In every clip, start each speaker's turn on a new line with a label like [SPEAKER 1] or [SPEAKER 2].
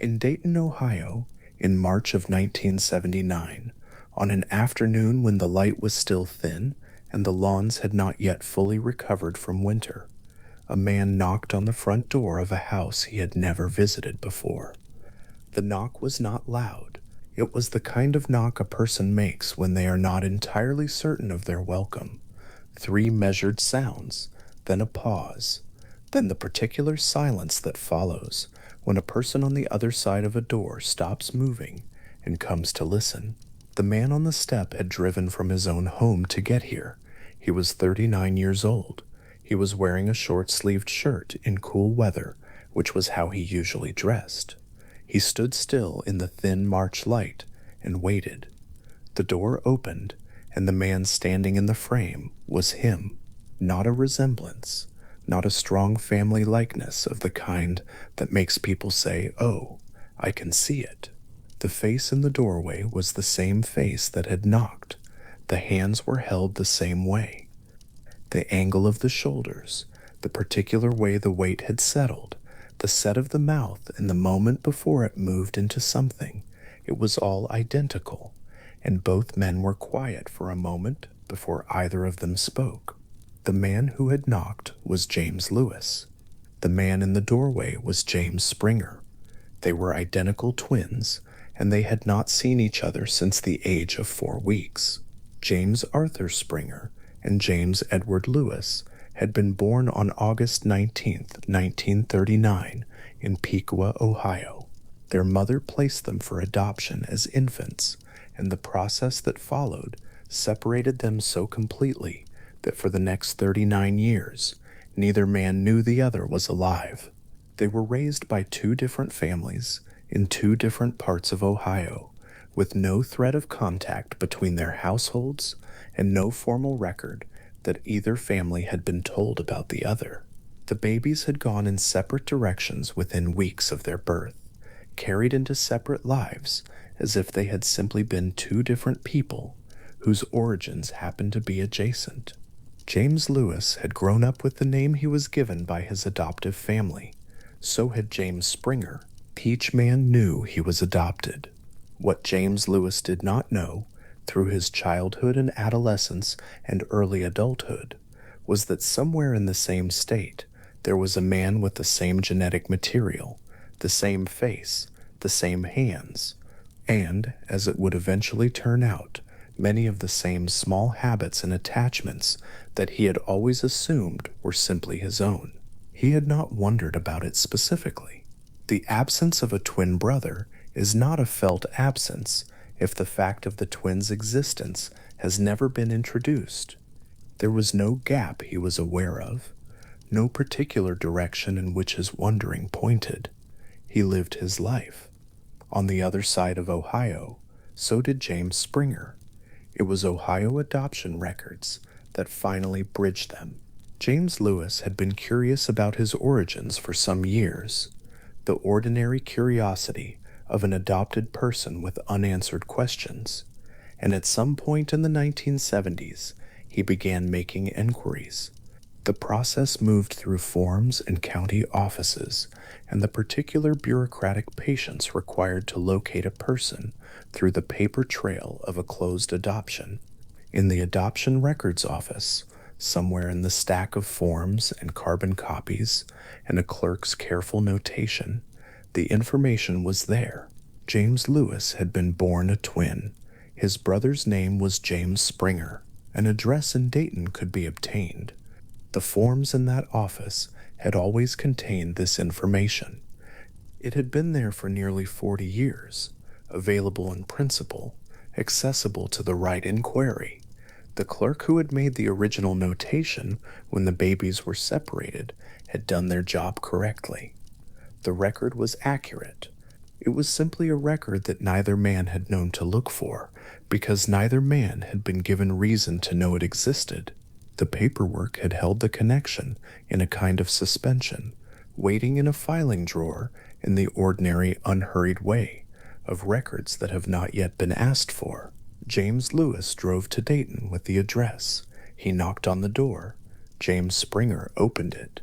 [SPEAKER 1] In Dayton, Ohio, in March of 1979, on an afternoon when the light was still thin and the lawns had not yet fully recovered from winter, a man knocked on the front door of a house he had never visited before. The knock was not loud. It was the kind of knock a person makes when they are not entirely certain of their welcome. 3 measured sounds, then a pause, then the particular silence that follows when a person on the other side of a door stops moving and comes to listen. The man on the step had driven from his own home to get here. He was 39 years old. He was wearing a short-sleeved shirt in cool weather, which was how he usually dressed. He stood still in the thin March light and waited. The door opened, and the man standing in the frame was him, not a resemblance, not a strong family likeness of the kind that makes people say, "Oh, I can see it." The face in the doorway was the same face that had knocked. The hands were held the same way. The angle of the shoulders, the particular way the weight had settled, the set of the mouth and the moment before it moved into something, it was all identical, and both men were quiet for a moment before either of them spoke. The man who had knocked was James Lewis. The man in the doorway was James Springer. They were identical twins, and they had not seen each other since the age of 4 weeks. James Arthur Springer and James Edward Lewis had been born on August 19th, 1939, in Piqua, Ohio. Their mother placed them for adoption as infants, and the process that followed separated them so completely that for the next 39 years, neither man knew the other was alive. They were raised by 2 different families in 2 different parts of Ohio, with no thread of contact between their households and no formal record that either family had been told about the other. The babies had gone in separate directions within weeks of their birth, carried into separate lives as if they had simply been 2 different people whose origins happened to be adjacent. James Lewis had grown up with the name he was given by his adoptive family. So had James Springer. Each man knew he was adopted. What James Lewis did not know, through his childhood and adolescence and early adulthood, was that somewhere in the same state there was a man with the same genetic material, the same face, the same hands, and, as it would eventually turn out, many of the same small habits and attachments that he had always assumed were simply his own. He had not wondered about it specifically. The absence of a twin brother is not a felt absence if the fact of the twins' existence has never been introduced. There was no gap he was aware of, no particular direction in which his wondering pointed. He lived his life. On the other side of Ohio, so did James Springer. It was Ohio adoption records that finally bridged them. James Lewis had been curious about his origins for some years, the ordinary curiosity of an adopted person with unanswered questions, and at some point in the 1970s, he began making inquiries. The process moved through forms and county offices, and the particular bureaucratic patience required to locate a person through the paper trail of a closed adoption. In the adoption records office, somewhere in the stack of forms and carbon copies and a clerk's careful notation, the information was there. James Lewis had been born a twin. His brother's name was James Springer. An address in Dayton could be obtained. The forms in that office had always contained this information. It had been there for nearly 40 years, available in principle, accessible to the right inquiry. The clerk who had made the original notation when the babies were separated had done their job correctly. The record was accurate. It was simply a record that neither man had known to look for, because neither man had been given reason to know it existed. The paperwork had held the connection in a kind of suspension, waiting in a filing drawer in the ordinary unhurried way of records that have not yet been asked for. James Lewis drove to Dayton with the address. He knocked on the door. James Springer opened it.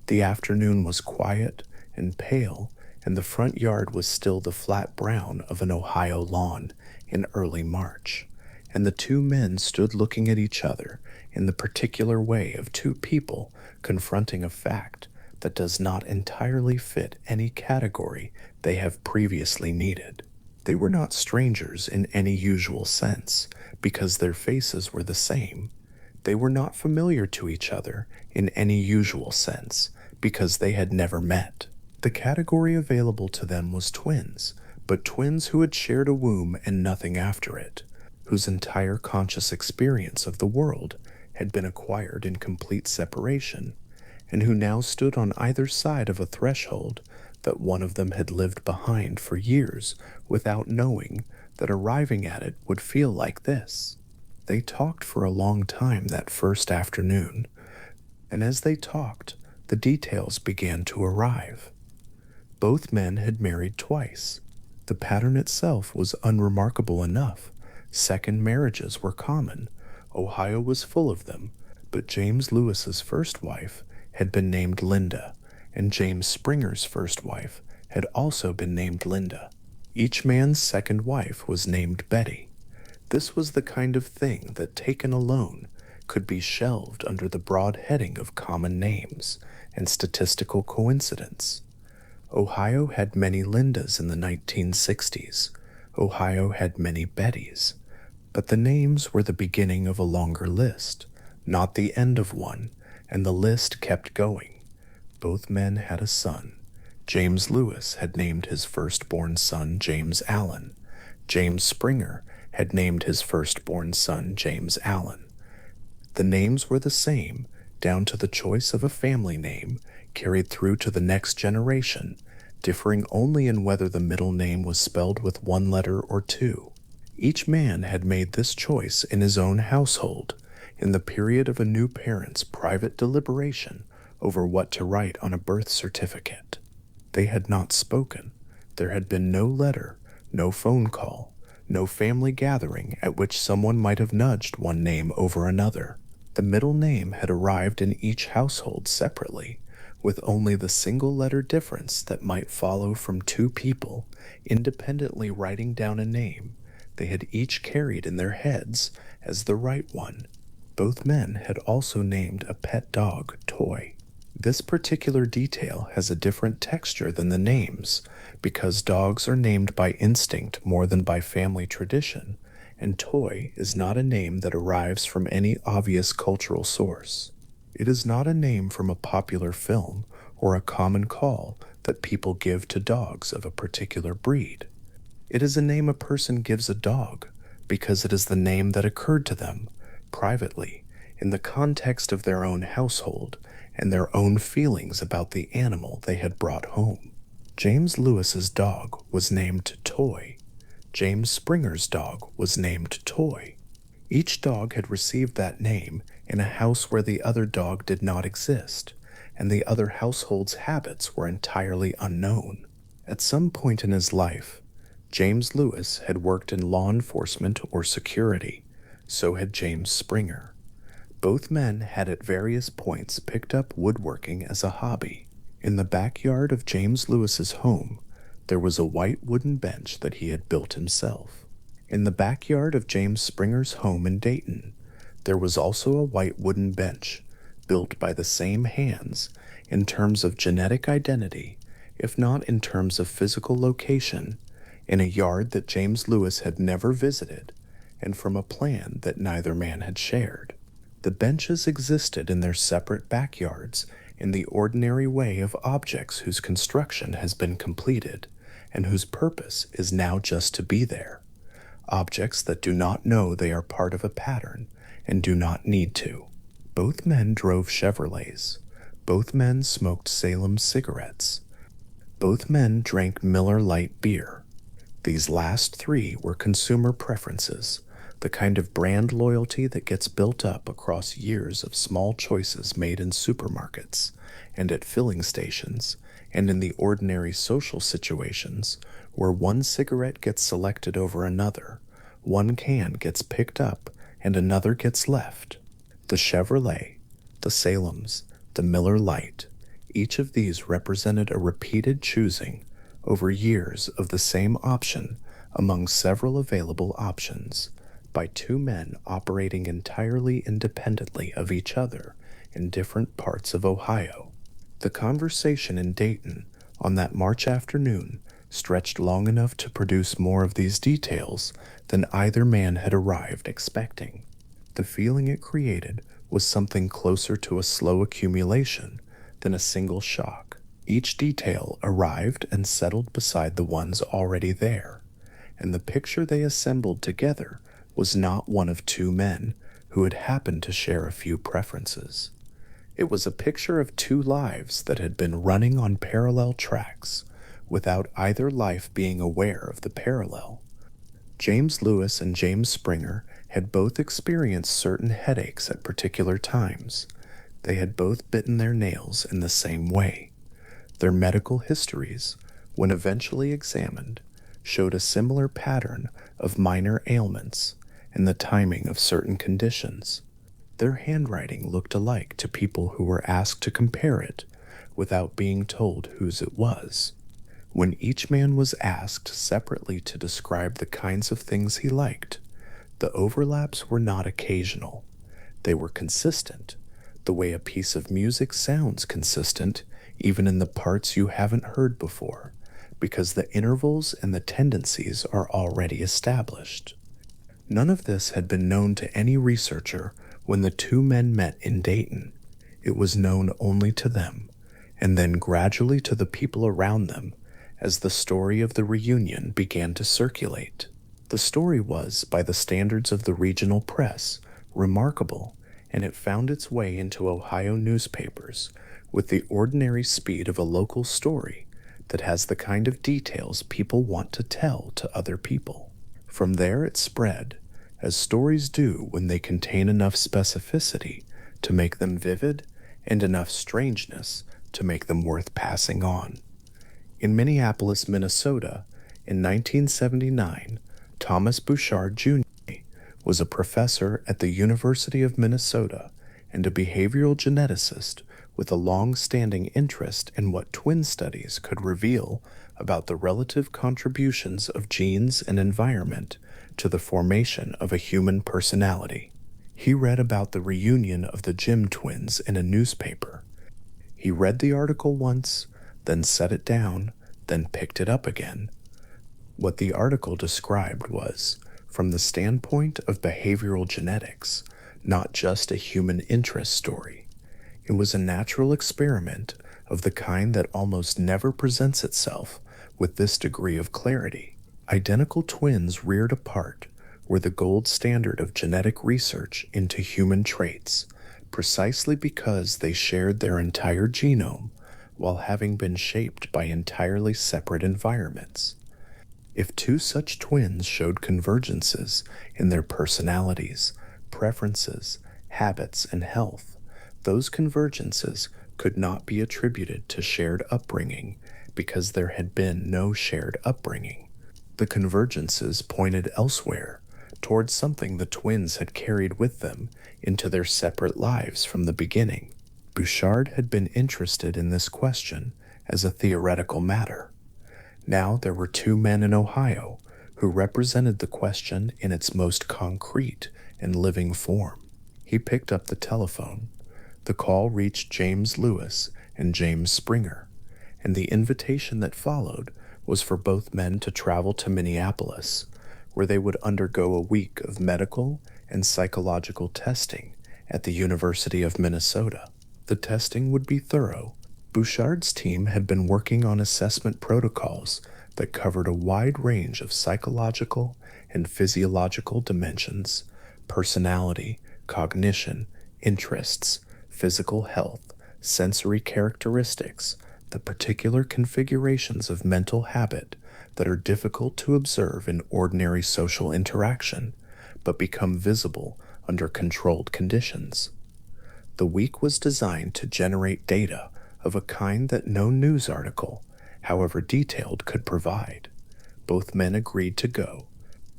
[SPEAKER 1] The afternoon was quiet and pale and the front yard was still the flat brown of an Ohio lawn in early March, and the two men stood looking at each other in the particular way of two people confronting a fact that does not entirely fit any category they have previously needed. They were not strangers in any usual sense, because their faces were the same. They were not familiar to each other in any usual sense, because they had never met. The category available to them was twins, but twins who had shared a womb and nothing after it, whose entire conscious experience of the world had been acquired in complete separation, and who now stood on either side of a threshold that one of them had lived behind for years without knowing that arriving at it would feel like this. They talked for a long time that first afternoon, and as they talked, the details began to arrive. Both men had married twice. The pattern itself was unremarkable enough. Second marriages were common. Ohio was full of them, but James Lewis's first wife had been named Linda, and James Springer's first wife had also been named Linda. Each man's second wife was named Betty. This was the kind of thing that, taken alone, could be shelved under the broad heading of common names and statistical coincidence. Ohio had many Lindas in the 1960s. Ohio had many Bettys. But the names were the beginning of a longer list, not the end of one, and the list kept going. Both men had a son. James Lewis had named his firstborn son James Allen. James Springer had named his firstborn son James Allen. The names were the same, down to the choice of a family name carried through to the next generation, differing only in whether the middle name was spelled with one letter or two. Each man had made this choice in his own household, in the period of a new parent's private deliberation over what to write on a birth certificate. They had not spoken. There had been no letter, no phone call, no family gathering at which someone might have nudged one name over another. The middle name had arrived in each household separately, with only the single letter difference that might follow from two people independently writing down a name they had each carried in their heads as the right one. Both men had also named a pet dog Toy. This particular detail has a different texture than the names, because dogs are named by instinct more than by family tradition, and Toy is not a name that arrives from any obvious cultural source. It is not a name from a popular film or a common call that people give to dogs of a particular breed. It is a name a person gives a dog because it is the name that occurred to them, privately, in the context of their own household and their own feelings about the animal they had brought home. James Lewis's dog was named Toy. James Springer's dog was named Toy. Each dog had received that name in a house where the other dog did not exist, and the other household's habits were entirely unknown. At some point in his life, James Lewis had worked in law enforcement or security. So had James Springer. Both men had at various points picked up woodworking as a hobby. In the backyard of James Lewis's home, there was a white wooden bench that he had built himself. In the backyard of James Springer's home in Dayton, there was also a white wooden bench, built by the same hands in terms of genetic identity, if not in terms of physical location, in a yard that James Lewis had never visited, and from a plan that neither man had shared. The benches existed in their separate backyards in the ordinary way of objects whose construction has been completed, and whose purpose is now just to be there. Objects that do not know they are part of a pattern and do not need to. Both men drove Chevrolets. Both men smoked Salem cigarettes. Both men drank Miller Lite beer. These last three were consumer preferences, the kind of brand loyalty that gets built up across years of small choices made in supermarkets and at filling stations and in the ordinary social situations where one cigarette gets selected over another, one can gets picked up, and another gets left. The Chevrolet, the Salems, the Miller Lite, each of these represented a repeated choosing, over years of the same option among several available options by two men operating entirely independently of each other in different parts of Ohio. The conversation in Dayton on that March afternoon stretched long enough to produce more of these details than either man had arrived expecting. The feeling it created was something closer to a slow accumulation than a single shock. Each detail arrived and settled beside the ones already there, and the picture they assembled together was not one of two men who had happened to share a few preferences. It was a picture of two lives that had been running on parallel tracks, without either life being aware of the parallel. James Lewis and James Springer had both experienced certain headaches at particular times. They had both bitten their nails in the same way. Their medical histories, when eventually examined, showed a similar pattern of minor ailments and the timing of certain conditions. Their handwriting looked alike to people who were asked to compare it without being told whose it was. When each man was asked separately to describe the kinds of things he liked, the overlaps were not occasional. They were consistent, the way a piece of music sounds consistent even in the parts you haven't heard before, because the intervals and the tendencies are already established. None of this had been known to any researcher when the two men met in Dayton. It was known only to them, and then gradually to the people around them as the story of the reunion began to circulate. The story was, by the standards of the regional press, remarkable, and it found its way into Ohio newspapers with the ordinary speed of a local story that has the kind of details people want to tell to other people. From there it spread, as stories do when they contain enough specificity to make them vivid and enough strangeness to make them worth passing on. In Minneapolis, Minnesota, in 1979, Thomas Bouchard Jr. was a professor at the University of Minnesota and a behavioral geneticist with a long-standing interest in what twin studies could reveal about the relative contributions of genes and environment to the formation of a human personality. He read about the reunion of the Jim twins in a newspaper. He read the article once, then set it down, then picked it up again. What the article described was, from the standpoint of behavioral genetics, not just a human interest story. It was a natural experiment of the kind that almost never presents itself with this degree of clarity. Identical twins reared apart were the gold standard of genetic research into human traits, precisely because they shared their entire genome while having been shaped by entirely separate environments. If two such twins showed convergences in their personalities, preferences, habits, and health, those convergences could not be attributed to shared upbringing because there had been no shared upbringing. The convergences pointed elsewhere, towards something the twins had carried with them into their separate lives from the beginning. Bouchard had been interested in this question as a theoretical matter. Now there were two men in Ohio who represented the question in its most concrete and living form. He picked up the telephone. The call reached James Lewis and James Springer, and the invitation that followed was for both men to travel to Minneapolis, where they would undergo a week of medical and psychological testing at the University of Minnesota. The testing would be thorough. Bouchard's team had been working on assessment protocols that covered a wide range of psychological and physiological dimensions: personality, cognition, interests, physical health, sensory characteristics, the particular configurations of mental habit that are difficult to observe in ordinary social interaction, but become visible under controlled conditions. The week was designed to generate data of a kind that no news article, however detailed, could provide. Both men agreed to go,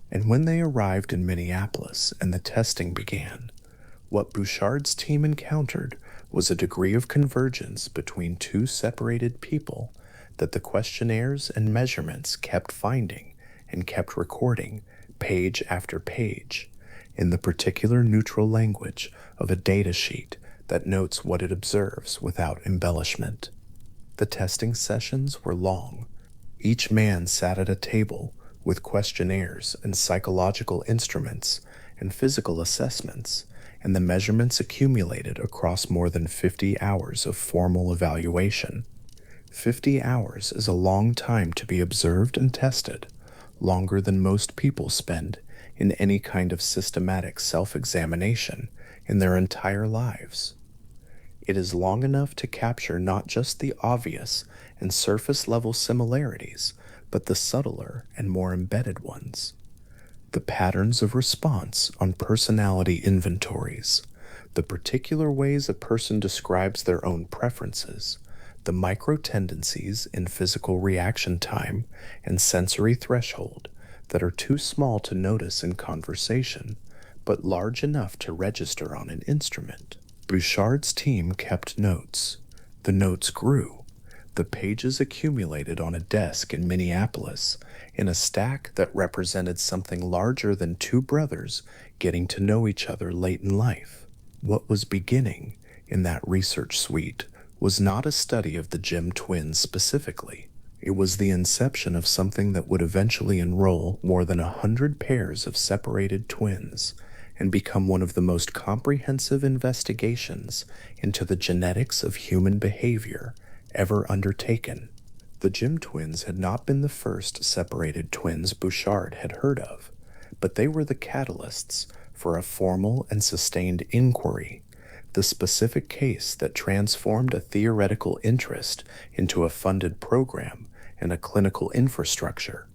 [SPEAKER 1] and when they arrived in Minneapolis and the testing began, what Bouchard's team encountered was a degree of convergence between two separated people that the questionnaires and measurements kept finding and kept recording page after page in the particular neutral language of a data sheet that notes what it observes without embellishment. The testing sessions were long. Each man sat at a table with questionnaires and psychological instruments and physical assessments, and the measurements accumulated across more than 50 hours of formal evaluation. 50 hours is a long time to be observed and tested, longer than most people spend in any kind of systematic self-examination in their entire lives. It is long enough to capture not just the obvious and surface-level similarities, but the subtler and more embedded ones. The patterns of response on personality inventories, the particular ways a person describes their own preferences, the micro-tendencies in physical reaction time and sensory threshold that are too small to notice in conversation, but large enough to register on an instrument. Bouchard's team kept notes. The notes grew. The pages accumulated on a desk in Minneapolis in a stack that represented something larger than two brothers getting to know each other late in life. What was beginning in that research suite was not a study of the Jim twins specifically. It was the inception of something that would eventually enroll more than 100 pairs of separated twins and become one of the most comprehensive investigations into the genetics of human behavior ever undertaken. The Jim twins had not been the first separated twins Bouchard had heard of, but they were the catalysts for a formal and sustained inquiry, the specific case that transformed a theoretical interest into a funded program and a clinical infrastructure.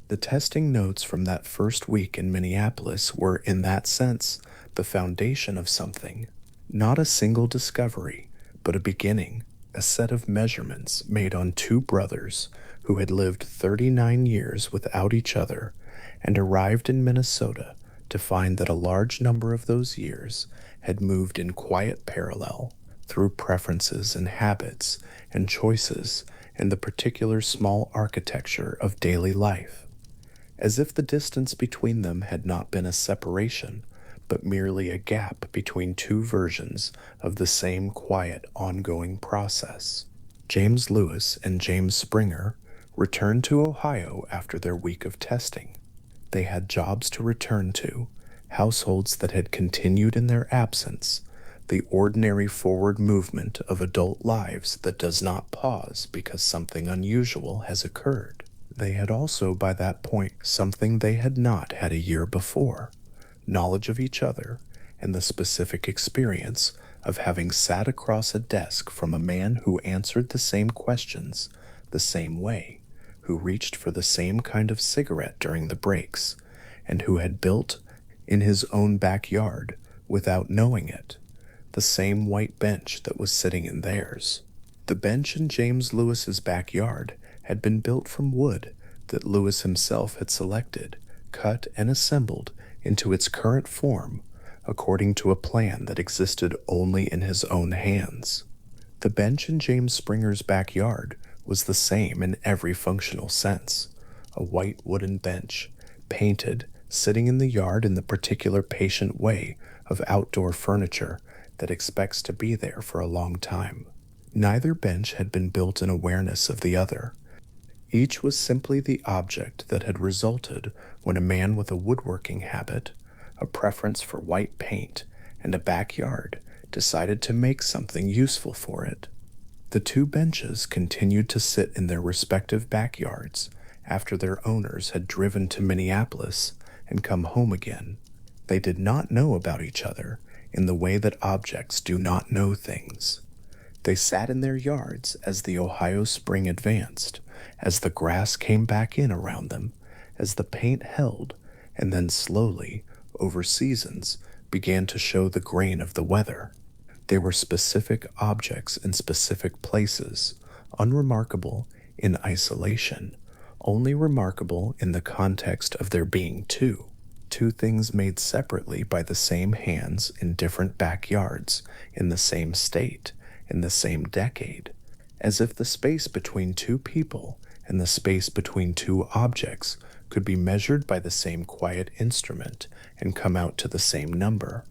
[SPEAKER 1] The testing notes from that first week in Minneapolis were, in that sense, the foundation of something. Not a single discovery, but a beginning, a set of measurements made on two brothers who had lived 39 years without each other and arrived in Minnesota to find that a large number of those years had moved in quiet parallel through preferences and habits and choices and the particular small architecture of daily life. As if the distance between them had not been a separation, but merely a gap between two versions of the same quiet, ongoing process. James Lewis and James Springer returned to Ohio after their week of testing. They had jobs to return to, households that had continued in their absence, the ordinary forward movement of adult lives that does not pause because something unusual has occurred. They had also, by that point, something they had not had a year before: knowledge of each other and the specific experience of having sat across a desk from a man who answered the same questions the same way, who reached for the same kind of cigarette during the breaks, and who had built in his own backyard, without knowing it, the same white bench that was sitting in theirs. The bench in James Lewis's backyard had been built from wood that Lewis himself had selected, cut and assembled into its current form according to a plan that existed only in his own hands. The bench in James Springer's backyard was the same in every functional sense: a white wooden bench, painted, sitting in the yard in the particular patient way of outdoor furniture that expects to be there for a long time. Neither bench had been built in awareness of the other. Each was simply the object that had resulted when a man with a woodworking habit, a preference for white paint, and a backyard decided to make something useful for it. The two benches continued to sit in their respective backyards after their owners had driven to Minneapolis and come home again. They did not know about each other in the way that objects do not know things. They sat in their yards as the Ohio spring advanced, as the grass came back in around them, as the paint held, and then slowly, over seasons, began to show the grain of the weather. They were specific objects in specific places, unremarkable in isolation, only remarkable in the context of there being two. Two things made separately by the same hands in different backyards, in the same state, in the same decade. as if the space between two people and the space between two objects could be measured by the same quiet instrument and come out to the same number.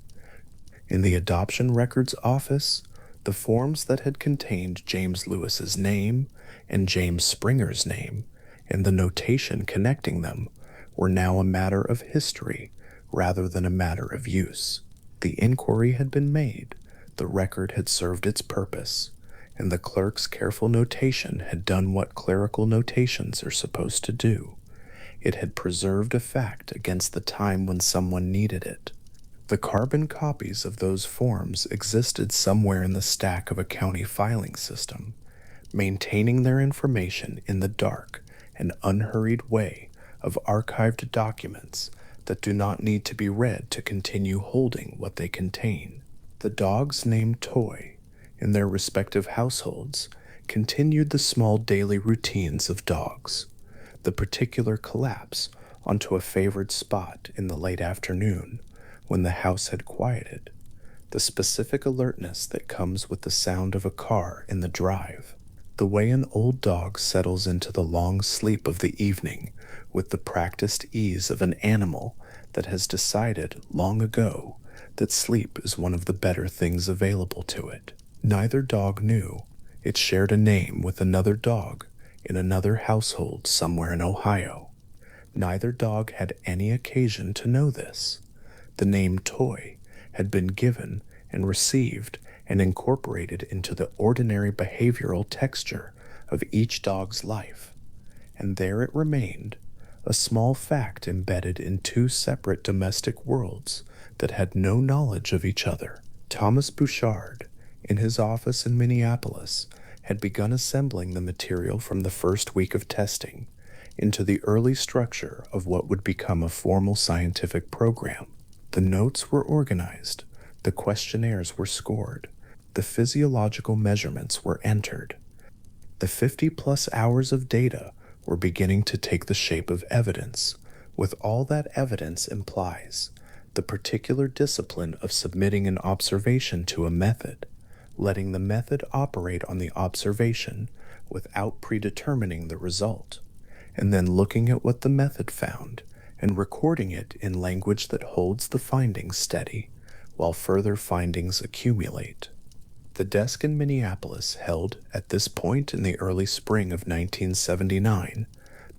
[SPEAKER 1] In the adoption records office, the forms that had contained James Lewis's name and James Springer's name and the notation connecting them were now a matter of history rather than a matter of use. The inquiry had been made, the record had served its purpose, and the clerk's careful notation had done what clerical notations are supposed to do. It had preserved a fact against the time when someone needed it. The carbon copies of those forms existed somewhere in the stack of a county filing system, maintaining their information in the dark and unhurried way of archived documents that do not need to be read to continue holding what they contain. The dogs named Toy, in their respective households, continued the small daily routines of dogs. The particular collapse onto a favored spot in the late afternoon when the house had quieted, the specific alertness that comes with the sound of a car in the drive, the way an old dog settles into the long sleep of the evening with the practiced ease of an animal that has decided long ago that sleep is one of the better things available to it. Neither dog knew it shared a name with another dog in another household somewhere in Ohio. Neither dog had any occasion to know this. The name Toy had been given and received and incorporated into the ordinary behavioral texture of each dog's life, and there it remained, a small fact embedded in two separate domestic worlds that had no knowledge of each other. Thomas Bouchard, in his office in Minneapolis, had begun assembling the material from the first week of testing into the early structure of what would become a formal scientific program. The notes were organized, the questionnaires were scored, the physiological measurements were entered. The 50-plus hours of data were beginning to take the shape of evidence, with all that evidence implies, the particular discipline of submitting an observation to a method, letting the method operate on the observation without predetermining the result, and then looking at what the method found and recording it in language that holds the findings steady while further findings accumulate. The desk in Minneapolis held, at this point in the early spring of 1979,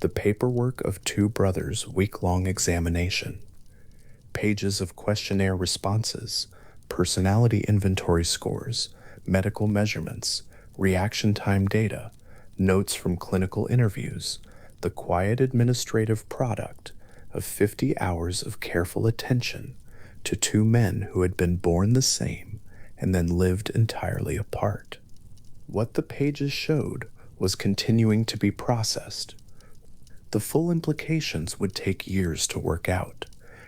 [SPEAKER 1] the paperwork of two brothers' week-long examination. Pages of questionnaire responses, personality inventory scores, medical measurements, reaction time data, notes from clinical interviews, the quiet administrative product of 50 hours of careful attention to two men who had been born the same and then lived entirely apart. What the pages showed was continuing to be processed. The full implications would take years to work out,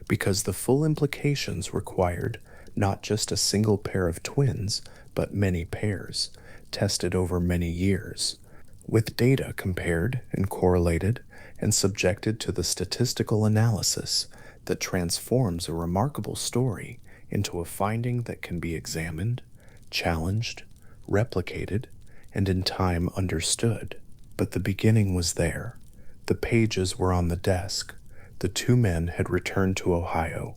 [SPEAKER 1] because the full implications required not just a single pair of twins, but many pairs, tested over many years, with data compared and correlated and subjected to the statistical analysis that transforms a remarkable story into a finding that can be examined, challenged, replicated, and in time understood. But the beginning was there. The pages were on the desk. The two men had returned to Ohio.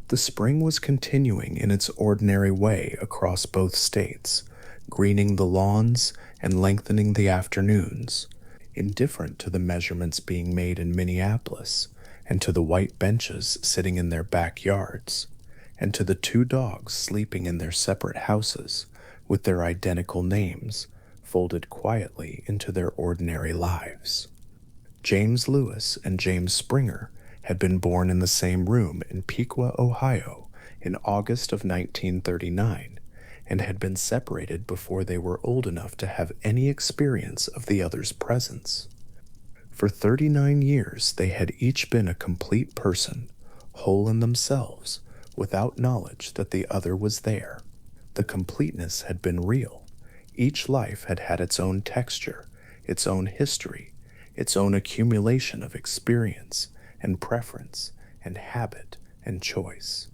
[SPEAKER 1] The spring was continuing in its ordinary way across both states, greening the lawns and lengthening the afternoons, indifferent to the measurements being made in Minneapolis, and to the white benches sitting in their backyards, and to the two dogs sleeping in their separate houses with their identical names folded quietly into their ordinary lives. James Lewis and James Springer had been born in the same room in Piqua, Ohio, in August of 1939, and had been separated before they were old enough to have any experience of the other's presence. For 39 years they had each been a complete person, whole in themselves, without knowledge that the other was there. The completeness had been real. Each life had had its own texture, its own history, its own accumulation of experience and preference and habit and choice.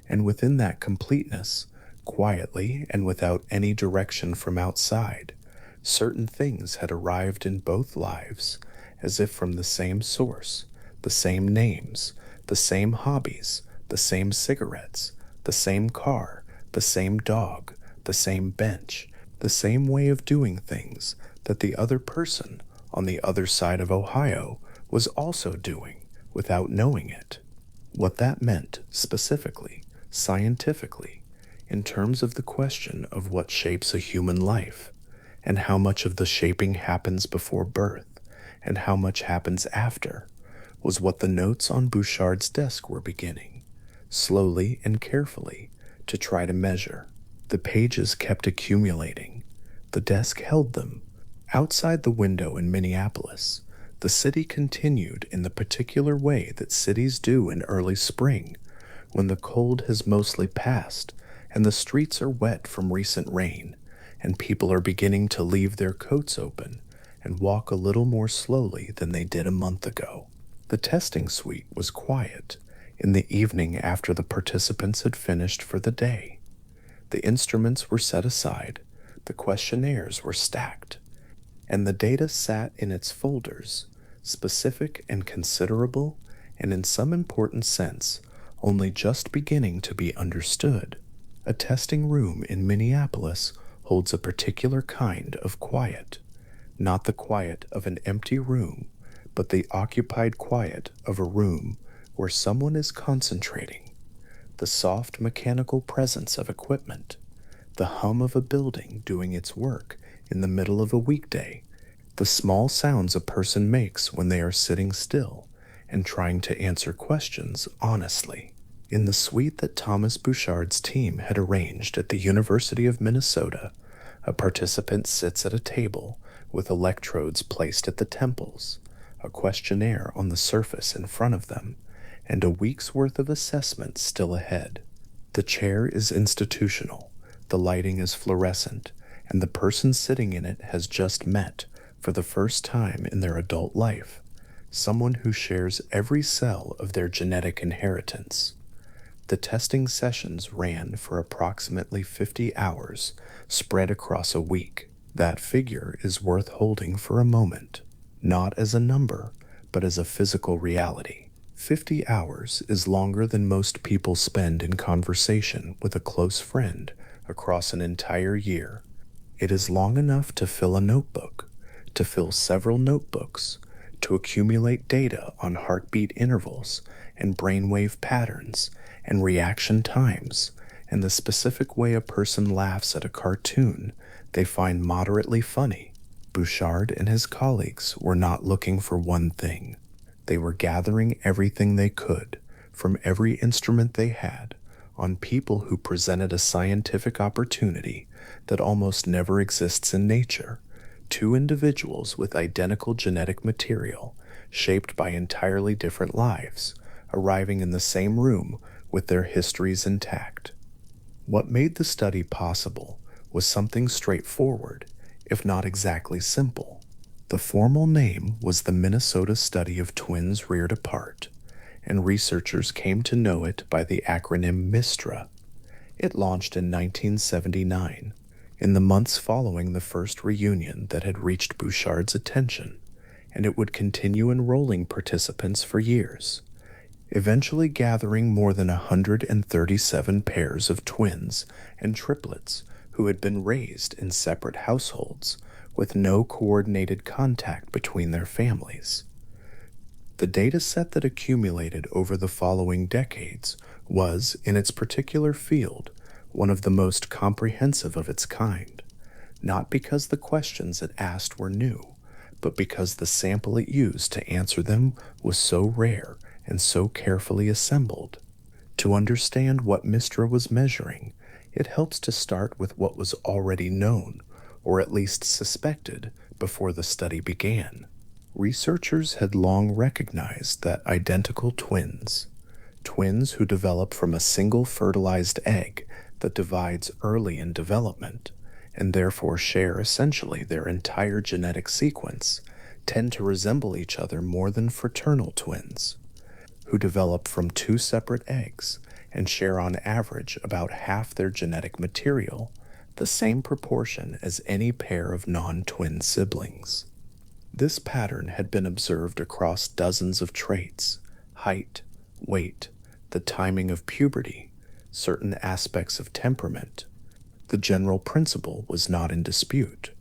[SPEAKER 1] And within that completeness, quietly and without any direction from outside, Certain things had arrived in both lives, as if from the same source, the same names, the same hobbies, the same cigarettes, the same car, the same dog, the same bench, the same way of doing things that the other person on the other side of Ohio was also doing without knowing it. What that meant, specifically, scientifically, in terms of the question of what shapes a human life, and how much of the shaping happens before birth, and how much happens after, was what the notes on Bouchard's desk were beginning, slowly and carefully, to try to measure. The pages kept accumulating. The desk held them. Outside the window in Minneapolis, the city continued in the particular way that cities do in early spring, when the cold has mostly passed and the streets are wet from recent rain, and people are beginning to leave their coats open and walk a little more slowly than they did a month ago. The testing suite was quiet in the evening after the participants had finished for the day. The instruments were set aside, the questionnaires were stacked, and the data sat in its folders, specific and considerable, and in some important sense, only just beginning to be understood. A testing room in Minneapolis holds a particular kind of quiet, not the quiet of an empty room, but the occupied quiet of a room where someone is concentrating, the soft mechanical presence of equipment, the hum of a building doing its work in the middle of a weekday, the small sounds a person makes when they are sitting still and trying to answer questions honestly. In the suite that Thomas Bouchard's team had arranged at the University of Minnesota, a participant sits at a table with electrodes placed at the temples, a questionnaire on the surface in front of them, and a week's worth of assessment still ahead. The chair is institutional, the lighting is fluorescent, and the person sitting in it has just met, for the first time in their adult life, someone who shares every cell of their genetic inheritance. The testing sessions ran for approximately 50 hours, spread across a week. That figure is worth holding for a moment, not as a number, but as a physical reality. 50 hours is longer than most people spend in conversation with a close friend across an entire year. It is long enough to fill a notebook, to fill several notebooks, to accumulate data on heartbeat intervals and brainwave patterns and reaction times and the specific way a person laughs at a cartoon they find moderately funny. Bouchard and his colleagues were not looking for one thing. They were gathering everything they could from every instrument they had on people who presented a scientific opportunity that almost never exists in nature. Two individuals with identical genetic material, shaped by entirely different lives, arriving in the same room with their histories intact. What made the study possible was something straightforward, if not exactly simple. The formal name was the Minnesota Study of Twins Reared Apart, and researchers came to know it by the acronym MISTRA. It launched in 1979, in the months following the first reunion that had reached Bouchard's attention, and it would continue enrolling participants for years, eventually gathering more than 137 pairs of twins and triplets who had been raised in separate households with no coordinated contact between their families. The data set that accumulated over the following decades was, in its particular field, one of the most comprehensive of its kind, not because the questions it asked were new, but because the sample it used to answer them was so rare and so carefully assembled. To understand what MISTRA was measuring, it helps to start with what was already known, or at least suspected, before the study began. Researchers had long recognized that identical twins who develop from a single fertilized egg that divides early in development, and therefore share essentially their entire genetic sequence, tend to resemble each other more than fraternal twins, who develop from two separate eggs and share on average about half their genetic material, the same proportion as any pair of non-twin siblings. This pattern had been observed across dozens of traits: height, weight, the timing of puberty, certain aspects of temperament. The general principle was not in dispute.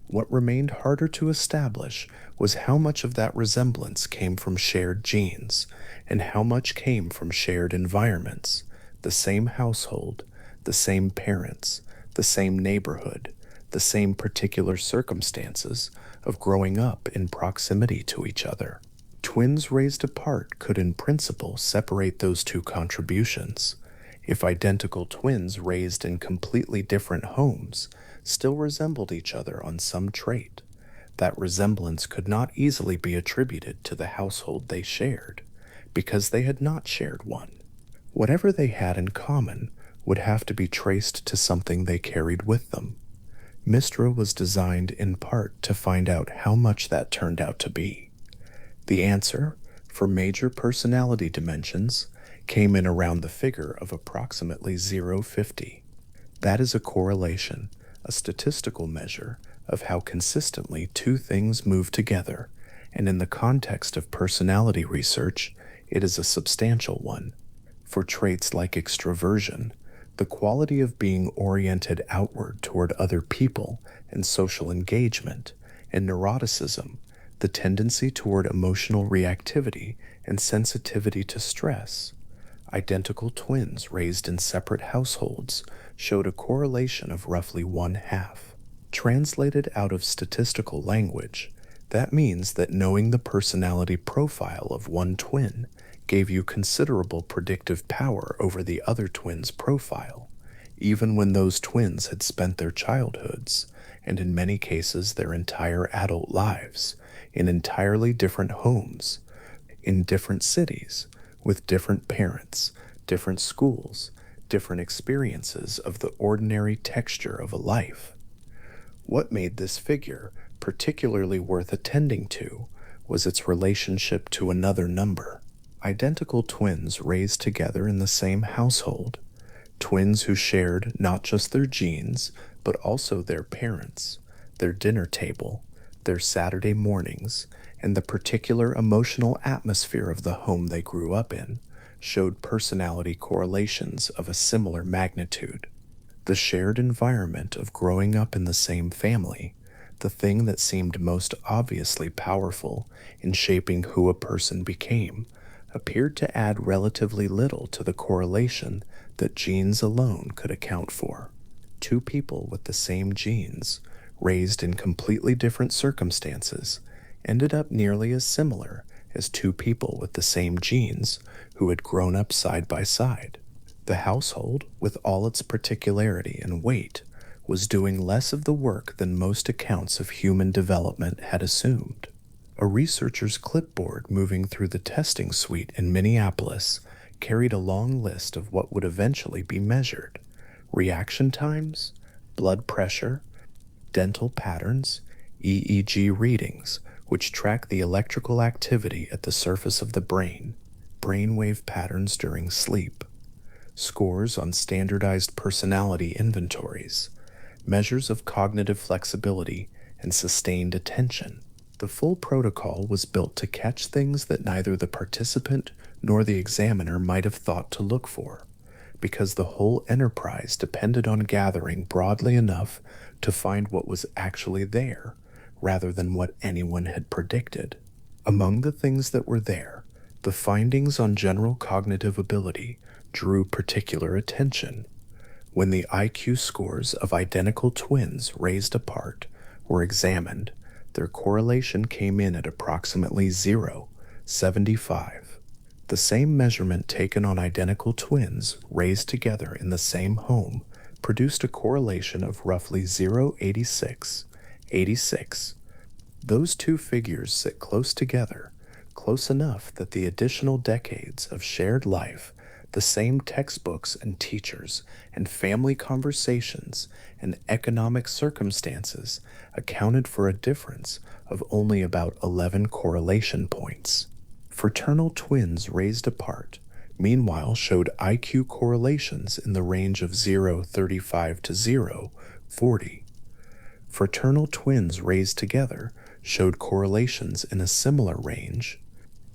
[SPEAKER 1] What remained harder to establish was how much of that resemblance came from shared genes and how much came from shared environments, the same household, the same parents, the same neighborhood, the same particular circumstances of growing up in proximity to each other. Twins raised apart could in principle separate those two contributions. If identical twins raised in completely different homes still resembled each other on some trait, that resemblance could not easily be attributed to the household they shared, because they had not shared one. Whatever they had in common would have to be traced to something they carried with them. Mistra was designed in part to find out how much that turned out to be. The answer, for major personality dimensions, came in around the figure of approximately 0.50. That is a correlation, a statistical measure of how consistently two things move together, and in the context of personality research, it is a substantial one. For traits like extroversion, the quality of being oriented outward toward other people and social engagement, and neuroticism, the tendency toward emotional reactivity and sensitivity to stress. Identical twins raised in separate households showed a correlation of roughly 1/2. Translated out of statistical language, that means that knowing the personality profile of one twin gave you considerable predictive power over the other twin's profile, even when those twins had spent their childhoods, and in many cases their entire adult lives, in entirely different homes, in different cities, with different parents, different schools, different experiences of the ordinary texture of a life. What made this figure particularly worth attending to was its relationship to another number. Identical twins raised together in the same household, twins who shared not just their genes, but also their parents, their dinner table, their Saturday mornings, and the particular emotional atmosphere of the home they grew up in, showed personality correlations of a similar magnitude. The shared environment of growing up in the same family, the thing that seemed most obviously powerful in shaping who a person became, appeared to add relatively little to the correlation that genes alone could account for. Two people with the same genes, raised in completely different circumstances, ended up nearly as similar as two people with the same genes who had grown up side by side. The household, with all its particularity and weight, was doing less of the work than most accounts of human development had assumed. A researcher's clipboard moving through the testing suite in Minneapolis carried a long list of what would eventually be measured: reaction times, blood pressure, dental patterns, EEG readings, which track the electrical activity at the surface of the brain, brainwave patterns during sleep, scores on standardized personality inventories, measures of cognitive flexibility and sustained attention. The full protocol was built to catch things that neither the participant nor the examiner might have thought to look for, because the whole enterprise depended on gathering broadly enough to find what was actually there, rather than what anyone had predicted. Among the things that were there, the findings on general cognitive ability drew particular attention. When the IQ scores of identical twins raised apart were examined, their correlation came in at approximately 0.75. The same measurement taken on identical twins raised together in the same home produced a correlation of roughly 0.86. Those two figures sit close together, close enough that the additional decades of shared life, the same textbooks and teachers, and family conversations and economic circumstances accounted for a difference of only about 11 correlation points. Fraternal twins raised apart meanwhile showed IQ correlations in the range of 0.35 to 0.40. Fraternal twins raised together showed correlations in a similar range.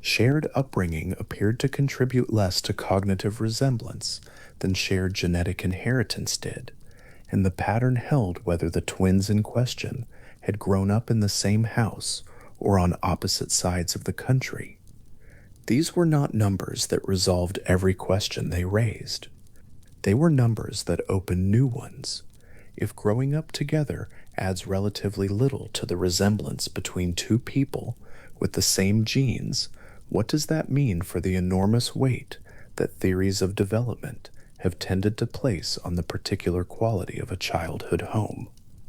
[SPEAKER 1] Shared upbringing appeared to contribute less to cognitive resemblance than shared genetic inheritance did, and the pattern held whether the twins in question had grown up in the same house or on opposite sides of the country. These were not numbers that resolved every question they raised. They were numbers that opened new ones. If growing up together adds relatively little to the resemblance between two people with the same genes, what does that mean for the enormous weight that theories of development have tended to place on the particular quality of a childhood home?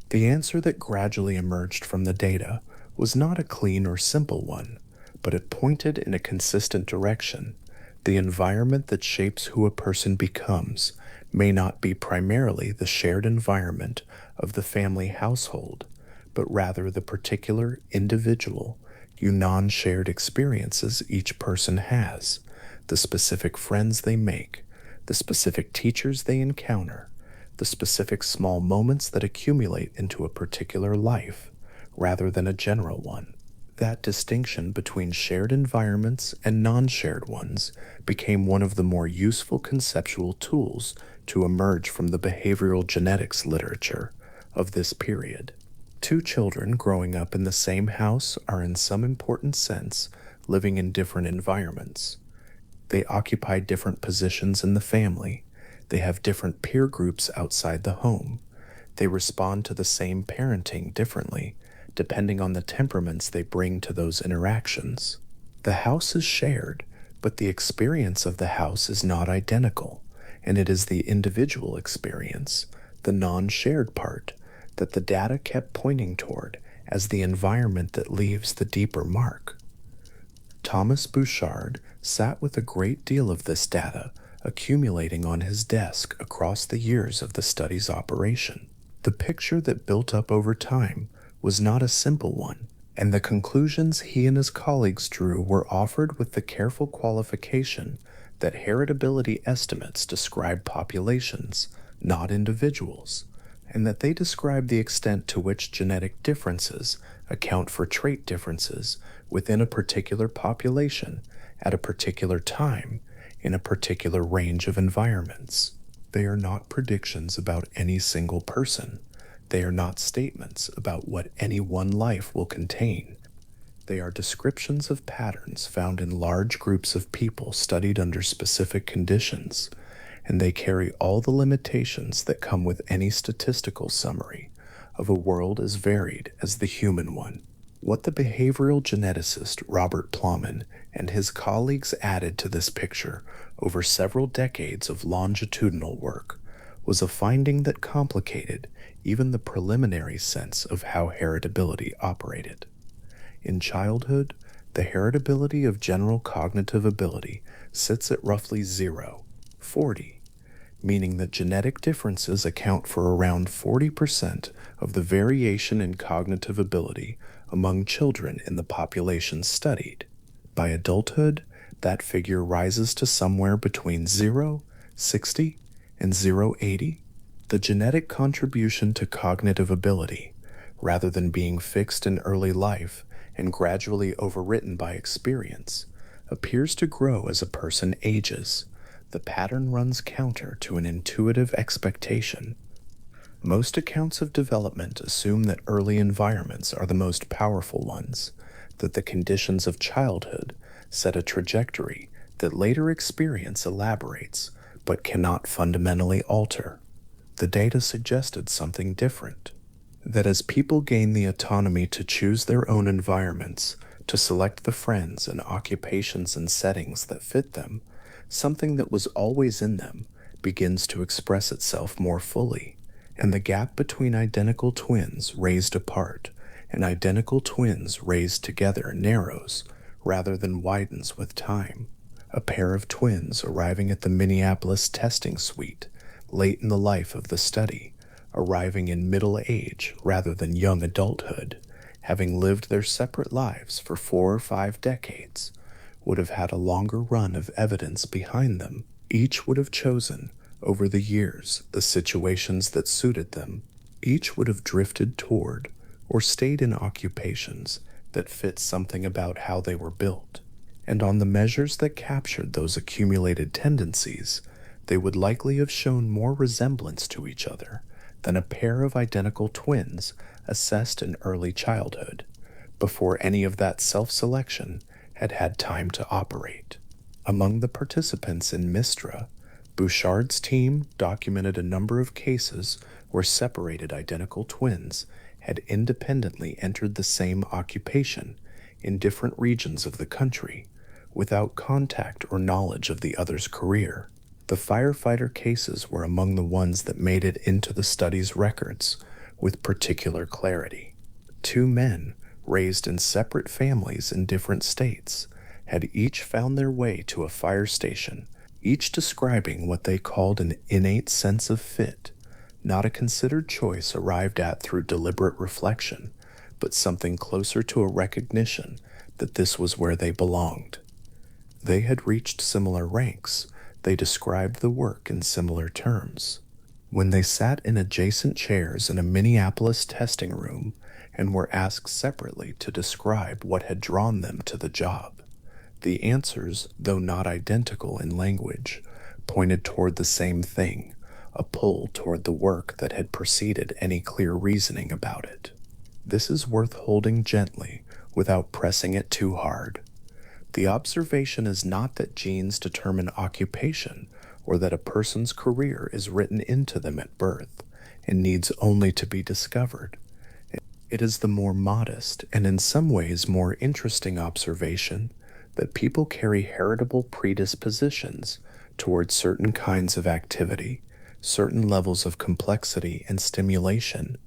[SPEAKER 1] The answer that gradually emerged from the data was not a clean or simple one, but it pointed in a consistent direction. The environment that shapes who a person becomes may not be primarily the shared environment of the family household, but rather the particular individual, non-shared experiences each person has, the specific friends they make, the specific teachers they encounter, the specific small moments that accumulate into a particular life, rather than a general one. That distinction between shared environments and non-shared ones became one of the more useful conceptual tools to emerge from the behavioral genetics literature of this period. Two children growing up in the same house are in some important sense living in different environments. They occupy different positions in the family. They have different peer groups outside the home. They respond to the same parenting differently, depending on the temperaments they bring to those interactions. The house is shared, but the experience of the house is not identical, and it is the individual experience, the non-shared part, that the data kept pointing toward as the environment that leaves the deeper mark. Thomas Bouchard sat with a great deal of this data accumulating on his desk across the years of the study's operation. The picture that built up over time was not a simple one, and the conclusions he and his colleagues drew were offered with the careful qualification that heritability estimates describe populations, not individuals, and that they describe the extent to which genetic differences account for trait differences within a particular population at a particular time in a particular range of environments. They are not predictions about any single person. They are not statements about what any one life will contain. They are descriptions of patterns found in large groups of people studied under specific conditions, and they carry all the limitations that come with any statistical summary of a world as varied as the human one. What the behavioral geneticist Robert Plowman and his colleagues added to this picture over several decades of longitudinal work was a finding that complicated even the preliminary sense of how heritability operated. In childhood, the heritability of general cognitive ability sits at roughly 0.40, meaning that genetic differences account for around 40% of the variation in cognitive ability among children in the population studied. By adulthood, that figure rises to somewhere between 0.60 and 0.80. The genetic contribution to cognitive ability, rather than being fixed in early life and gradually overwritten by experience, appears to grow as a person ages. The pattern runs counter to an intuitive expectation. Most accounts of development assume that early environments are the most powerful ones, that the conditions of childhood set a trajectory that later experience elaborates but cannot fundamentally alter. The data suggested something different, that as people gain the autonomy to choose their own environments, to select the friends and occupations and settings that fit them, something that was always in them begins to express itself more fully, and the gap between identical twins raised apart and identical twins raised together narrows rather than widens with time. A pair of twins arriving at the Minneapolis testing suite late in the life of the study, arriving in middle age rather than young adulthood, having lived their separate lives for 4 or 5 decades, would have had a longer run of evidence behind them. Each would have chosen, over the years, the situations that suited them. Each would have drifted toward or stayed in occupations that fit something about how they were built. And on the measures that captured those accumulated tendencies, they would likely have shown more resemblance to each other than a pair of identical twins assessed in early childhood, before any of that self-selection had had time to operate. Among the participants in Mistra, Bouchard's team documented a number of cases where separated identical twins had independently entered the same occupation in different regions of the country without contact or knowledge of the other's career. The firefighter cases were among the ones that made it into the study's records with particular clarity. Two men, raised in separate families in different states, had each found their way to a fire station, each describing what they called an innate sense of fit, not a considered choice arrived at through deliberate reflection, but something closer to a recognition that this was where they belonged. They had reached similar ranks. They described the work in similar terms. When they sat in adjacent chairs in a Minneapolis testing room and were asked separately to describe what had drawn them to the job, the answers, though not identical in language, pointed toward the same thing, a pull toward the work that had preceded any clear reasoning about it. This is worth holding gently without pressing it too hard. The observation is not that genes determine occupation or that a person's career is written into them at birth and needs only to be discovered. It is the more modest and in some ways more interesting observation that people carry heritable predispositions towards certain kinds of activity, certain levels of complexity and stimulation,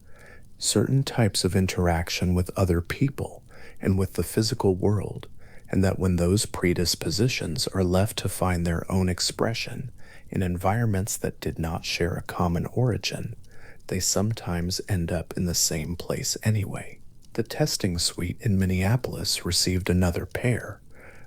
[SPEAKER 1] certain types of interaction with other people and with the physical world, and that when those predispositions are left to find their own expression in environments that did not share a common origin, they sometimes end up in the same place anyway. The testing suite in Minneapolis received another pair.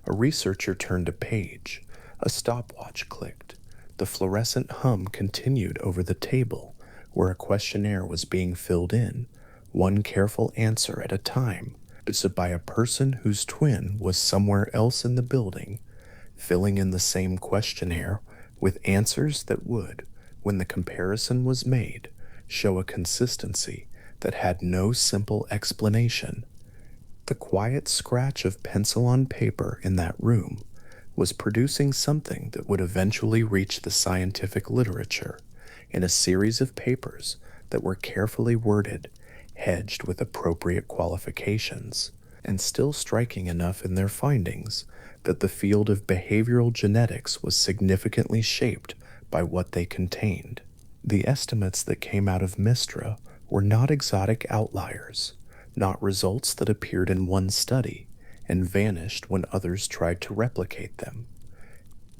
[SPEAKER 1] A researcher turned a page. A stopwatch clicked. The fluorescent hum continued over the table where a questionnaire was being filled in, one careful answer at a time, answered by a person whose twin was somewhere else in the building, filling in the same questionnaire with answers that would, when the comparison was made, show a consistency that had no simple explanation. The quiet scratch of pencil on paper in that room was producing something that would eventually reach the scientific literature in a series of papers that were carefully worded, hedged with appropriate qualifications, and still striking enough in their findings that the field of behavioral genetics was significantly shaped by what they contained. The estimates that came out of Mistra were not exotic outliers, not results that appeared in one study and vanished when others tried to replicate them.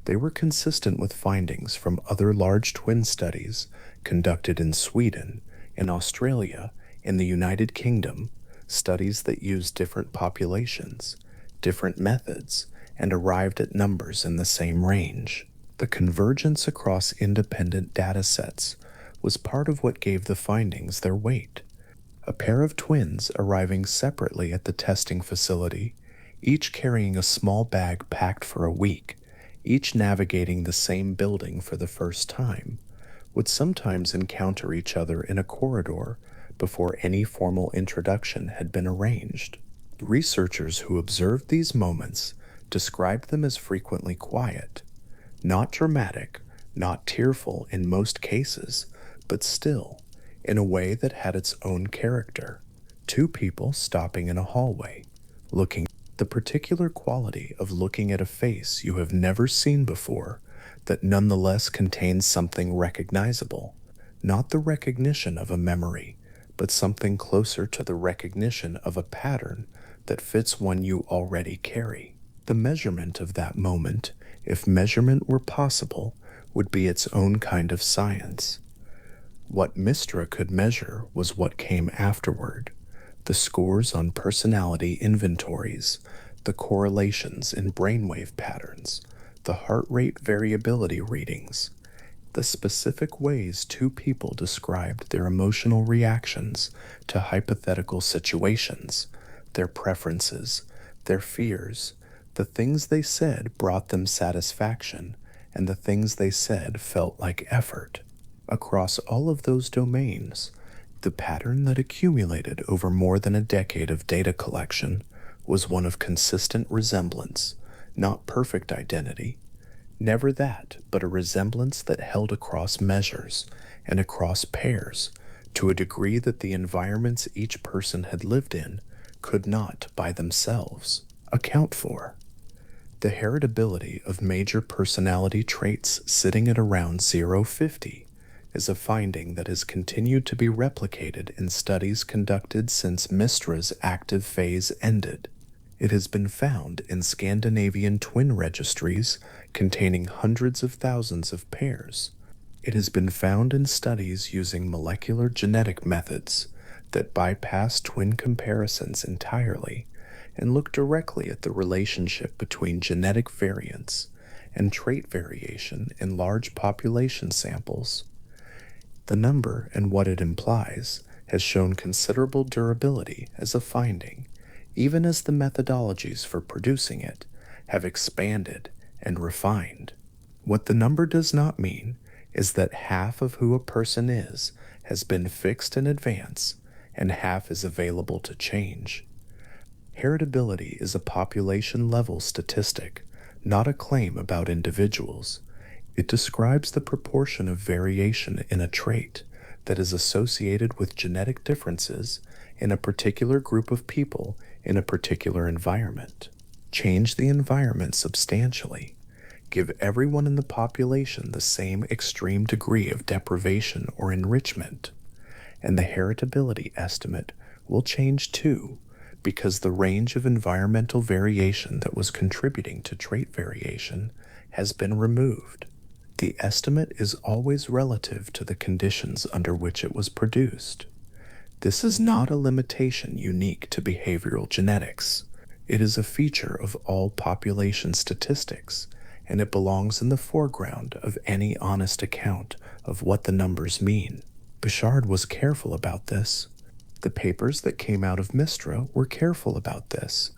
[SPEAKER 1] They were consistent with findings from other large twin studies conducted in Sweden, in Australia, in the United Kingdom, studies that used different populations, different methods, and arrived at numbers in the same range. The convergence across independent data sets was part of what gave the findings their weight. A pair of twins arriving separately at the testing facility, each carrying a small bag packed for a week, each navigating the same building for the first time, would sometimes encounter each other in a corridor before any formal introduction had been arranged. Researchers who observed these moments described them as frequently quiet, not dramatic, not tearful in most cases, but still, in a way that had its own character. Two people stopping in a hallway, looking. The particular quality of looking at a face you have never seen before that nonetheless contains something recognizable, not the recognition of a memory, but something closer to the recognition of a pattern that fits one you already carry. The measurement of that moment, if measurement were possible, would be its own kind of science. What Mistra could measure was what came afterward, the scores on personality inventories, the correlations in brainwave patterns, the heart rate variability readings, the specific ways two people described their emotional reactions to hypothetical situations, their preferences, their fears, the things they said brought them satisfaction, and the things they said felt like effort. Across all of those domains, the pattern that accumulated over more than a decade of data collection was one of consistent resemblance, not perfect identity. Never that, but a resemblance that held across measures and across pairs to a degree that the environments each person had lived in could not, by themselves, account for. The heritability of major personality traits sitting at around 0.50 is a finding that has continued to be replicated in studies conducted since Mistra's active phase ended. It has been found in Scandinavian twin registries containing hundreds of thousands of pairs. It has been found in studies using molecular genetic methods that bypass twin comparisons entirely and look directly at the relationship between genetic variance and trait variation in large population samples. The number and what it implies has shown considerable durability as a finding, even as the methodologies for producing it have expanded and refined. What the number does not mean is that half of who a person is has been fixed in advance and half is available to change. Heritability is a population-level statistic, not a claim about individuals. It describes the proportion of variation in a trait that is associated with genetic differences in a particular group of people in a particular environment. Change the environment substantially. Give everyone in the population the same extreme degree of deprivation or enrichment, and the heritability estimate will change too, because the range of environmental variation that was contributing to trait variation has been removed. The estimate is always relative to the conditions under which it was produced. This is not a limitation unique to behavioral genetics. It is a feature of all population statistics, and it belongs in the foreground of any honest account of what the numbers mean. Bouchard was careful about this. The papers that came out of Mistra were careful about this.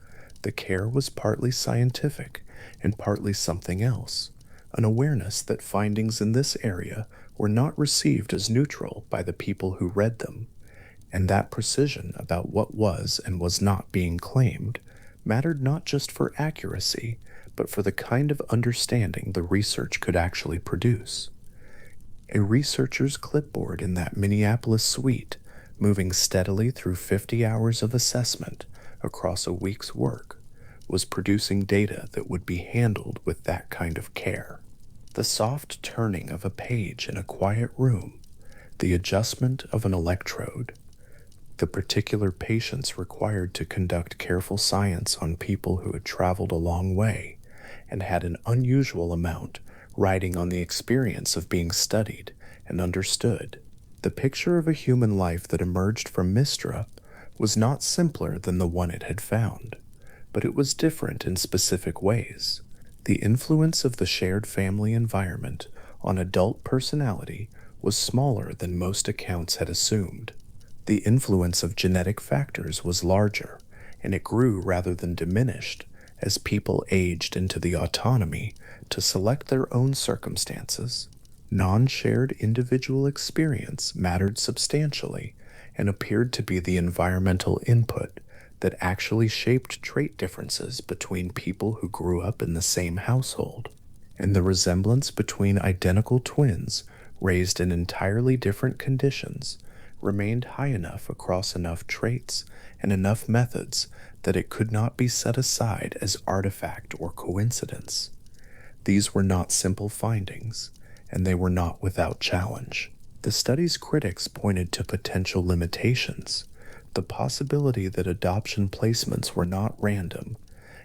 [SPEAKER 1] The care was partly scientific and partly something else, an awareness that findings in this area were not received as neutral by the people who read them, and that precision about what was and was not being claimed mattered not just for accuracy, but for the kind of understanding the research could actually produce. A researcher's clipboard in that Minneapolis suite, moving steadily through 50 hours of assessment across a week's work, was producing data that would be handled with that kind of care. The soft turning of a page in a quiet room, the adjustment of an electrode, the particular patience required to conduct careful science on people who had traveled a long way and had an unusual amount riding on the experience of being studied and understood. The picture of a human life that emerged from Mistra was not simpler than the one it had found, but it was different in specific ways. The influence of the shared family environment on adult personality was smaller than most accounts had assumed. The influence of genetic factors was larger, and it grew rather than diminished as people aged into the autonomy to select their own circumstances. Non-shared individual experience mattered substantially and appeared to be the environmental input that actually shaped trait differences between people who grew up in the same household, and the resemblance between identical twins raised in entirely different conditions remained high enough across enough traits and enough methods that it could not be set aside as artifact or coincidence. These were not simple findings, and they were not without challenge. The study's critics pointed to potential limitations, the possibility that adoption placements were not random,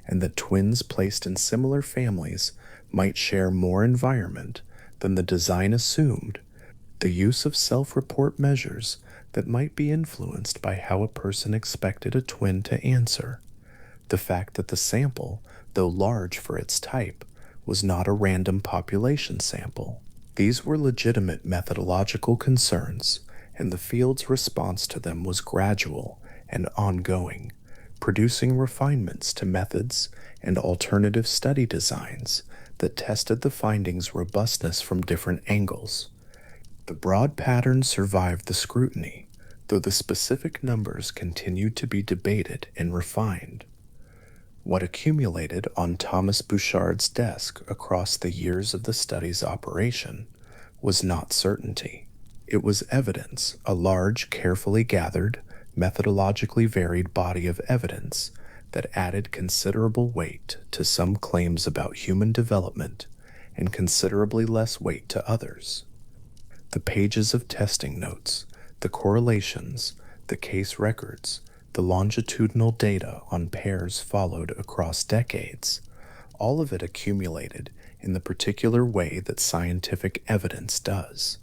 [SPEAKER 1] and that twins placed in similar families might share more environment than the design assumed, the use of self-report measures that might be influenced by how a person expected a twin to answer, The fact that the sample, though large for its type, was not a random population sample. These were legitimate methodological concerns, and the field's response to them was gradual and ongoing, producing refinements to methods and alternative study designs that tested the findings' robustness from different angles. The broad pattern survived the scrutiny, though the specific numbers continued to be debated and refined. What accumulated on Thomas Bouchard's desk across the years of the study's operation was not certainty. It was evidence, a large, carefully gathered, methodologically varied body of evidence that added considerable weight to some claims about human development and considerably less weight to others. The pages of testing notes, the correlations, the case records, the longitudinal data on pairs followed across decades, all of it accumulated in the particular way that scientific evidence does,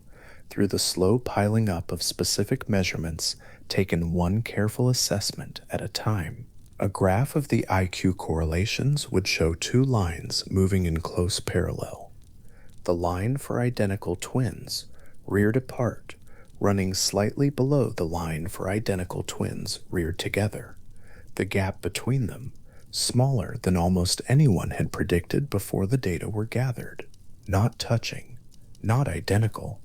[SPEAKER 1] through the slow piling up of specific measurements taken one careful assessment at a time. A graph of the IQ correlations would show two lines moving in close parallel. The line for identical twins, reared apart, running slightly below the line for identical twins reared together. The gap between them, smaller than almost anyone had predicted before the data were gathered. Not touching, not identical,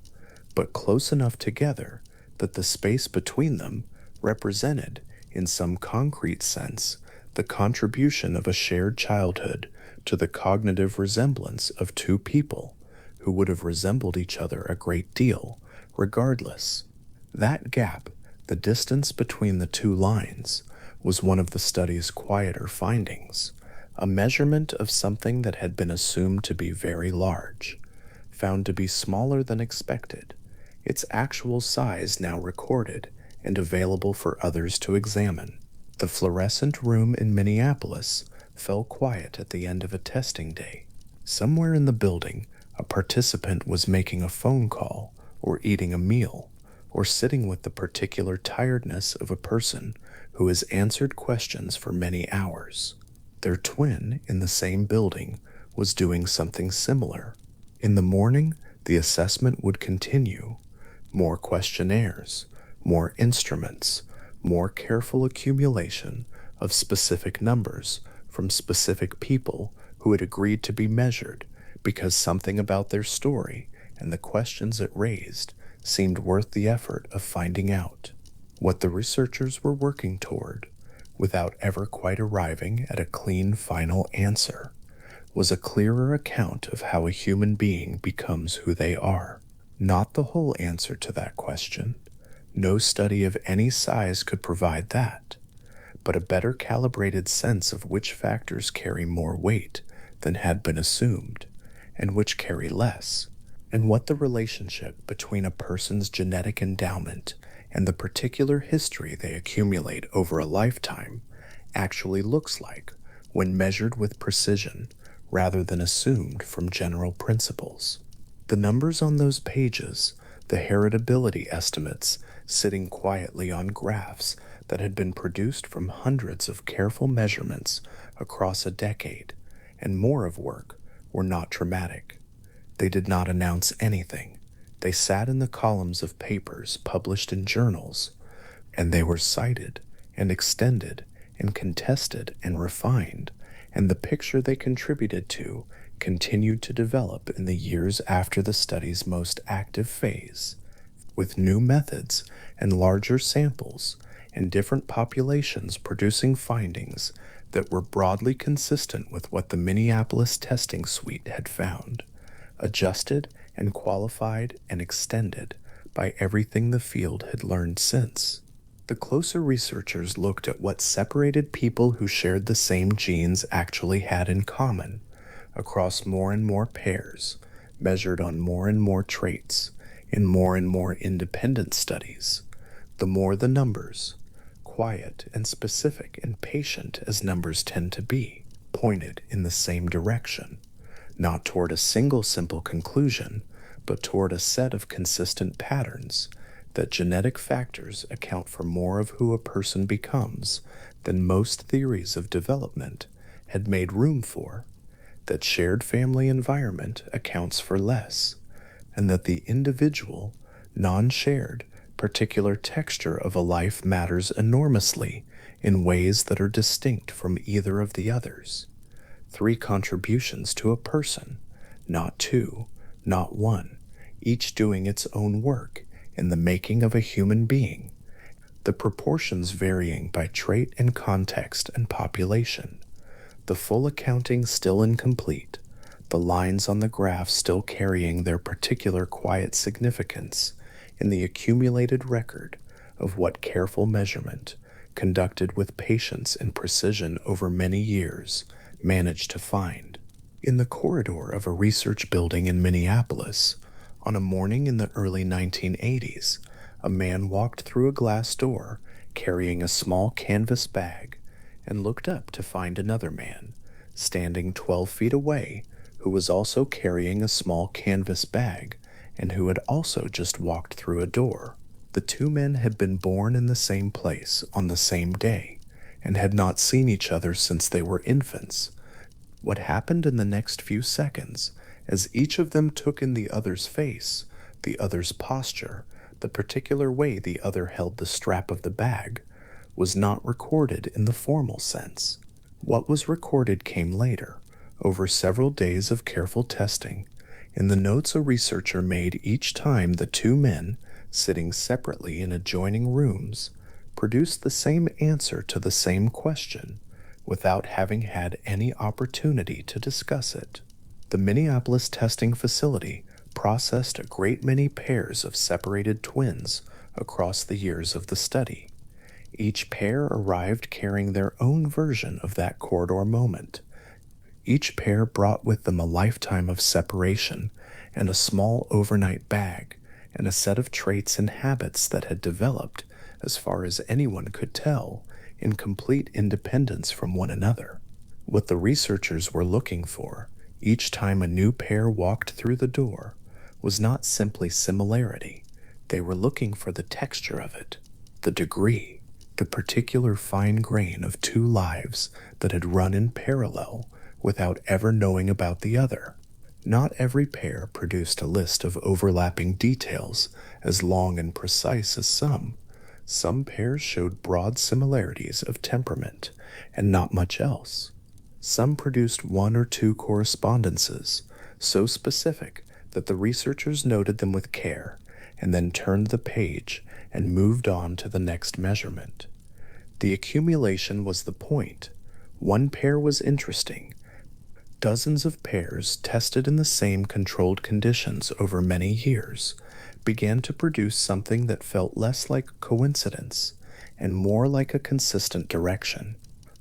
[SPEAKER 1] but close enough together that the space between them represented, in some concrete sense, the contribution of a shared childhood to the cognitive resemblance of two people who would have resembled each other a great deal, regardless. That gap, the distance between the two lines, was one of the study's quieter findings, a measurement of something that had been assumed to be very large, found to be smaller than expected, its actual size now recorded and available for others to examine. The fluorescent room in Minneapolis fell quiet at the end of a testing day. Somewhere in the building, a participant was making a phone call, or eating a meal, or sitting with the particular tiredness of a person who has answered questions for many hours. Their twin in the same building was doing something similar. In the morning, the assessment would continue. More questionnaires, more instruments, more careful accumulation of specific numbers from specific people who had agreed to be measured because something about their story and the questions it raised seemed worth the effort of finding out. What the researchers were working toward, without ever quite arriving at a clean final answer, was a clearer account of how a human being becomes who they are. Not the whole answer to that question. No study of any size could provide that, but a better calibrated sense of which factors carry more weight than had been assumed, and which carry less, and what the relationship between a person's genetic endowment and the particular history they accumulate over a lifetime actually looks like when measured with precision rather than assumed from general principles. The numbers on those pages, the heritability estimates sitting quietly on graphs that had been produced from hundreds of careful measurements across a decade and more of work, were not dramatic. They did not announce anything. They sat in the columns of papers published in journals, and they were cited and extended and contested and refined, and the picture they contributed to continued to develop in the years after the study's most active phase, with new methods and larger samples and different populations producing findings that were broadly consistent with what the Minneapolis testing suite had found, adjusted and qualified and extended by everything the field had learned since. The closer researchers looked at what separated people who shared the same genes actually had in common, across more and more pairs, measured on more and more traits, in more and more independent studies. The more the numbers, quiet and specific and patient as numbers tend to be, pointed in the same direction, not toward a single simple conclusion, but toward a set of consistent patterns that genetic factors account for more of who a person becomes than most theories of development had made room for, that shared family environment accounts for less, and that the individual, non-shared, particular texture of a life matters enormously in ways that are distinct from either of the others. Three contributions to a person, not two, not one, each doing its own work in the making of a human being, the proportions varying by trait and context and population, the full accounting still incomplete, the lines on the graph still carrying their particular quiet significance in the accumulated record of what careful measurement, conducted with patience and precision over many years, managed to find. In the corridor of a research building in Minneapolis, on a morning in the early 1980s, a man walked through a glass door carrying a small canvas bag and looked up to find another man, standing 12 feet away, who was also carrying a small canvas bag and who had also just walked through a door. The two men had been born in the same place on the same day and had not seen each other since they were infants. What happened in the next few seconds, as each of them took in the other's face, the other's posture, the particular way the other held the strap of the bag, was not recorded in the formal sense. What was recorded came later, over several days of careful testing, in the notes a researcher made each time the two men, sitting separately in adjoining rooms, produced the same answer to the same question, without having had any opportunity to discuss it. The Minneapolis testing facility processed a great many pairs of separated twins across the years of the study. Each pair arrived carrying their own version of that corridor moment. Each pair brought with them a lifetime of separation and a small overnight bag and a set of traits and habits that had developed, as far as anyone could tell, in complete independence from one another. What the researchers were looking for, each time a new pair walked through the door, was not simply similarity. They were looking for the texture of it, the degree, the particular fine grain of two lives that had run in parallel without ever knowing about the other. Not every pair produced a list of overlapping details as long and precise as some. Some pairs showed broad similarities of temperament and not much else. Some produced one or two correspondences, so specific that the researchers noted them with care and then turned the page and moved on to the next measurement. The accumulation was the point. One pair was interesting. Dozens of pairs tested in the same controlled conditions over many years began to produce something that felt less like coincidence and more like a consistent direction.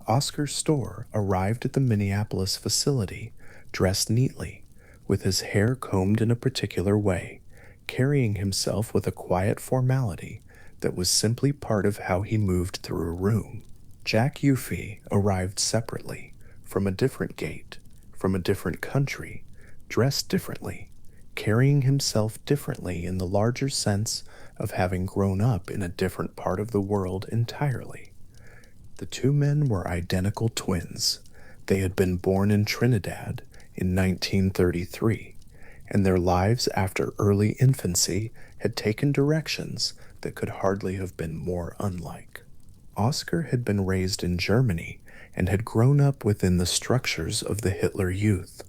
[SPEAKER 1] Oscar Storr arrived at the Minneapolis facility dressed neatly, with his hair combed in a particular way, carrying himself with a quiet formality that was simply part of how he moved through a room. Jack Yuffie arrived separately, from a different gate, from a different country, dressed differently, carrying himself differently in the larger sense of having grown up in a different part of the world entirely. The two men were identical twins. They had been born in Trinidad in 1933, and their lives after early infancy had taken directions that could hardly have been more unlike. Oscar had been raised in Germany and had grown up within the structures of the Hitler Youth.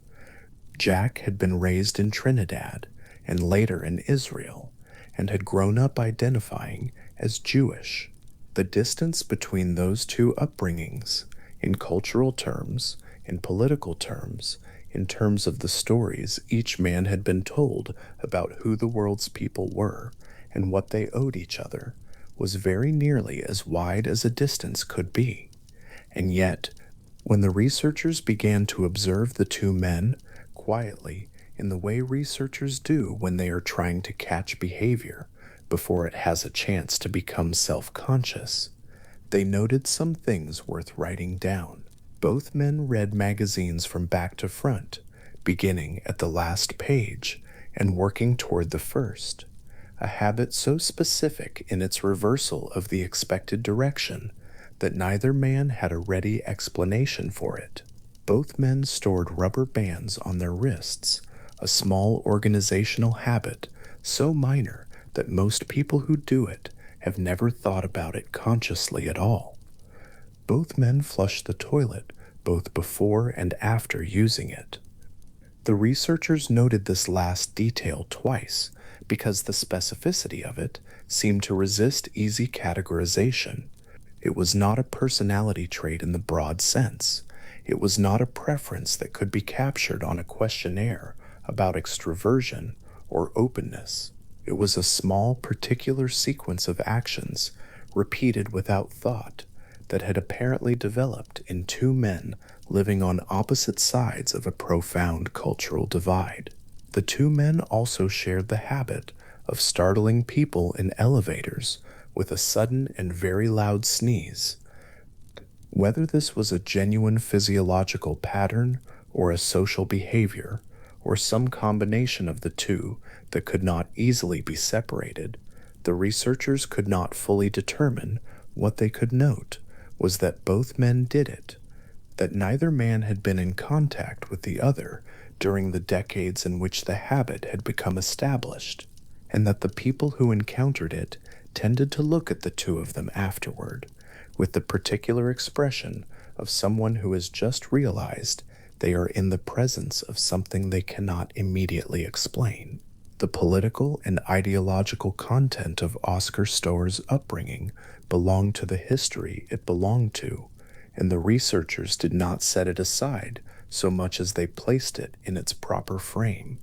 [SPEAKER 1] Jack had been raised in Trinidad and later in Israel and had grown up identifying as Jewish. The distance between those two upbringings, in cultural terms, in political terms, in terms of the stories each man had been told about who the world's people were and what they owed each other, was very nearly as wide as a distance could be. And yet, when the researchers began to observe the two men quietly in the way researchers do when they are trying to catch behavior before it has a chance to become self-conscious, they noted some things worth writing down. Both men read magazines from back to front, beginning at the last page and working toward the first. a habit so specific in its reversal of the expected direction that neither man had a ready explanation for it. Both men stored rubber bands on their wrists, a small organizational habit so minor that most people who do it have never thought about it consciously at all. Both men flushed the toilet both before and after using it. The researchers noted this last detail twice because the specificity of it seemed to resist easy categorization. It was not a personality trait in the broad sense. It was not a preference that could be captured on a questionnaire about extroversion or openness. It was a small, particular sequence of actions, repeated without thought, that had apparently developed in two men living on opposite sides of a profound cultural divide. The two men also shared the habit of startling people in elevators with a sudden and very loud sneeze. Whether this was a genuine physiological pattern or a social behavior, or some combination of the two that could not easily be separated, the researchers could not fully determine. What they could note was that both men did it, that neither man had been in contact with the other during the decades in which the habit had become established, and that the people who encountered it tended to look at the two of them afterward with the particular expression of someone who has just realized they are in the presence of something they cannot immediately explain. The political and ideological content of Oscar Stower's upbringing belonged to the history it belonged to, and the researchers did not set it aside so much as they placed it in its proper frame,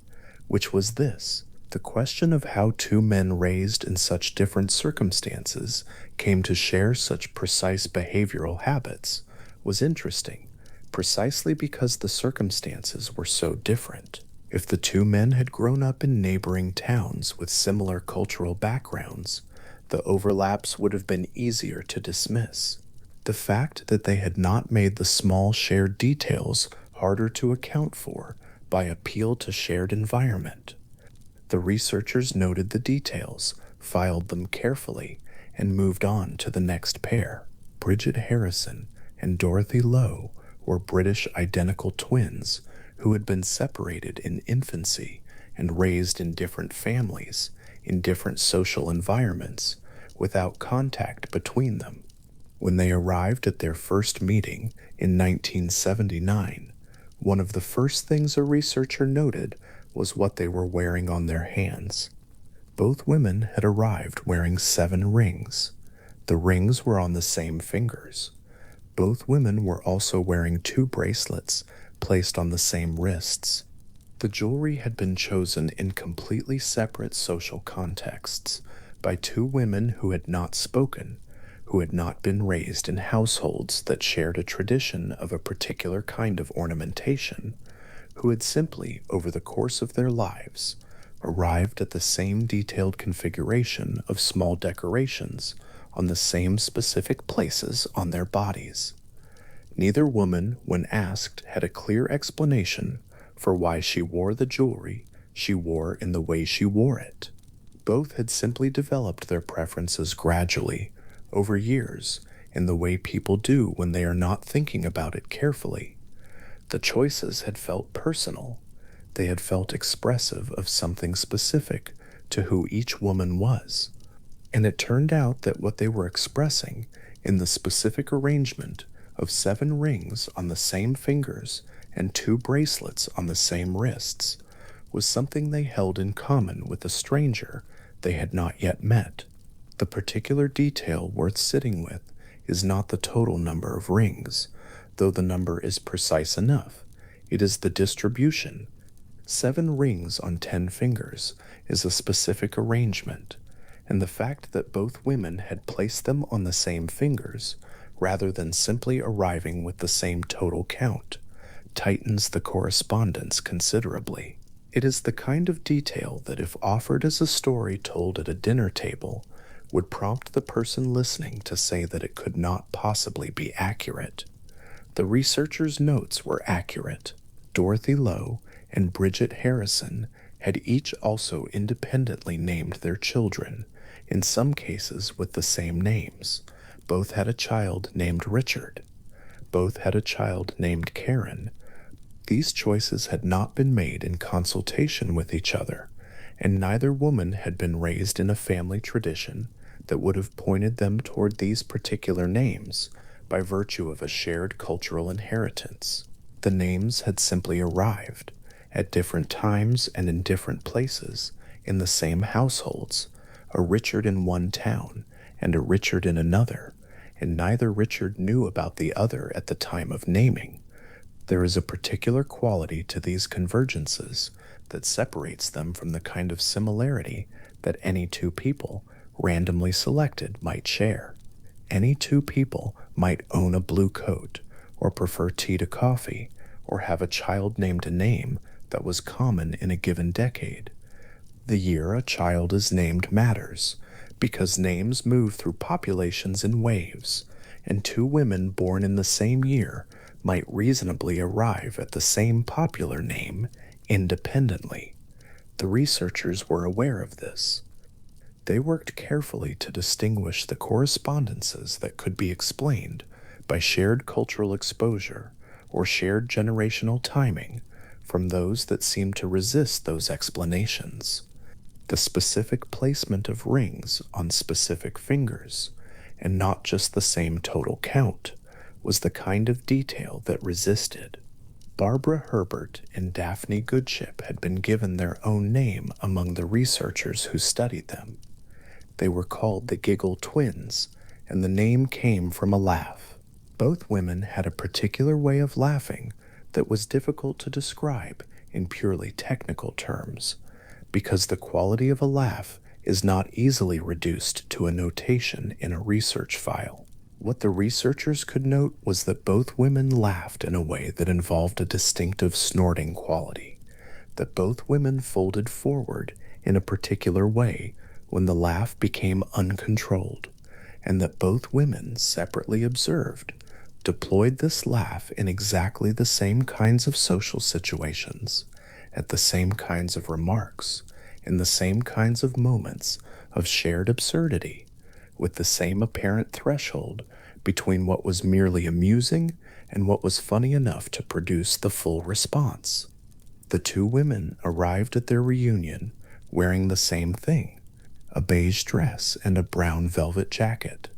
[SPEAKER 1] which was this: the question of how two men raised in such different circumstances came to share such precise behavioral habits was interesting, precisely because the circumstances were so different. If the two men had grown up in neighboring towns with similar cultural backgrounds, the overlaps would have been easier to dismiss. The fact that they had not made the small shared details harder to account for by appeal to shared environment. The researchers noted the details, filed them carefully, and moved on to the next pair. Bridget Harrison and Dorothy Lowe were British identical twins who had been separated in infancy and raised in different families, in different social environments, without contact between them. When they arrived at their first meeting in 1979, one of the first things a researcher noted was what they were wearing on their hands. Both women had arrived wearing 7 rings. The rings were on the same fingers. Both women were also wearing 2 bracelets placed on the same wrists. The jewelry had been chosen in completely separate social contexts by 2 women who had not spoken, who had not been raised in households that shared a tradition of a particular kind of ornamentation, who had simply, over the course of their lives, arrived at the same detailed configuration of small decorations on the same specific places on their bodies. Neither woman, when asked, had a clear explanation for why she wore the jewelry she wore in the way she wore it. Both had simply developed their preferences gradually, over years, in the way people do when they are not thinking about it carefully. The choices had felt personal. They had felt expressive of something specific to who each woman was. And it turned out that what they were expressing in the specific arrangement of 7 rings on the same fingers and 2 bracelets on the same wrists was something they held in common with a stranger they had not yet met. The particular detail worth sitting with is not the total number of rings, though the number is precise enough. It is the distribution. 7 rings on 10 fingers is a specific arrangement, and the fact that both women had placed them on the same fingers, rather than simply arriving with the same total count, tightens the correspondence considerably. It is the kind of detail that, if offered as a story told at a dinner table, would prompt the person listening to say that it could not possibly be accurate. The researchers' notes were accurate. Dorothy Lowe and Bridget Harrison had each also independently named their children, in some cases with the same names. Both had a child named Richard. Both had a child named Karen. These choices had not been made in consultation with each other, and neither woman had been raised in a family tradition that would have pointed them toward these particular names by virtue of a shared cultural inheritance. The names had simply arrived, at different times and in different places, in the same households, a Richard in one town and a Richard in another, and neither Richard knew about the other at the time of naming. There is a particular quality to these convergences that separates them from the kind of similarity that any two people, randomly selected, might share. Any two people might own a blue coat, or prefer tea to coffee, or have a child named a name that was common in a given decade. The year a child is named matters, because names move through populations in waves, and two women born in the same year might reasonably arrive at the same popular name independently. The researchers were aware of this. They worked carefully to distinguish the correspondences that could be explained by shared cultural exposure or shared generational timing from those that seemed to resist those explanations. The specific placement of rings on specific fingers, and not just the same total count, was the kind of detail that resisted. Barbara Herbert and Daphne Goodship had been given their own name among the researchers who studied them. They were called the Giggle Twins, and the name came from a laugh. Both women had a particular way of laughing that was difficult to describe in purely technical terms, because the quality of a laugh is not easily reduced to a notation in a research file. What the researchers could note was that both women laughed in a way that involved a distinctive snorting quality, that both women folded forward in a particular way when the laugh became uncontrolled, and that both women, separately observed, deployed this laugh in exactly the same kinds of social situations, at the same kinds of remarks, in the same kinds of moments of shared absurdity, with the same apparent threshold between what was merely amusing and what was funny enough to produce the full response. The two women arrived at their reunion wearing the same thing, a beige dress and a brown velvet jacket.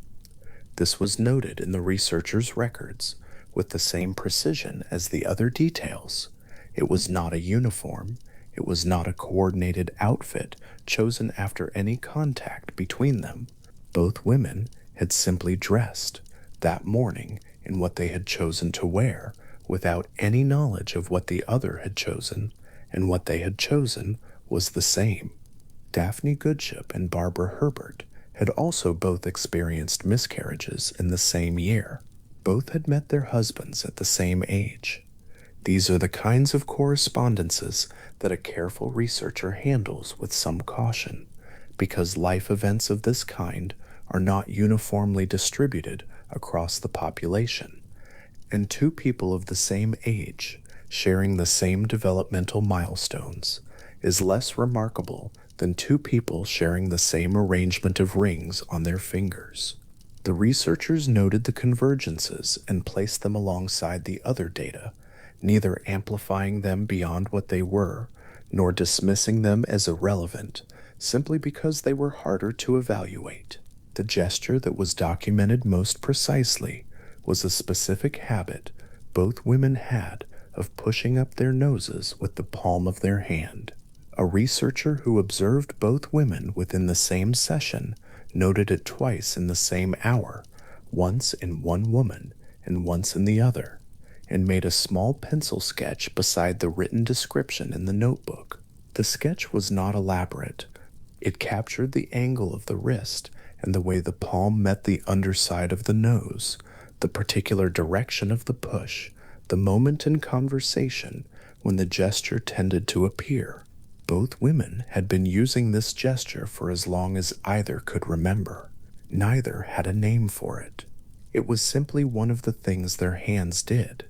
[SPEAKER 1] This was noted in the researchers' records with the same precision as the other details. It was not a uniform. It was not a coordinated outfit chosen after any contact between them. Both women had simply dressed that morning in what they had chosen to wear without any knowledge of what the other had chosen, and what they had chosen was the same. Daphne Goodship and Barbara Herbert had also both experienced miscarriages in the same year. Both had met their husbands at the same age. These are the kinds of correspondences that a careful researcher handles with some caution, because life events of this kind are not uniformly distributed across the population, and two people of the same age, sharing the same developmental milestones, is less remarkable than two people sharing the same arrangement of rings on their fingers. The researchers noted the convergences and placed them alongside the other data, neither amplifying them beyond what they were, nor dismissing them as irrelevant, simply because they were harder to evaluate. The gesture that was documented most precisely was a specific habit both women had of pushing up their noses with the palm of their hand. A researcher who observed both women within the same session noted it twice in the same hour, once in one woman and once in the other, and made a small pencil sketch beside the written description in the notebook. The sketch was not elaborate. It captured the angle of the wrist and the way the palm met the underside of the nose, the particular direction of the push, the moment in conversation when the gesture tended to appear. Both women had been using this gesture for as long as either could remember. Neither had a name for it. It was simply one of the things their hands did.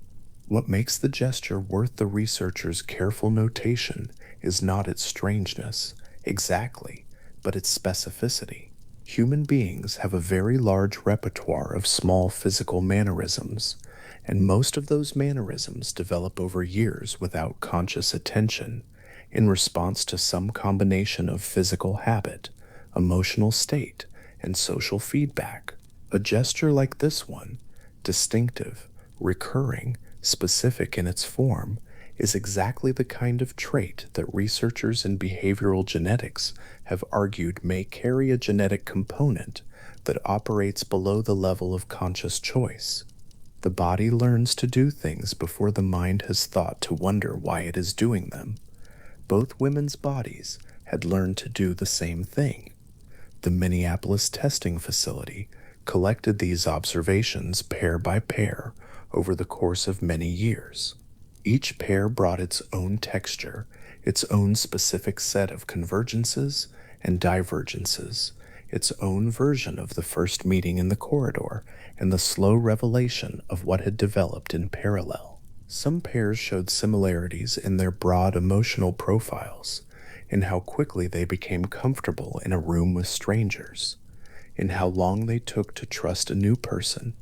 [SPEAKER 1] What makes the gesture worth the researchers' careful notation is not its strangeness, exactly, but its specificity. Human beings have a very large repertoire of small physical mannerisms, and most of those mannerisms develop over years without conscious attention in response to some combination of physical habit, emotional state, and social feedback. A gesture like this one, distinctive, recurring, specific in its form, is exactly the kind of trait that researchers in behavioral genetics have argued may carry a genetic component that operates below the level of conscious choice. The body learns to do things before the mind has thought to wonder why it is doing them. Both women's bodies had learned to do the same thing. The Minneapolis testing facility collected these observations pair by pair over the course of many years. Each pair brought its own texture, its own specific set of convergences and divergences, its own version of the first meeting in the corridor, and the slow revelation of what had developed in parallel. Some pairs showed similarities in their broad emotional profiles, in how quickly they became comfortable in a room with strangers, in how long they took to trust a new person,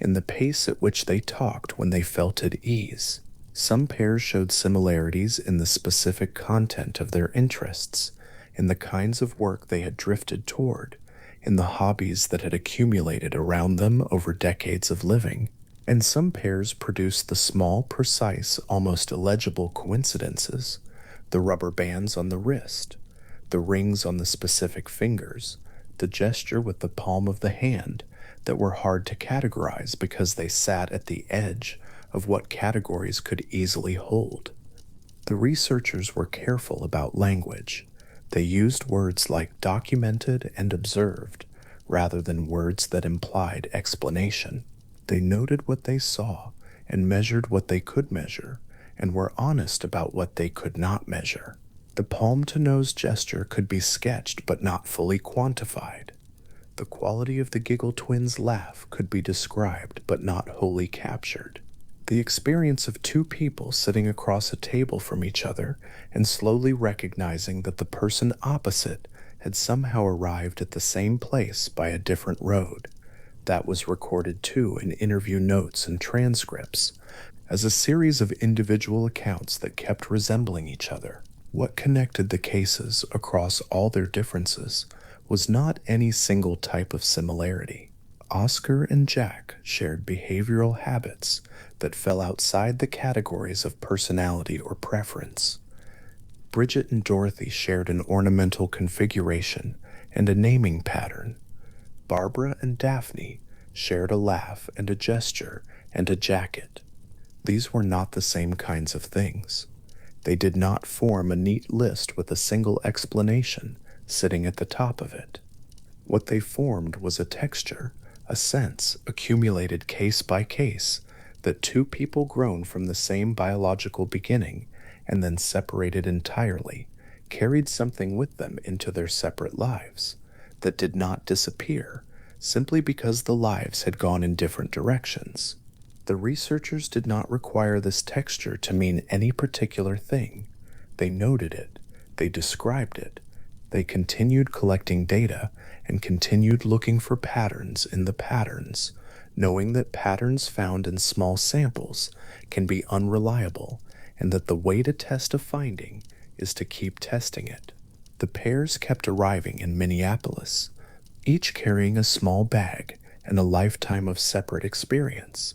[SPEAKER 1] in the pace at which they talked when they felt at ease. Some pairs showed similarities in the specific content of their interests, in the kinds of work they had drifted toward, in the hobbies that had accumulated around them over decades of living. And some pairs produced the small, precise, almost illegible coincidences, the rubber bands on the wrist, the rings on the specific fingers, the gesture with the palm of the hand, that were hard to categorize because they sat at the edge of what categories could easily hold. The researchers were careful about language. They used words like documented and observed rather than words that implied explanation. They noted what they saw and measured what they could measure and were honest about what they could not measure. The palm-to-nose gesture could be sketched but not fully quantified. The quality of the Giggle twins' laugh could be described but not wholly captured. The experience of two people sitting across a table from each other and slowly recognizing that the person opposite had somehow arrived at the same place by a different road. That was recorded too in interview notes and transcripts, as a series of individual accounts that kept resembling each other. What connected the cases across all their differences was not any single type of similarity. Oscar and Jack shared behavioral habits that fell outside the categories of personality or preference. Bridget and Dorothy shared an ornamental configuration and a naming pattern. Barbara and Daphne shared a laugh and a gesture and a jacket. These were not the same kinds of things. They did not form a neat list with a single explanation sitting at the top of it. What they formed was a texture, a sense accumulated case by case, that two people grown from the same biological beginning and then separated entirely carried something with them into their separate lives that did not disappear simply because the lives had gone in different directions. The researchers did not require this texture to mean any particular thing. They noted it, they described it, they continued collecting data and continued looking for patterns in the patterns, knowing that patterns found in small samples can be unreliable and that the way to test a finding is to keep testing it. The pairs kept arriving in Minneapolis, each carrying a small bag and a lifetime of separate experience,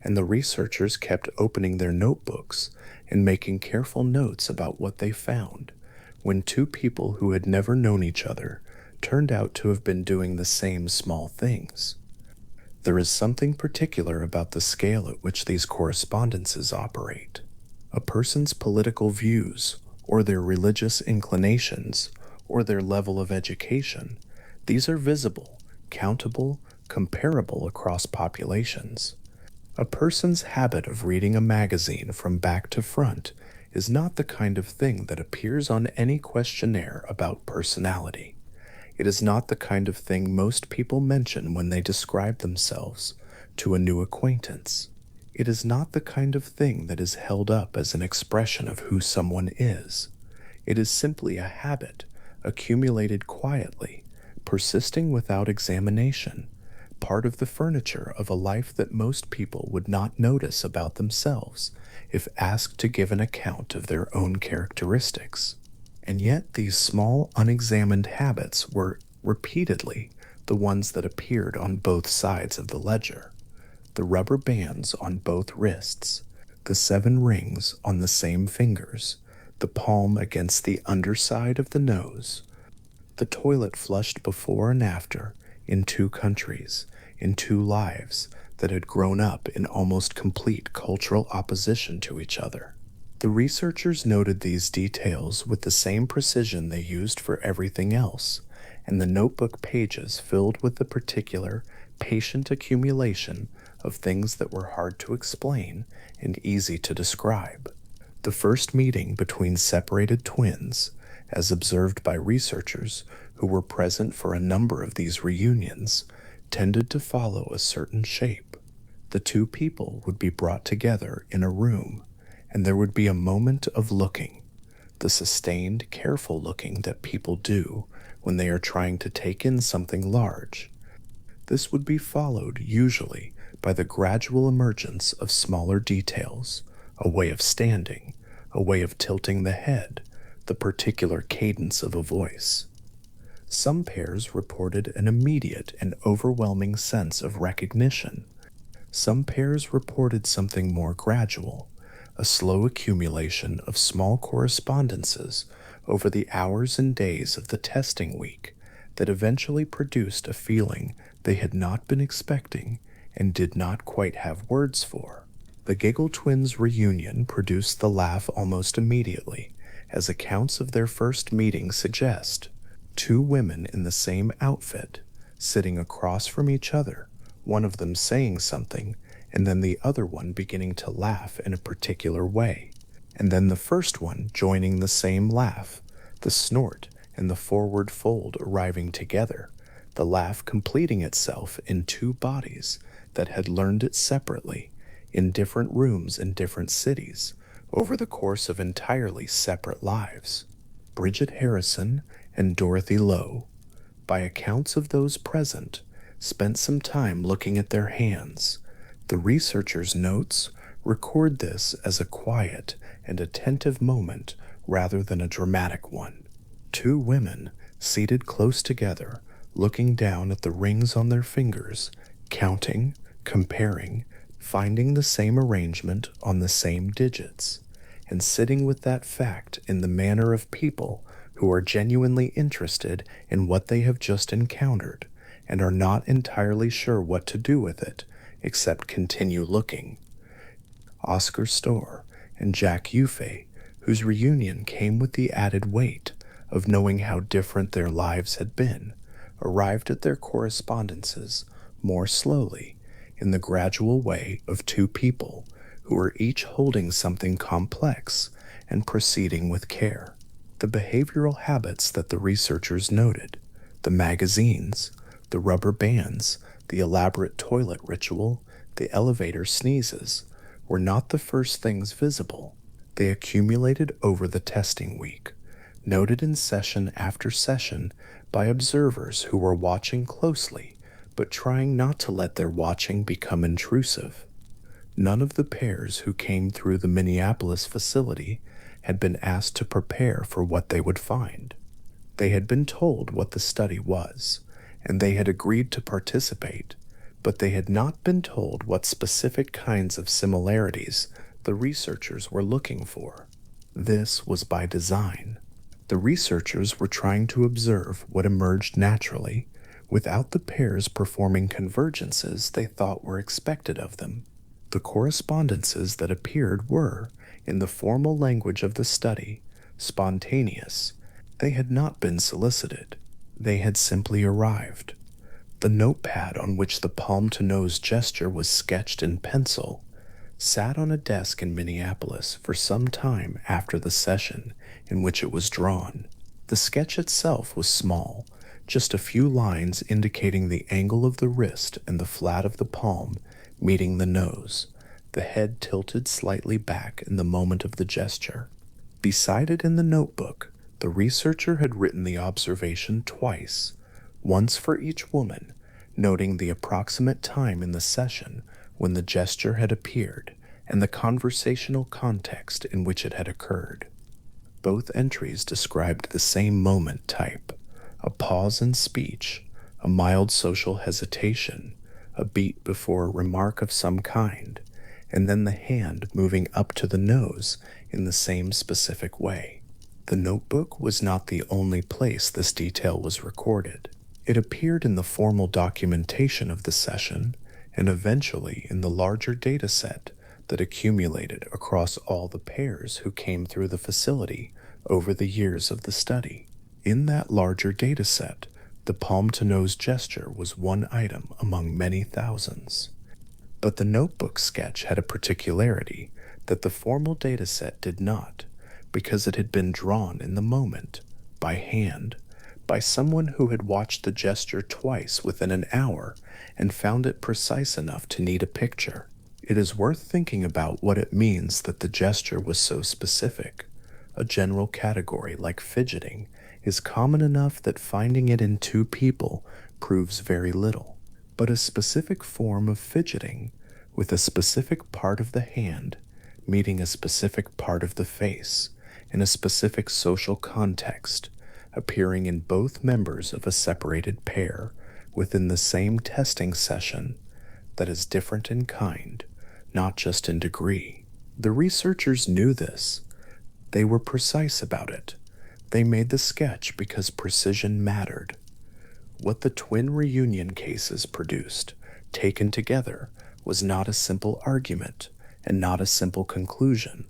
[SPEAKER 1] and the researchers kept opening their notebooks and making careful notes about what they found when two people who had never known each other turned out to have been doing the same small things. There is something particular about the scale at which these correspondences operate. A person's political views, or their religious inclinations, or their level of education, these are visible, countable, comparable across populations. A person's habit of reading a magazine from back to front is not the kind of thing that appears on any questionnaire about personality. It is not the kind of thing most people mention when they describe themselves to a new acquaintance. It is not the kind of thing that is held up as an expression of who someone is. It is simply a habit, accumulated quietly, persisting without examination, part of the furniture of a life that most people would not notice about themselves if asked to give an account of their own characteristics. And yet these small, unexamined habits were repeatedly the ones that appeared on both sides of the ledger. The rubber bands on both wrists, the 7 rings on the same fingers, the palm against the underside of the nose, the toilet flushed before and after in 2 countries, in 2 lives that had grown up in almost complete cultural opposition to each other. The researchers noted these details with the same precision they used for everything else, and the notebook pages filled with the particular, patient accumulation of things that were hard to explain and easy to describe. The first meeting between separated twins, as observed by researchers who were present for a number of these reunions, tended to follow a certain shape. The 2 people would be brought together in a room, and there would be a moment of looking, the sustained, careful looking that people do when they are trying to take in something large. This would be followed, usually, by the gradual emergence of smaller details, a way of standing, a way of tilting the head, the particular cadence of a voice. Some pairs reported an immediate and overwhelming sense of recognition. Some pairs reported something more gradual, a slow accumulation of small correspondences over the hours and days of the testing week that eventually produced a feeling they had not been expecting and did not quite have words for. The Giggle Twins reunion produced the laugh almost immediately, as accounts of their first meeting suggest. 2 women in the same outfit, sitting across from each other, one of them saying something, and then the other one beginning to laugh in a particular way, and then the first one joining the same laugh, the snort and the forward fold arriving together, the laugh completing itself in 2 bodies that had learned it separately, in different rooms in different cities, over the course of entirely separate lives. Bridget Harrison and Dorothy Lowe, by accounts of those present, spent some time looking at their hands. The researchers' notes record this as a quiet and attentive moment rather than a dramatic one. 2 women, seated close together, looking down at the rings on their fingers, counting, comparing, finding the same arrangement on the same digits, and sitting with that fact in the manner of people who are genuinely interested in what they have just encountered and are not entirely sure what to do with it except continue looking. Oscar Storr and Jack Yufei, whose reunion came with the added weight of knowing how different their lives had been, arrived at their correspondences more slowly, in the gradual way of 2 people who were each holding something complex and proceeding with care. The behavioral habits that the researchers noted, the magazines, the rubber bands, the elaborate toilet ritual, the elevator sneezes, were not the first things visible. They accumulated over the testing week, noted in session after session by observers who were watching closely but trying not to let their watching become intrusive. None of the pairs who came through the Minneapolis facility had been asked to prepare for what they would find. They had been told what the study was, and they had agreed to participate, but they had not been told what specific kinds of similarities the researchers were looking for. This was by design. The researchers were trying to observe what emerged naturally, without the pairs performing convergences they thought were expected of them. The correspondences that appeared were, in the formal language of the study, spontaneous. They had not been solicited. They had simply arrived. The notepad on which the palm-to-nose gesture was sketched in pencil sat on a desk in Minneapolis for some time after the session in which it was drawn. The sketch itself was small, just a few lines indicating the angle of the wrist and the flat of the palm meeting the nose. the head tilted slightly back in the moment of the gesture. Beside it in the notebook, the researcher had written the observation twice, once for each woman, noting the approximate time in the session when the gesture had appeared and the conversational context in which it had occurred. Both entries described the same moment type: a pause in speech, a mild social hesitation, a beat before a remark of some kind, and then the hand moving up to the nose in the same specific way. The notebook was not the only place this detail was recorded. It appeared in the formal documentation of the session and eventually in the larger data set that accumulated across all the pairs who came through the facility over the years of the study. In that larger data set, the palm-to-nose gesture was one item among many thousands. But the notebook sketch had a particularity that the formal data set did not, because it had been drawn in the moment, by hand, by someone who had watched the gesture twice within an hour and found it precise enough to need a picture. It is worth thinking about what it means that the gesture was so specific. A general category like fidgeting is common enough that finding it in two people proves very little. But a specific form of fidgeting, with a specific part of the hand meeting a specific part of the face in a specific social context, appearing in both members of a separated pair within the same testing session, that is different in kind, not just in degree. The researchers knew this. They were precise about it. They made the sketch because precision mattered. What the twin reunion cases produced, taken together, was not a simple argument and not a simple conclusion.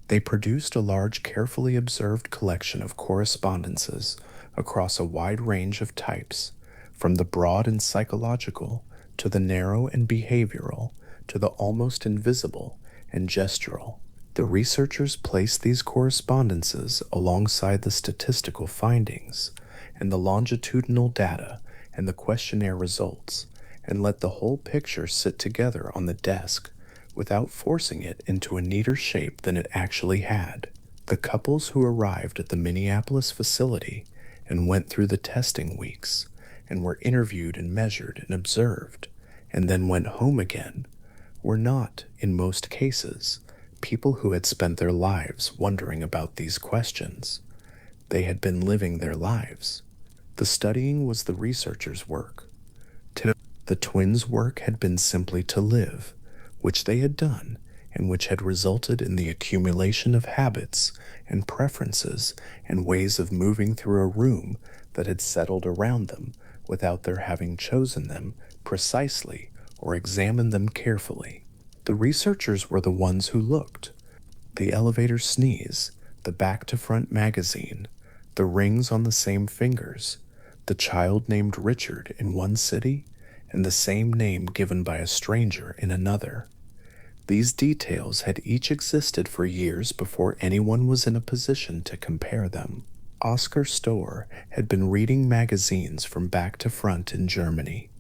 [SPEAKER 1] They produced a large, carefully observed collection of correspondences across a wide range of types, from the broad and psychological to the narrow and behavioral to the almost invisible and gestural. The researchers placed these correspondences alongside the statistical findings and the longitudinal data and the questionnaire results, and let the whole picture sit together on the desk without forcing it into a neater shape than it actually had. The couples who arrived at the Minneapolis facility and went through the testing weeks and were interviewed and measured and observed and then went home again were not, in most cases, people who had spent their lives wondering about these questions. They had been living their lives. The studying was the researchers' work. The twins' work had been simply to live, which they had done, and which had resulted in the accumulation of habits and preferences and ways of moving through a room that had settled around them without their having chosen them precisely or examined them carefully. The researchers were the ones who looked. The elevator sneeze, the back-to-front magazine, the rings on the same fingers, the child named Richard in one city, and the same name given by a stranger in another. These details had each existed for years before anyone was in a position to compare them. Oscar Stohr had been reading magazines from back to front in Germany,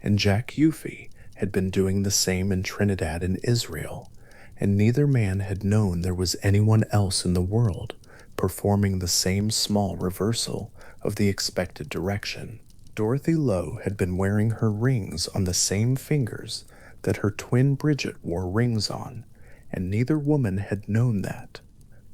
[SPEAKER 1] and Jack Yuffie had been doing the same in Trinidad and Israel, and neither man had known there was anyone else in the world performing the same small reversal of the expected direction. Dorothy Lowe had been wearing her rings on the same fingers that her twin Bridget wore rings on, and neither woman had known that.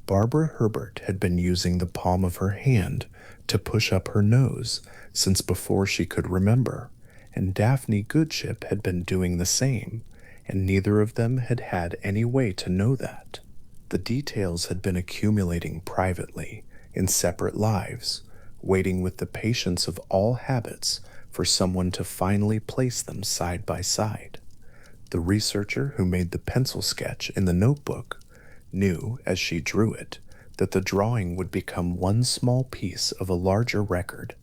[SPEAKER 1] Barbara Herbert had been using the palm of her hand to push up her nose since before she could remember, and Daphne Goodship had been doing the same, and neither of them had had any way to know that. The details had been accumulating privately, in separate lives, waiting with the patience of all habits for someone to finally place them side by side. The researcher who made the pencil sketch in the notebook knew, as she drew it, that the drawing would become one small piece of a larger record.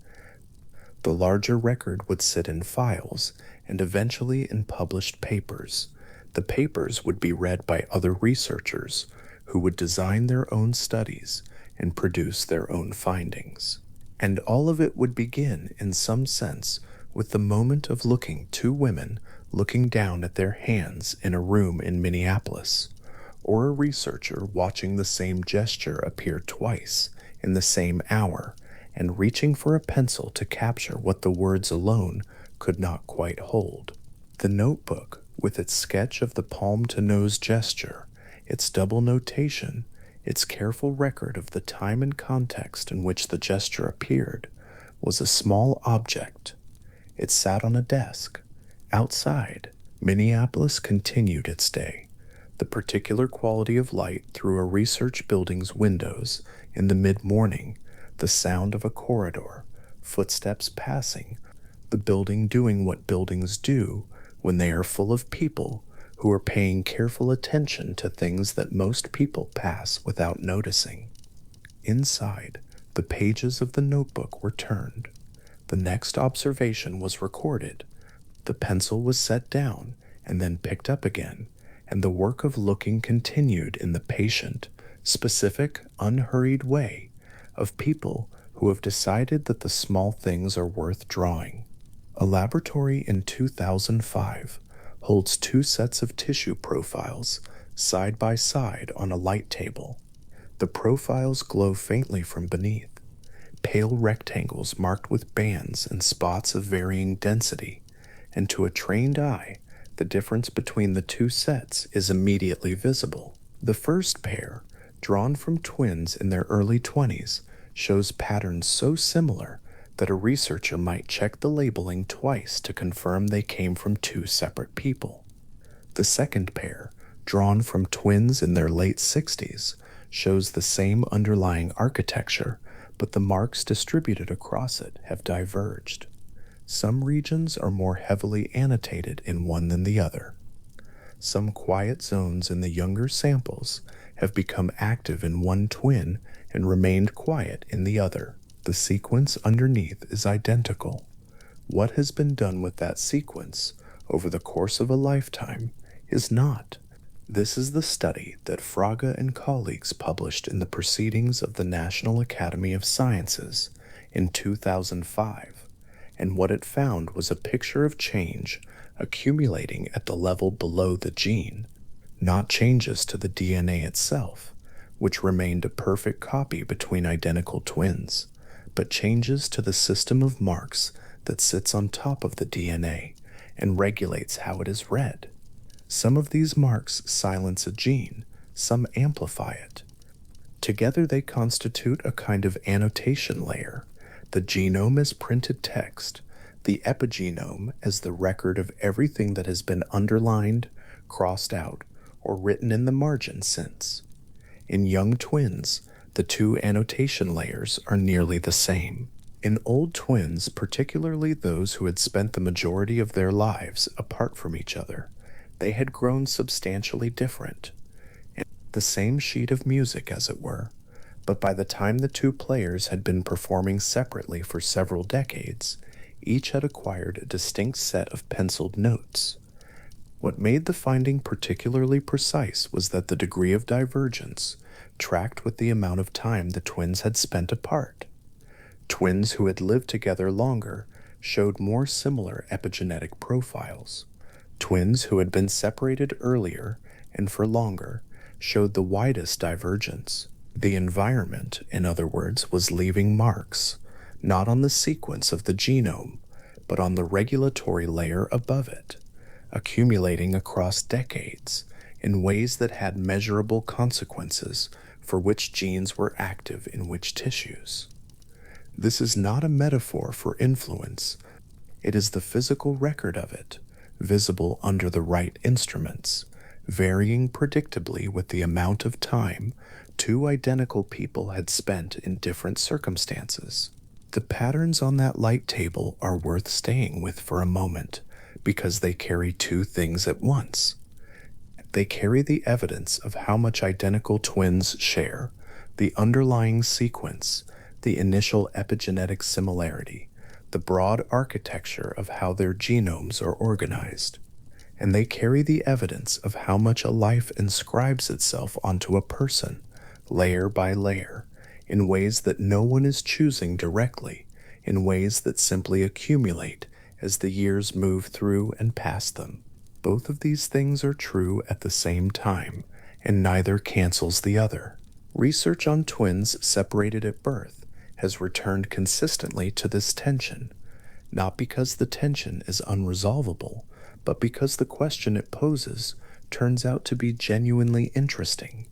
[SPEAKER 1] The larger record would sit in files and eventually in published papers. The papers would be read by other researchers who would design their own studies and produce their own findings. And all of it would begin, in some sense, with the moment of looking two women looking down at their hands in a room in Minneapolis, or a researcher watching the same gesture appear twice in the same hour and reaching for a pencil to capture what the words alone could not quite hold. The notebook, with its sketch of the palm to nose gesture, its double notation, its careful record of the time and context in which the gesture appeared, was a small object. It sat on a desk. Outside, Minneapolis continued its day. The particular quality of light through a research building's windows in the mid-morning, the sound of a corridor, footsteps passing, the building doing what buildings do when they are full of people who are paying careful attention to things that most people pass without noticing. Inside, the pages of the notebook were turned. The next observation was recorded. The pencil was set down and then picked up again, and the work of looking continued in the patient, specific, unhurried way of people who have decided that the small things are worth drawing. A laboratory in 2005 holds two sets of tissue profiles side by side on a light table. The profiles glow faintly from beneath, pale rectangles marked with bands and spots of varying density, and to a trained eye, the difference between the two sets is immediately visible. The first pair, drawn from twins in their early 20s, shows patterns so similar that a researcher might check the labeling twice to confirm they came from two separate people. The second pair, drawn from twins in their late 60s, shows the same underlying architecture, but the marks distributed across it have diverged. Some regions are more heavily annotated in one than the other. Some quiet zones in the younger samples have become active in one twin and remained quiet in the other. The sequence underneath is identical. What has been done with that sequence over the course of a lifetime is not. This is the study that Fraga and colleagues published in the Proceedings of the National Academy of Sciences in 2005, and what it found was a picture of change accumulating at the level below the gene, not changes to the DNA itself, which remained a perfect copy between identical twins, but changes to the system of marks that sits on top of the DNA and regulates how it is read. Some of these marks silence a gene, some amplify it. Together they constitute a kind of annotation layer. The genome as printed text, the epigenome as the record of everything that has been underlined, crossed out, or written in the margin since. In young twins, the two annotation layers are nearly the same. In old twins, particularly those who had spent the majority of their lives apart from each other, they had grown substantially different. The same sheet of music, as it were, but by the time the two players had been performing separately for several decades, each had acquired a distinct set of penciled notes. What made the finding particularly precise was that the degree of divergence tracked with the amount of time the twins had spent apart. Twins who had lived together longer showed more similar epigenetic profiles. Twins who had been separated earlier and for longer showed the widest divergence. The environment, in other words, was leaving marks, not on the sequence of the genome, but on the regulatory layer above it, accumulating across decades in ways that had measurable consequences for which genes were active in which tissues. This is not a metaphor for influence. It is the physical record of it, visible under the right instruments, varying predictably with the amount of time two identical people had spent in different circumstances. The patterns on that light table are worth staying with for a moment because they carry two things at once. They carry the evidence of how much identical twins share, the underlying sequence, the initial epigenetic similarity, the broad architecture of how their genomes are organized. And they carry the evidence of how much a life inscribes itself onto a person, layer by layer, in ways that no one is choosing directly, in ways that simply accumulate as the years move through and past them. Both of these things are true at the same time, and neither cancels the other. Research on twins separated at birth has returned consistently to this tension, not because the tension is unresolvable, but because the question it poses turns out to be genuinely interesting.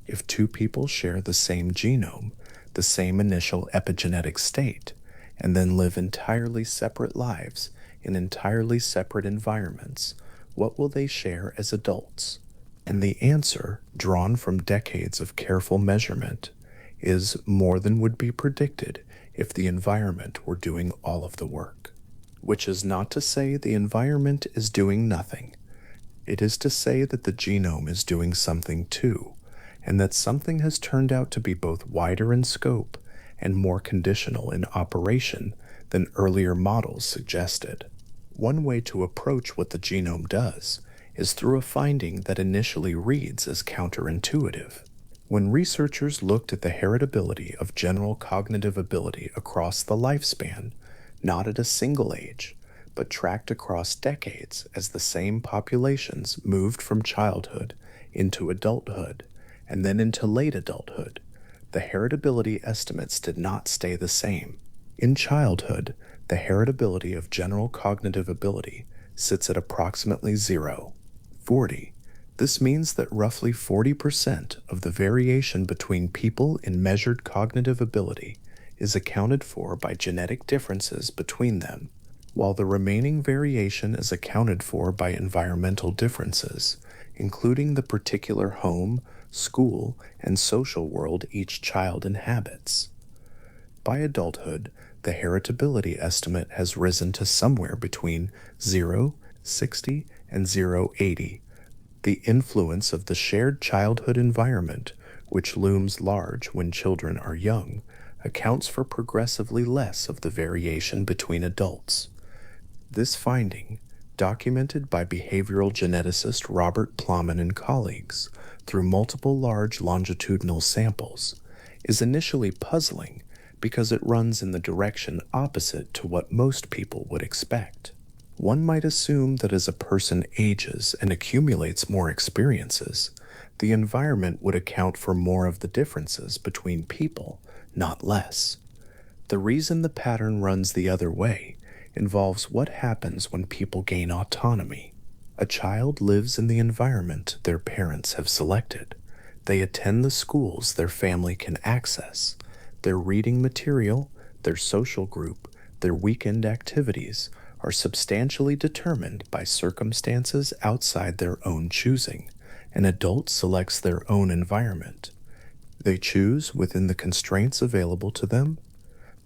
[SPEAKER 1] If two people share the same genome, the same initial epigenetic state, and then live entirely separate lives in entirely separate environments, what will they share as adults? And the answer, drawn from decades of careful measurement, is more than would be predicted if the environment were doing all of the work. Which is not to say the environment is doing nothing. It is to say that the genome is doing something too, and that something has turned out to be both wider in scope and more conditional in operation than earlier models suggested. One way to approach what the genome does is through a finding that initially reads as counterintuitive. When researchers looked at the heritability of general cognitive ability across the lifespan, not at a single age, but tracked across decades as the same populations moved from childhood into adulthood and then into late adulthood, the heritability estimates did not stay the same. In childhood, the heritability of general cognitive ability sits at approximately 0.40. This means that roughly 40% of the variation between people in measured cognitive ability is accounted for by genetic differences between them, while the remaining variation is accounted for by environmental differences, including the particular home, school, and social world each child inhabits. By adulthood, the heritability estimate has risen to somewhere between 0.60 and 0.80. The influence of the shared childhood environment, which looms large when children are young, accounts for progressively less of the variation between adults. This finding, documented by behavioral geneticist Robert Plowman and colleagues through multiple large longitudinal samples, is initially puzzling because it runs in the direction opposite to what most people would expect. One might assume that as a person ages and accumulates more experiences, the environment would account for more of the differences between people, not less. The reason the pattern runs the other way involves what happens when people gain autonomy. A child lives in the environment their parents have selected. They attend the schools their family can access. Their reading material, their social group, their weekend activities are substantially determined by circumstances outside their own choosing. An adult selects their own environment. They choose within the constraints available to them,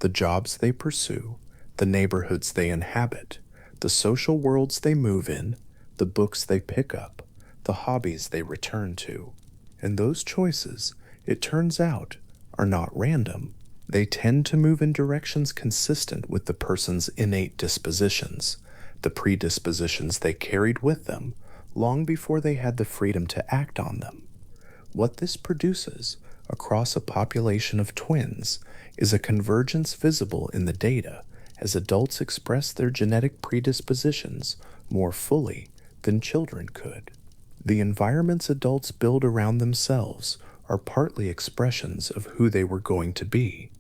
[SPEAKER 1] the jobs they pursue, the neighborhoods they inhabit, the social worlds they move in, the books they pick up, the hobbies they return to. And those choices, it turns out, are not random. They tend to move in directions consistent with the person's innate dispositions, the predispositions they carried with them long before they had the freedom to act on them. What this produces across a population of twins is a convergence visible in the data as adults express their genetic predispositions more fully than children could. The environments adults build around themselves are partly expressions of who they were going to be.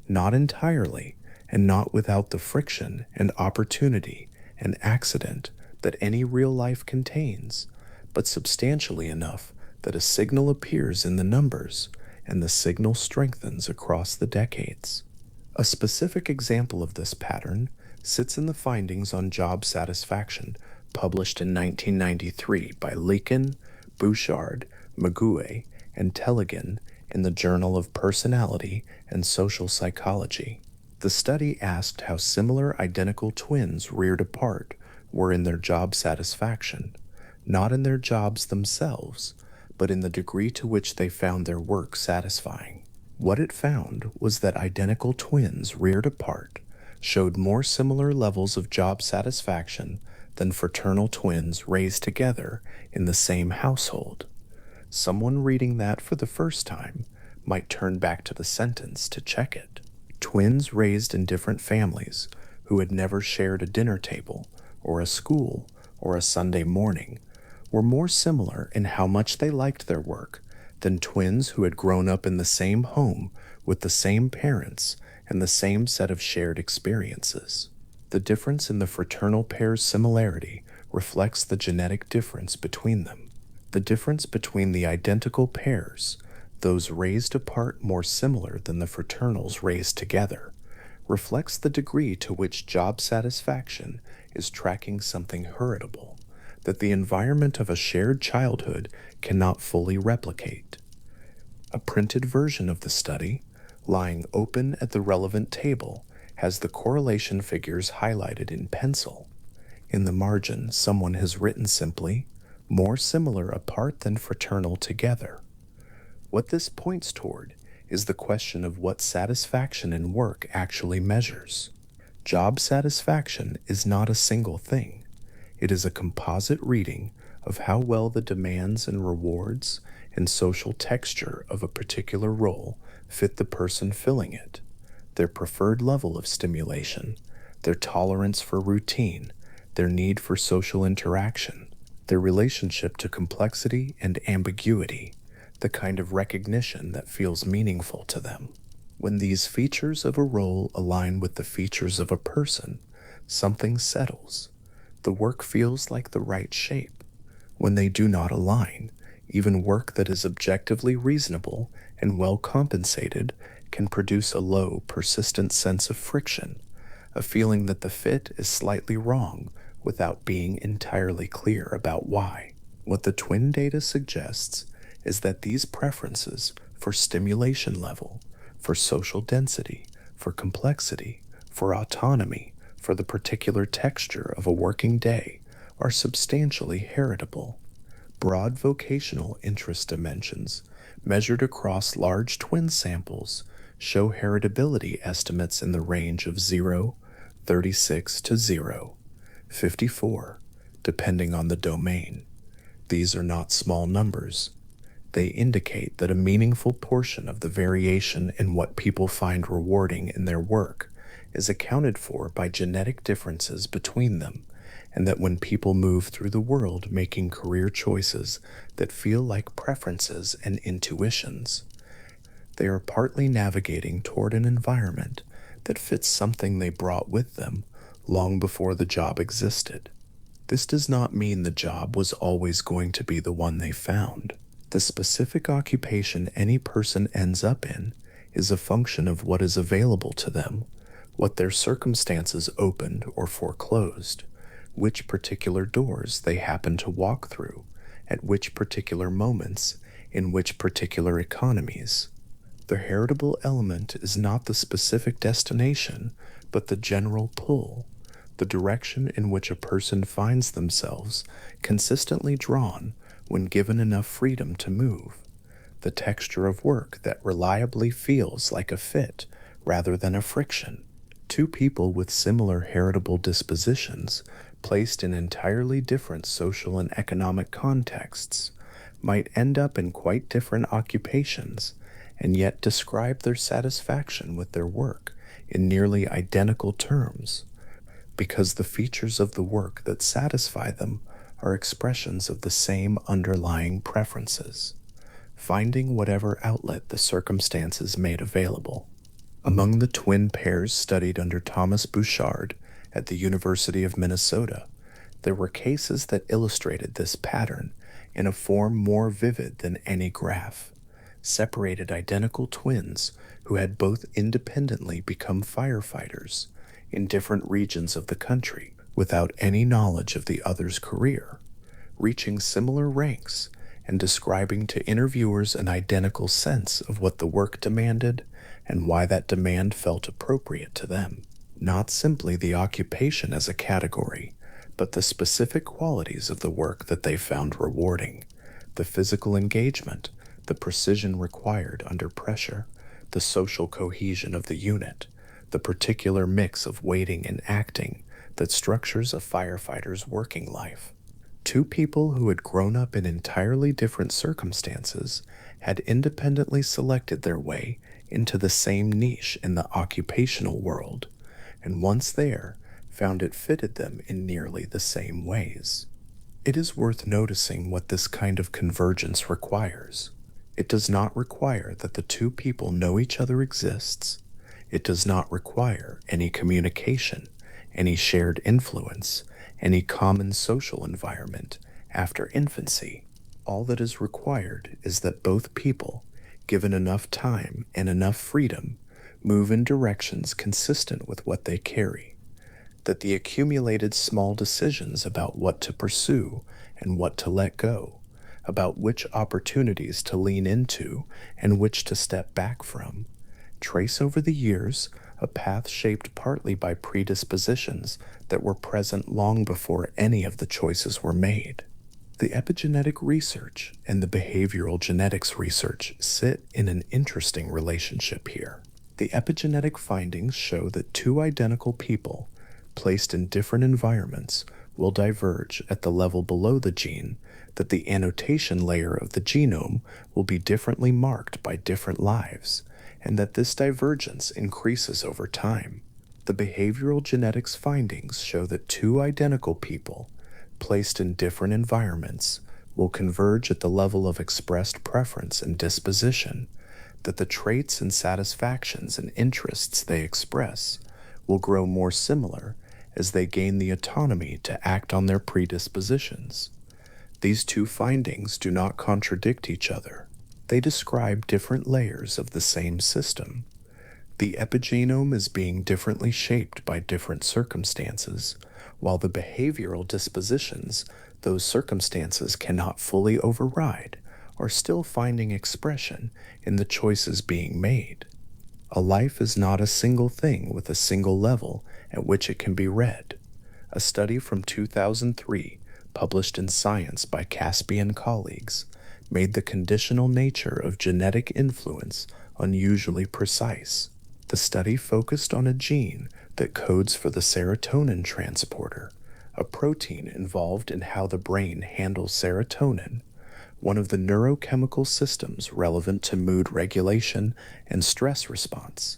[SPEAKER 1] Not entirely, and not without the friction and opportunity and accident that any real life contains, but substantially enough that a signal appears in the numbers, and the signal strengthens across the decades. A specific example of this pattern sits in the findings on job satisfaction published in 1993 by Leakin, Bouchard, Maguey, and Tellegen in the Journal of Personality and Social Psychology. The study asked how similar identical twins reared apart were in their job satisfaction, not in their jobs themselves, but in the degree to which they found their work satisfying. What it found was that identical twins reared apart showed more similar levels of job satisfaction than fraternal twins raised together in the same household. Someone reading that for the first time might turn back to the sentence to check it. Twins raised in different families who had never shared a dinner table, or a school, or a Sunday morning, were more similar in how much they liked their work than twins who had grown up in the same home with the same parents and the same set of shared experiences. The difference in the fraternal pair's similarity reflects the genetic difference between them. The difference between the identical pairs, those raised apart more similar than the fraternals raised together, reflects the degree to which job satisfaction is tracking something heritable that the environment of a shared childhood cannot fully replicate. A printed version of the study, lying open at the relevant table, has the correlation figures highlighted in pencil. In the margin, someone has written simply, "more similar apart than fraternal together." What this points toward is the question of what satisfaction in work actually measures. Job satisfaction is not a single thing. It is a composite reading of how well the demands and rewards and social texture of a particular role fit the person filling it, their preferred level of stimulation, their tolerance for routine, their need for social interaction, their relationship to complexity and ambiguity, the kind of recognition that feels meaningful to them. When these features of a role align with the features of a person, something settles. The work feels like the right shape. When they do not align, even work that is objectively reasonable and well compensated can produce a low, persistent sense of friction, a feeling that the fit is slightly wrong without being entirely clear about why. What the twin data suggests is that these preferences for stimulation level, for social density, for complexity, for autonomy, for the particular texture of a working day are substantially heritable. Broad vocational interest dimensions, measured across large twin samples, show heritability estimates in the range of 0, 36 to 0, 54, depending on the domain. These are not small numbers. They indicate that a meaningful portion of the variation in what people find rewarding in their work is accounted for by genetic differences between them, and that when people move through the world making career choices that feel like preferences and intuitions, they are partly navigating toward an environment that fits something they brought with them long before the job existed. This does not mean the job was always going to be the one they found. The specific occupation any person ends up in is a function of what is available to them, what their circumstances opened or foreclosed, which particular doors they happen to walk through, at which particular moments, in which particular economies. The heritable element is not the specific destination, but the general pull, the direction in which a person finds themselves consistently drawn when given enough freedom to move, the texture of work that reliably feels like a fit rather than a friction. Two people with similar heritable dispositions, placed in entirely different social and economic contexts, might end up in quite different occupations and yet describe their satisfaction with their work in nearly identical terms, because the features of the work that satisfy them are expressions of the same underlying preferences, finding whatever outlet the circumstances made available. Among the twin pairs studied under Thomas Bouchard at the University of Minnesota, there were cases that illustrated this pattern in a form more vivid than any graph. Separated identical twins who had both independently become firefighters in different regions of the country without any knowledge of the other's career, reaching similar ranks and describing to interviewers an identical sense of what the work demanded and why that demand felt appropriate to them. Not simply the occupation as a category, but the specific qualities of the work that they found rewarding, the physical engagement, the precision required under pressure, the social cohesion of the unit, the particular mix of waiting and acting that structures a firefighter's working life. Two people who had grown up in entirely different circumstances had independently selected their way into the same niche in the occupational world, and once there, found it fitted them in nearly the same ways. It is worth noticing what this kind of convergence requires. It does not require that the two people know each other exists. It does not require any communication, any shared influence, any common social environment after infancy. All that is required is that both people, given enough time and enough freedom, move in directions consistent with what they carry, that the accumulated small decisions about what to pursue and what to let go, about which opportunities to lean into and which to step back from, trace over the years a path shaped partly by predispositions that were present long before any of the choices were made. The epigenetic research and the behavioral genetics research sit in an interesting relationship here. The epigenetic findings show that two identical people, placed in different environments, will diverge at the level below the gene, that the annotation layer of the genome will be differently marked by different lives, and that this divergence increases over time. The behavioral genetics findings show that two identical people, placed in different environments, will converge at the level of expressed preference and disposition, that the traits and satisfactions and interests they express will grow more similar as they gain the autonomy to act on their predispositions. These two findings do not contradict each other. They describe different layers of the same system. The epigenome is being differently shaped by different circumstances, while the behavioral dispositions those circumstances cannot fully override are still finding expression in the choices being made. A life is not a single thing with a single level at which it can be read. A study from 2003, published in Science by Caspi and colleagues, made the conditional nature of genetic influence unusually precise. The study focused on a gene that codes for the serotonin transporter, a protein involved in how the brain handles serotonin, one of the neurochemical systems relevant to mood regulation and stress response.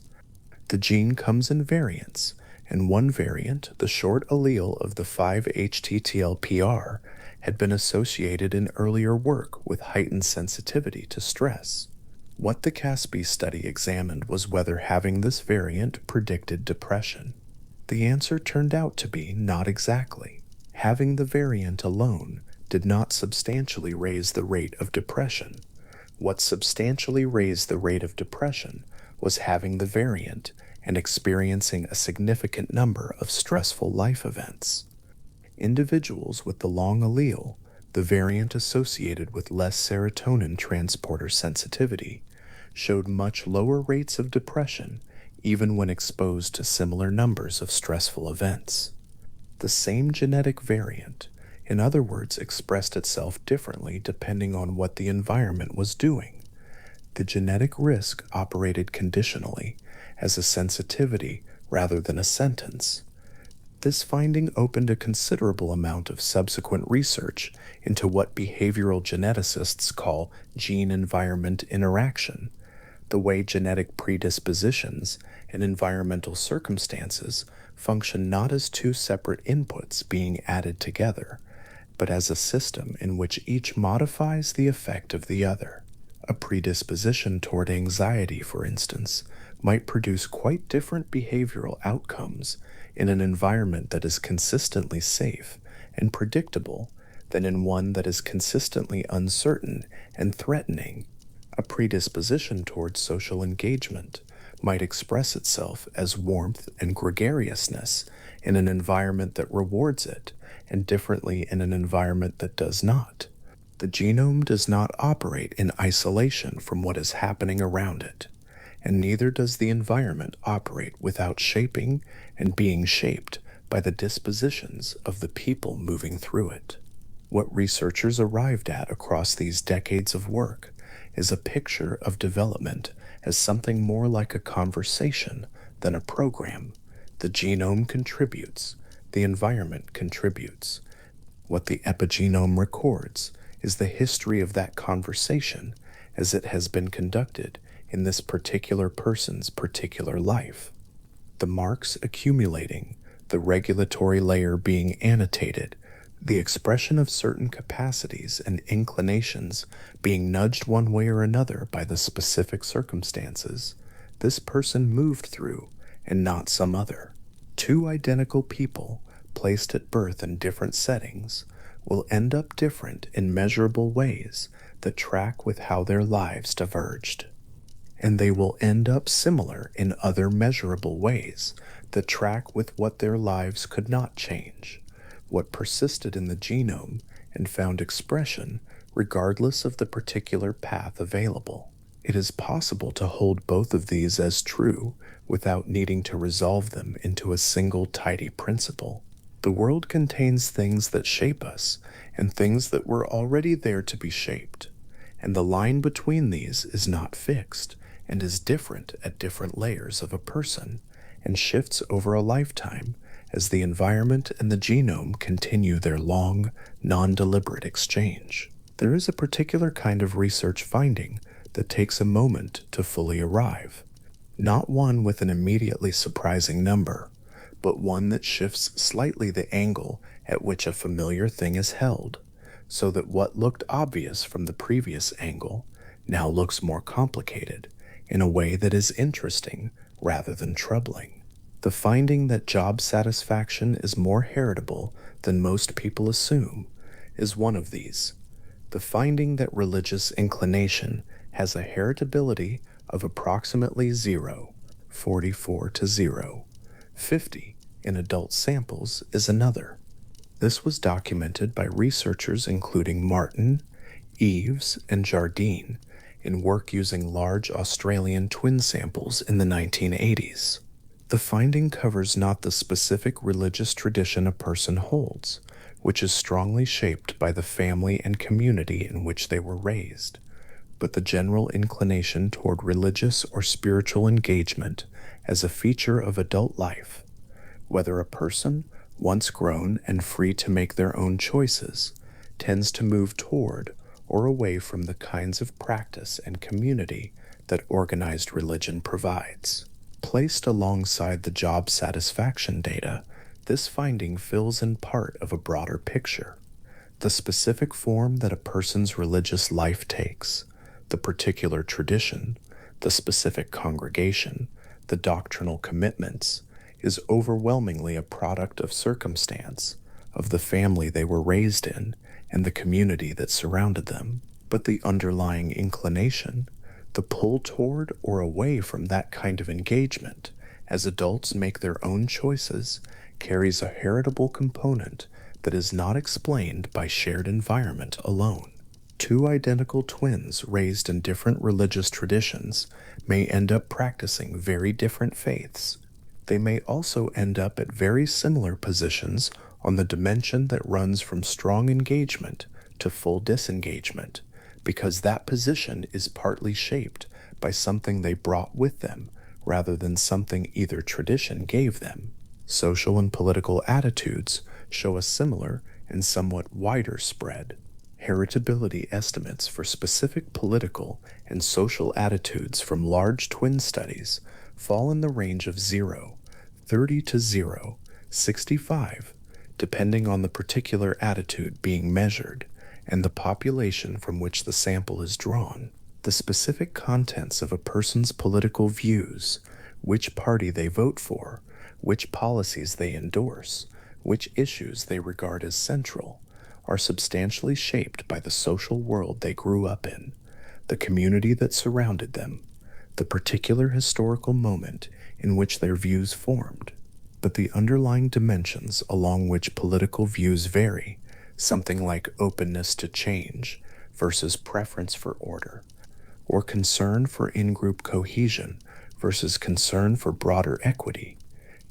[SPEAKER 1] The gene comes in variants, and one variant, the short allele of the 5-HTTLPR, had been associated in earlier work with heightened sensitivity to stress. What the Caspi study examined was whether having this variant predicted depression. The answer turned out to be not exactly. Having the variant alone did not substantially raise the rate of depression. What substantially raised the rate of depression was having the variant and experiencing a significant number of stressful life events. Individuals with the long allele, the variant associated with less serotonin transporter sensitivity, showed much lower rates of depression even when exposed to similar numbers of stressful events. The same genetic variant, in other words, expressed itself differently depending on what the environment was doing. The genetic risk operated conditionally, as a sensitivity rather than a sentence. This finding opened a considerable amount of subsequent research into what behavioral geneticists call gene-environment interaction, the way genetic predispositions and environmental circumstances function not as two separate inputs being added together, but as a system in which each modifies the effect of the other. A predisposition toward anxiety, for instance, might produce quite different behavioral outcomes in an environment that is consistently safe and predictable than in one that is consistently uncertain and threatening. A predisposition towards social engagement might express itself as warmth and gregariousness in an environment that rewards it, and differently in an environment that does not. The genome does not operate in isolation from what is happening around it, and neither does the environment operate without shaping and being shaped by the dispositions of the people moving through it. What researchers arrived at across these decades of work is a picture of development as something more like a conversation than a program. The genome contributes, the environment contributes. What the epigenome records is the history of that conversation as it has been conducted in this particular person's particular life. the marks accumulating, the regulatory layer being annotated, the expression of certain capacities and inclinations being nudged one way or another by the specific circumstances this person moved through and not some other. Two identical people, placed at birth in different settings, will end up different in measurable ways that track with how their lives diverged. And they will end up similar in other measurable ways that track with what their lives could not change, what persisted in the genome and found expression regardless of the particular path available. It is possible to hold both of these as true without needing to resolve them into a single tidy principle. The world contains things that shape us and things that were already there to be shaped, and the line between these is not fixed and is different at different layers of a person and shifts over a lifetime as the environment and the genome continue their long, non-deliberate exchange. There is a particular kind of research finding that takes a moment to fully arrive, not one with an immediately surprising number, but one that shifts slightly the angle at which a familiar thing is held, so that what looked obvious from the previous angle now looks more complicated in a way that is interesting rather than troubling. The finding that job satisfaction is more heritable than most people assume is one of these. The finding that religious inclination has a heritability of approximately 0, 44 to 0, 50 in adult samples is another. This was documented by researchers including Martin, Eves, and Jardine in work using large Australian twin samples in the 1980s. The finding covers not the specific religious tradition a person holds, which is strongly shaped by the family and community in which they were raised, but the general inclination toward religious or spiritual engagement as a feature of adult life, whether a person, once grown and free to make their own choices, tends to move toward or away from the kinds of practice and community that organized religion provides. Placed alongside the job satisfaction data, this finding fills in part of a broader picture. The specific form that a person's religious life takes, the particular tradition, the specific congregation, the doctrinal commitments, is overwhelmingly a product of circumstance, of the family they were raised in, and the community that surrounded them. But the underlying inclination, the pull toward or away from that kind of engagement, as adults make their own choices, carries a heritable component that is not explained by shared environment alone. Two identical twins raised in different religious traditions may end up practicing very different faiths. They may also end up at very similar positions on the dimension that runs from strong engagement to full disengagement, because that position is partly shaped by something they brought with them rather than something either tradition gave them. Social and political attitudes show a similar and somewhat wider spread. Heritability estimates for specific political and social attitudes from large twin studies fall in the range of 0, 30 to 0, 65, depending on the particular attitude being measured and the population from which the sample is drawn. The specific contents of a person's political views, which party they vote for, which policies they endorse, which issues they regard as central, are substantially shaped by the social world they grew up in, the community that surrounded them, the particular historical moment in which their views formed. But the underlying dimensions along which political views vary, something like openness to change versus preference for order, or concern for in-group cohesion versus concern for broader equity,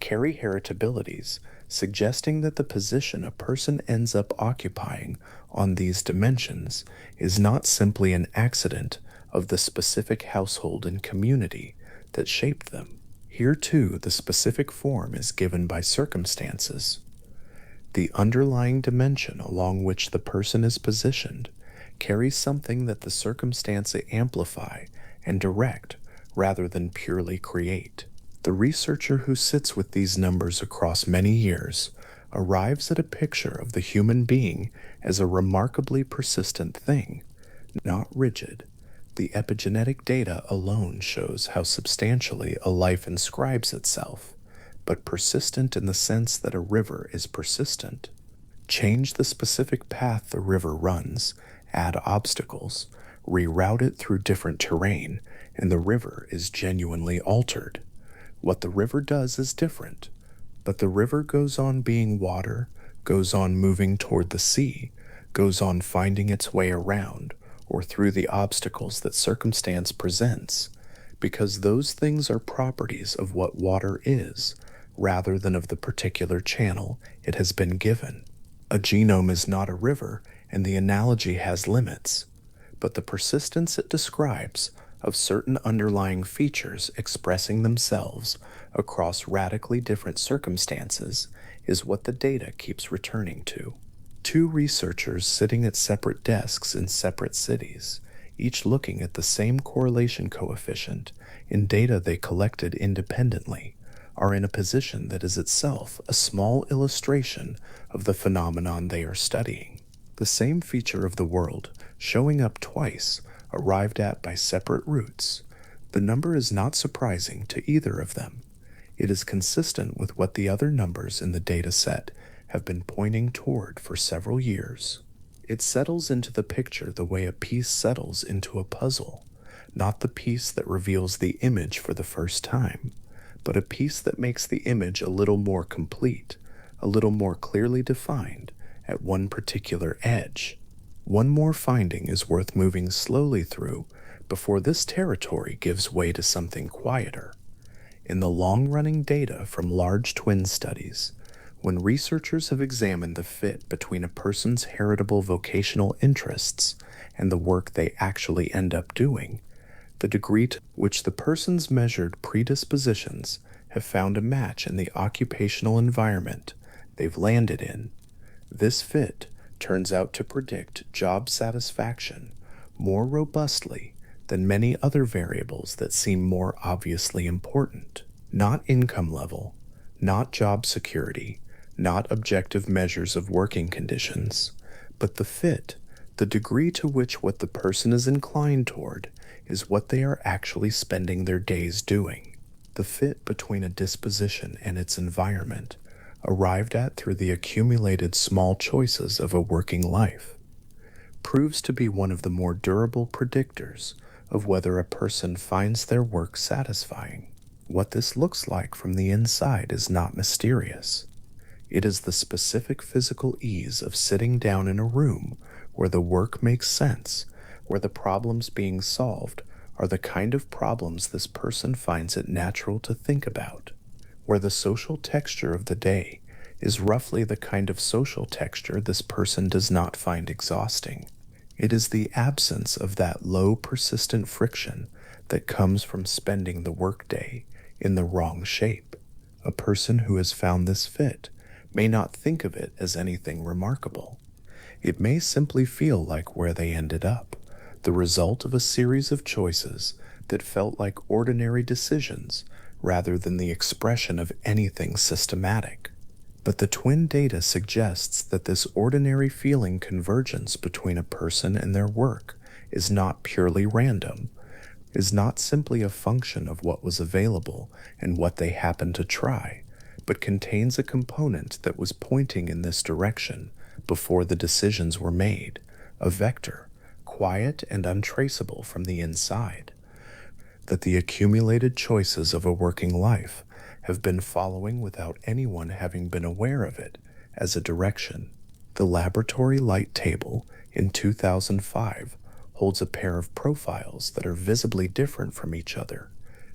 [SPEAKER 1] carry heritabilities suggesting that the position a person ends up occupying on these dimensions is not simply an accident of the specific household and community that shaped them. Here, too, the specific form is given by circumstances. The underlying dimension along which the person is positioned carries something that the circumstances amplify and direct rather than purely create. The researcher who sits with these numbers across many years arrives at a picture of the human being as a remarkably persistent thing, not rigid. The epigenetic data alone shows how substantially a life inscribes itself, but persistent in the sense that a river is persistent. Change the specific path the river runs, add obstacles, reroute it through different terrain, and the river is genuinely altered. What the river does is different, but the river goes on being water, goes on moving toward the sea, goes on finding its way around or through the obstacles that circumstance presents, because those things are properties of what water is, rather than of the particular channel it has been given. A genome is not a river, and the analogy has limits, but the persistence it describes of certain underlying features expressing themselves across radically different circumstances is what the data keeps returning to. Two researchers sitting at separate desks in separate cities, each looking at the same correlation coefficient in data they collected independently, are in a position that is itself a small illustration of the phenomenon they are studying. The same feature of the world, showing up twice, arrived at by separate routes. The number is not surprising to either of them. It is consistent with what the other numbers in the data set have been pointing toward for several years. It settles into the picture the way a piece settles into a puzzle, not the piece that reveals the image for the first time, but a piece that makes the image a little more complete, a little more clearly defined at one particular edge. One more finding is worth moving slowly through before this territory gives way to something quieter. In the long-running data from large twin studies, when researchers have examined the fit between a person's heritable vocational interests and the work they actually end up doing, the degree to which the person's measured predispositions have found a match in the occupational environment they've landed in, this fit turns out to predict job satisfaction more robustly than many other variables that seem more obviously important. Not income level, not job security, not objective measures of working conditions, but the fit, the degree to which what the person is inclined toward is what they are actually spending their days doing. The fit between a disposition and its environment, arrived at through the accumulated small choices of a working life, proves to be one of the more durable predictors of whether a person finds their work satisfying. What this looks like from the inside is not mysterious. It is the specific physical ease of sitting down in a room where the work makes sense, where the problems being solved are the kind of problems this person finds it natural to think about, where the social texture of the day is roughly the kind of social texture this person does not find exhausting. It is the absence of that low, persistent friction that comes from spending the workday in the wrong shape. A person who has found this fit may not think of it as anything remarkable. It may simply feel like where they ended up, the result of a series of choices that felt like ordinary decisions rather than the expression of anything systematic. But the twin data suggests that this ordinary feeling convergence between a person and their work is not purely random, is not simply a function of what was available and what they happened to try, but contains a component that was pointing in this direction before the decisions were made, a vector, quiet and untraceable from the inside, that the accumulated choices of a working life have been following without anyone having been aware of it as a direction. The laboratory light table in 2005 holds a pair of profiles that are visibly different from each other,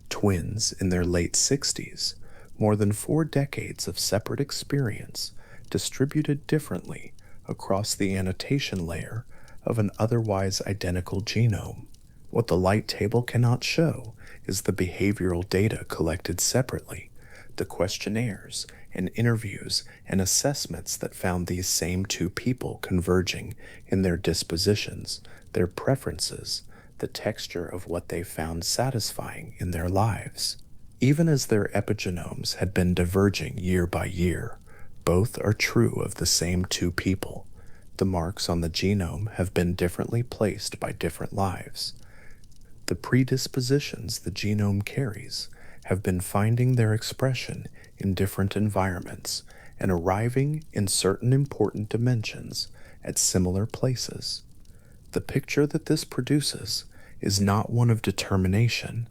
[SPEAKER 1] twins in their late 60s, more than 4 decades of separate experience distributed differently across the annotation layer of an otherwise identical genome. What the light table cannot show is the behavioral data collected separately, the questionnaires and interviews and assessments that found these same two people converging in their dispositions, their preferences, the texture of what they found satisfying in their lives. Even as their epigenomes had been diverging year by year, both are true of the same two people. The marks on the genome have been differently placed by different lives. The predispositions the genome carries have been finding their expression in different environments and arriving in certain important dimensions at similar places. The picture that this produces is not one of determination.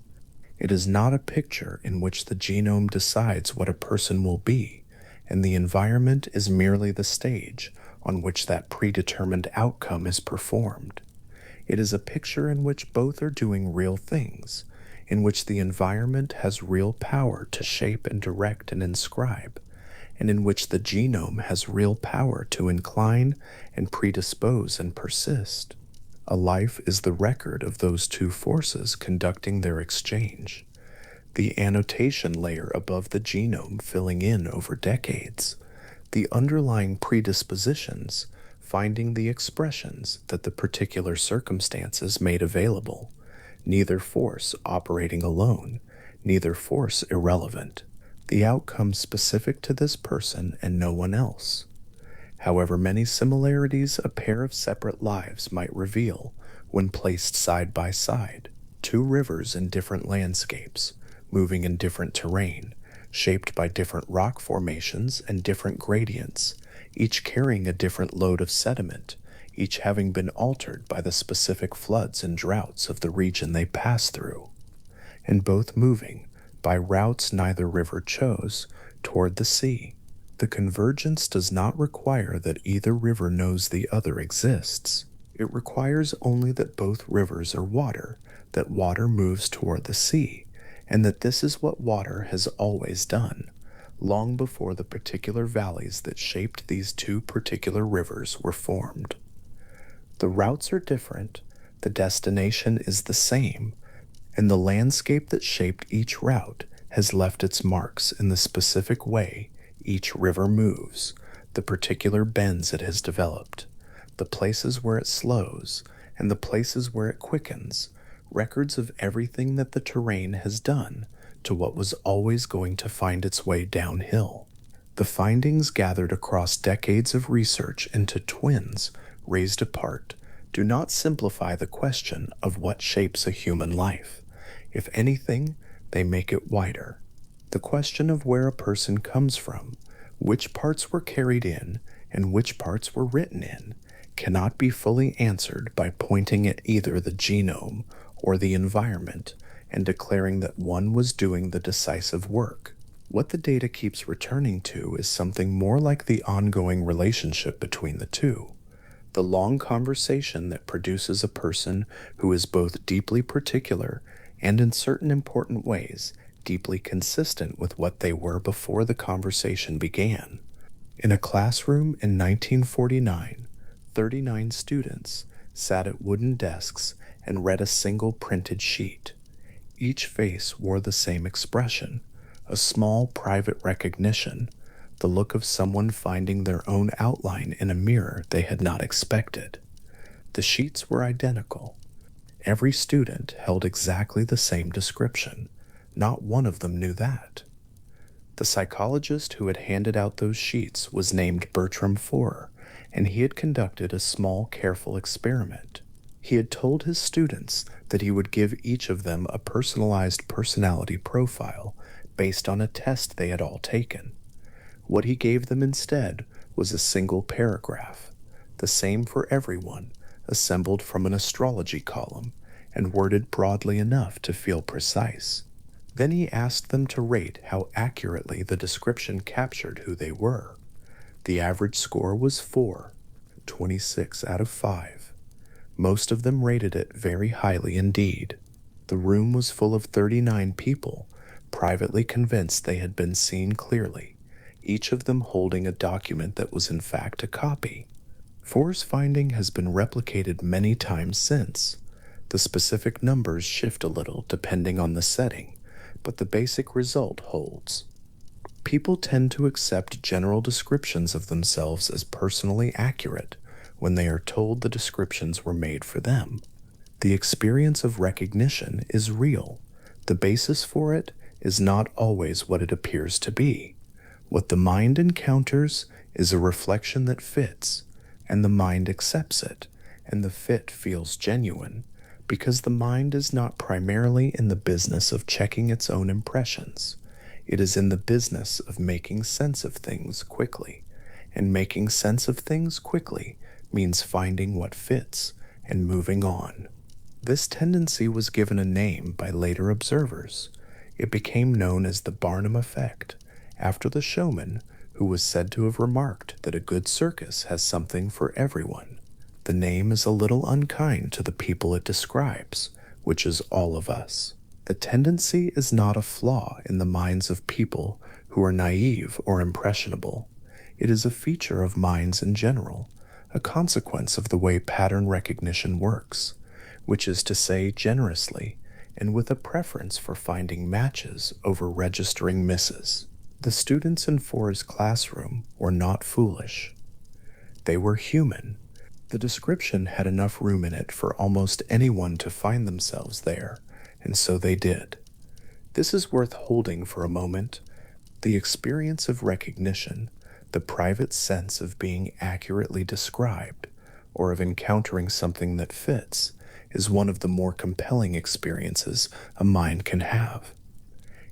[SPEAKER 1] It is not a picture in which the genome decides what a person will be, and the environment is merely the stage on which that predetermined outcome is performed. It is a picture in which both are doing real things, in which the environment has real power to shape and direct and inscribe, and in which the genome has real power to incline and predispose and persist. A life is the record of those two forces conducting their exchange. The annotation layer above the genome filling in over decades, the underlying predispositions finding the expressions that the particular circumstances made available, neither force operating alone, neither force irrelevant, the outcome specific to this person and no one else. However many similarities a pair of separate lives might reveal when placed side by side, two rivers in different landscapes, moving in different terrain, shaped by different rock formations and different gradients, each carrying a different load of sediment, each having been altered by the specific floods and droughts of the region they pass through, and both moving, by routes neither river chose, toward the sea. The convergence does not require that either river knows the other exists. It requires only that both rivers are water, that water moves toward the sea, and that this is what water has always done, long before the particular valleys that shaped these two particular rivers were formed. The routes are different, the destination is the same, and the landscape that shaped each route has left its marks in the specific way each river moves, the particular bends it has developed, the places where it slows, and the places where it quickens, records of everything that the terrain has done to what was always going to find its way downhill. The findings gathered across decades of research into twins raised apart do not simplify the question of what shapes a human life. If anything, they make it wider. The question of where a person comes from, which parts were carried in, and which parts were written in, cannot be fully answered by pointing at either the genome or the environment and declaring that one was doing the decisive work. What the data keeps returning to is something more like the ongoing relationship between the two, the long conversation that produces a person who is both deeply particular and in certain important ways deeply consistent with what they were before the conversation began. In a classroom in 1949, 39 students sat at wooden desks and read a single printed sheet. Each face wore the same expression, a small private recognition, the look of someone finding their own outline in a mirror they had not expected. The sheets were identical. Every student held exactly the same description. Not one of them knew that. The psychologist who had handed out those sheets was named Bertram Forer, and he had conducted a small, careful experiment. He had told his students that he would give each of them a personalized personality profile based on a test they had all taken. What he gave them instead was a single paragraph, the same for everyone, assembled from an astrology column and worded broadly enough to feel precise. Then he asked them to rate how accurately the description captured who they were. The average score was 4, 26 out of 5. Most of them rated it very highly indeed. The room was full of 39 people, privately convinced they had been seen clearly, each of them holding a document that was in fact a copy. Forer's finding has been replicated many times since. The specific numbers shift a little depending on the setting, but the basic result holds. People tend to accept general descriptions of themselves as personally accurate when they are told the descriptions were made for them. The experience of recognition is real. The basis for it is not always what it appears to be. What the mind encounters is a reflection that fits, and the mind accepts it, and the fit feels genuine, because the mind is not primarily in the business of checking its own impressions. It is in the business of making sense of things quickly, and making sense of things quickly means finding what fits and moving on. This tendency was given a name by later observers. It became known as the Barnum effect, after the showman who was said to have remarked that a good circus has something for everyone. The name is a little unkind to the people it describes, which is all of us. The tendency is not a flaw in the minds of people who are naive or impressionable. It is a feature of minds in general, a consequence of the way pattern recognition works, which is to say generously and with a preference for finding matches over registering misses. The students in Four's classroom were not foolish. They were human. The description had enough room in it for almost anyone to find themselves there, and so they did. This is worth holding for a moment. The experience of recognition, the private sense of being accurately described, or of encountering something that fits, is one of the more compelling experiences a mind can have.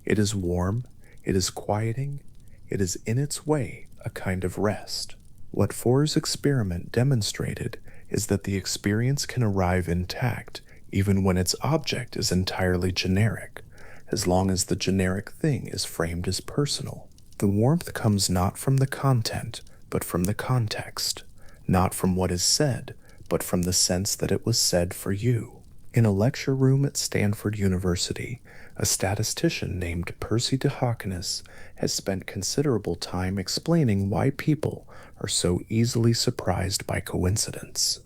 [SPEAKER 1] It is warm, it is quieting, it is in its way a kind of rest. What Four's experiment demonstrated is that the experience can arrive intact even when its object is entirely generic, as long as the generic thing is framed as personal. The warmth comes not from the content, but from the context, not from what is said, but from the sense that it was said for you. In a lecture room at Stanford University, a statistician named Percy DeHakis has spent considerable time explaining why people are so easily surprised by coincidence.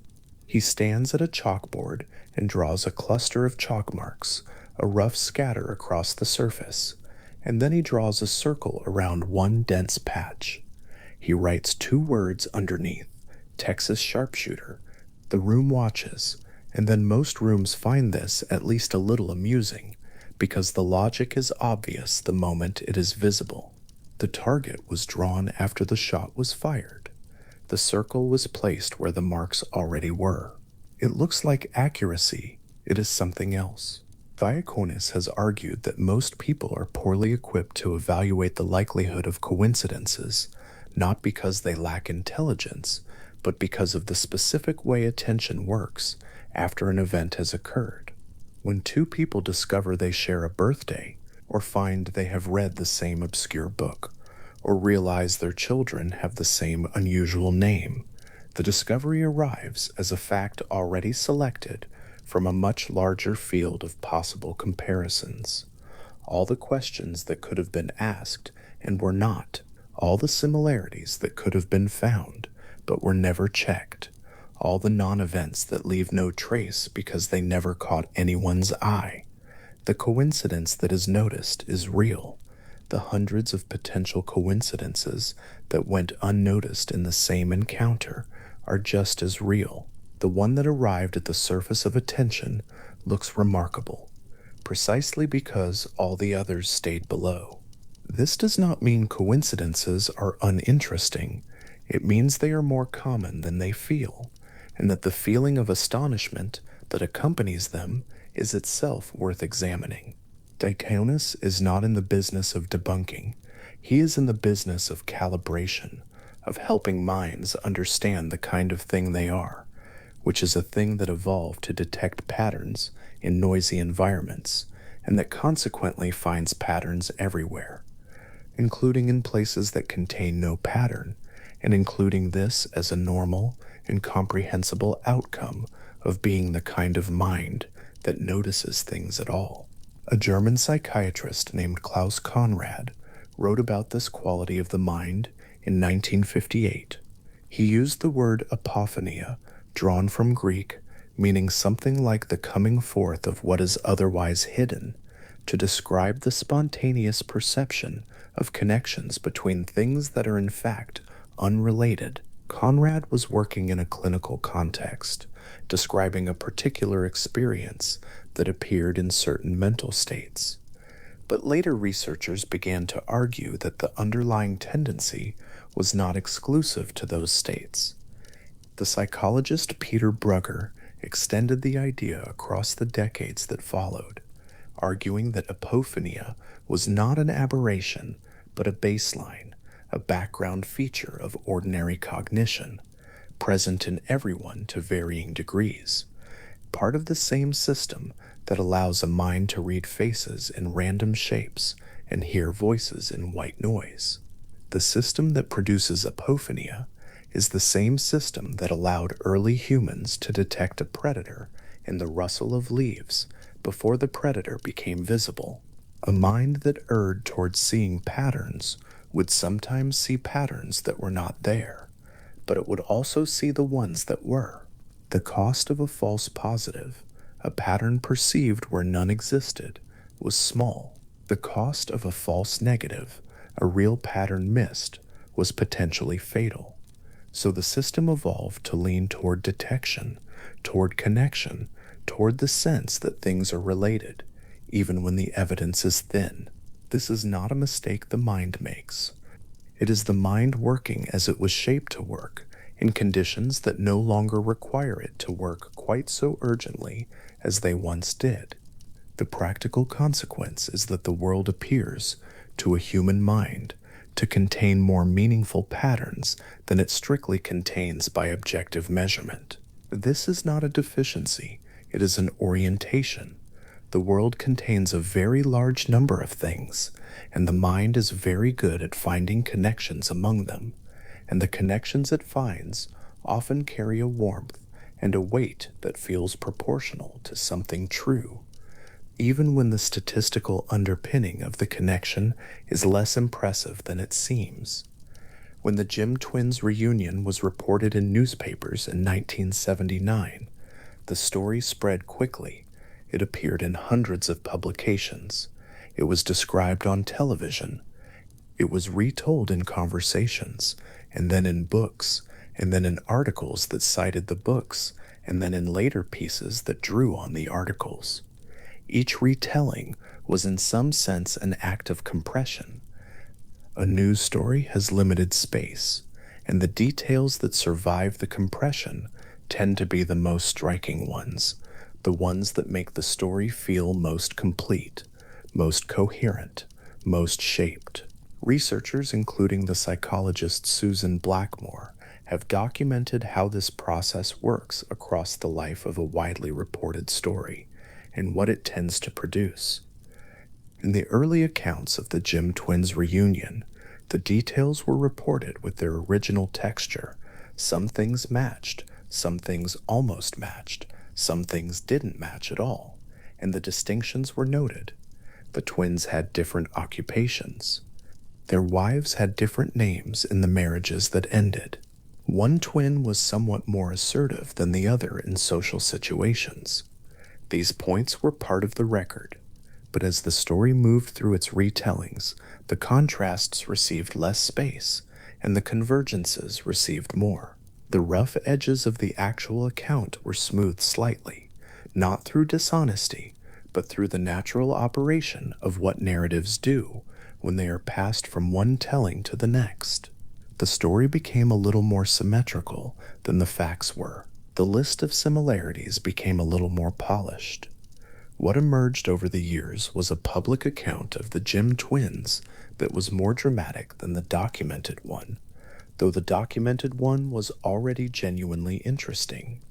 [SPEAKER 1] He stands at a chalkboard and draws a cluster of chalk marks, a rough scatter across the surface, and then he draws a circle around one dense patch. He writes 2 words underneath, Texas sharpshooter. The room watches, and then most rooms find this at least a little amusing, because the logic is obvious the moment it is visible. The target was drawn after the shot was fired. The circle was placed where the marks already were. It looks like accuracy. It is something else. Diaconis has argued that most people are poorly equipped to evaluate the likelihood of coincidences, not because they lack intelligence, but because of the specific way attention works after an event has occurred. When 2 people discover they share a birthday, or find they have read the same obscure book, or realize their children have the same unusual name, the discovery arrives as a fact already selected from a much larger field of possible comparisons. All the questions that could have been asked and were not, all the similarities that could have been found but were never checked, all the non-events that leave no trace because they never caught anyone's eye. The coincidence that is noticed is real. The hundreds of potential coincidences that went unnoticed in the same encounter are just as real. The one that arrived at the surface of attention looks remarkable, precisely because all the others stayed below. This does not mean coincidences are uninteresting. It means they are more common than they feel, and that the feeling of astonishment that accompanies them is itself worth examining. Diaconis is not in the business of debunking. He is in the business of calibration, of helping minds understand the kind of thing they are, which is a thing that evolved to detect patterns in noisy environments, and that consequently finds patterns everywhere, including in places that contain no pattern, and including this as a normal and comprehensible outcome of being the kind of mind that notices things at all. A German psychiatrist named Klaus Conrad wrote about this quality of the mind in 1958. He used the word apophenia, drawn from Greek, meaning something like the coming forth of what is otherwise hidden, to describe the spontaneous perception of connections between things that are in fact unrelated. Conrad was working in a clinical context, describing a particular experience that appeared in certain mental states. But later researchers began to argue that the underlying tendency was not exclusive to those states. The psychologist Peter Brugger extended the idea across the decades that followed, arguing that apophenia was not an aberration, but a baseline, a background feature of ordinary cognition, present in everyone to varying degrees, part of the same system that allows a mind to read faces in random shapes and hear voices in white noise. The system that produces apophenia is the same system that allowed early humans to detect a predator in the rustle of leaves before the predator became visible. A mind that erred towards seeing patterns would sometimes see patterns that were not there, but it would also see the ones that were. The cost of a false positive, a pattern perceived where none existed, was small. The cost of a false negative, a real pattern missed, was potentially fatal. So the system evolved to lean toward detection, toward connection, toward the sense that things are related, even when the evidence is thin. This is not a mistake the mind makes. It is the mind working as it was shaped to work, in conditions that no longer require it to work quite so urgently as they once did. The practical consequence is that the world appears, to a human mind, to contain more meaningful patterns than it strictly contains by objective measurement. This is not a deficiency, it is an orientation. The world contains a very large number of things, and the mind is very good at finding connections among them, and the connections it finds often carry a warmth and a weight that feels proportional to something true, even when the statistical underpinning of the connection is less impressive than it seems. When the Jim twins' reunion was reported in newspapers in 1979, the story spread quickly. It appeared in hundreds of publications. It was described on television. It was retold in conversations, and then in books, and then in articles that cited the books, and then in later pieces that drew on the articles. Each retelling was in some sense an act of compression. A news story has limited space, and the details that survive the compression tend to be the most striking ones, the ones that make the story feel most complete, most coherent, most shaped. Researchers, including the psychologist Susan Blackmore, have documented how this process works across the life of a widely reported story and what it tends to produce. In the early accounts of the Jim twins' reunion, the details were reported with their original texture. Some things matched, some things almost matched, some things didn't match at all, and the distinctions were noted. The twins had different occupations. Their wives had different names in the marriages that ended. One twin was somewhat more assertive than the other in social situations. These points were part of the record, but as the story moved through its retellings, the contrasts received less space, and the convergences received more. The rough edges of the actual account were smoothed slightly, not through dishonesty, but through the natural operation of what narratives do when they are passed from one telling to the next. The story became a little more symmetrical than the facts were. The list of similarities became a little more polished. What emerged over the years was a public account of the Jim twins that was more dramatic than the documented one, though the documented one was already genuinely interesting.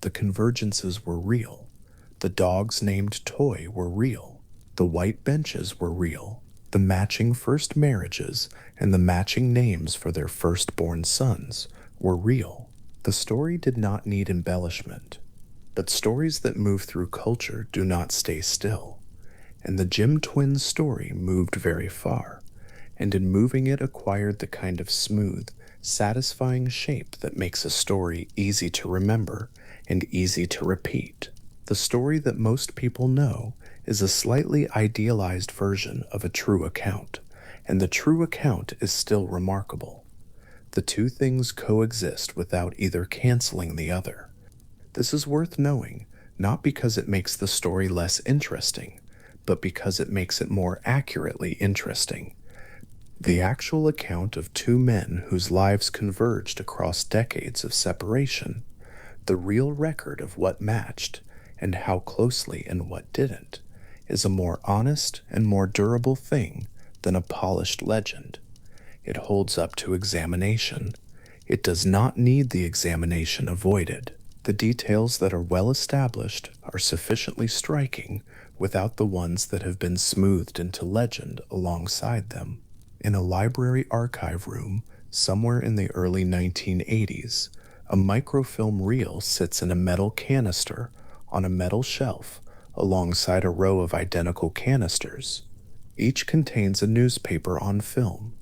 [SPEAKER 1] The convergences were real. The dogs named Toy were real. The white benches were real. The matching first marriages and the matching names for their firstborn sons were real. The story did not need embellishment, but stories that move through culture do not stay still, and the Jim twins' story moved very far, and in moving it acquired the kind of smooth, satisfying shape that makes a story easy to remember and easy to repeat. The story that most people know is a slightly idealized version of a true account, and the true account is still remarkable. The two things coexist without either canceling the other. This is worth knowing, not because it makes the story less interesting, but because it makes it more accurately interesting. The actual account of two men whose lives converged across decades of separation, the real record of what matched and how closely and what didn't, is a more honest and more durable thing than a polished legend. It holds up to examination. It does not need the examination avoided. The details that are well established are sufficiently striking without the ones that have been smoothed into legend alongside them. In a library archive room somewhere in the early 1980s, a microfilm reel sits in a metal canister on a metal shelf alongside a row of identical canisters. Each contains a newspaper on film.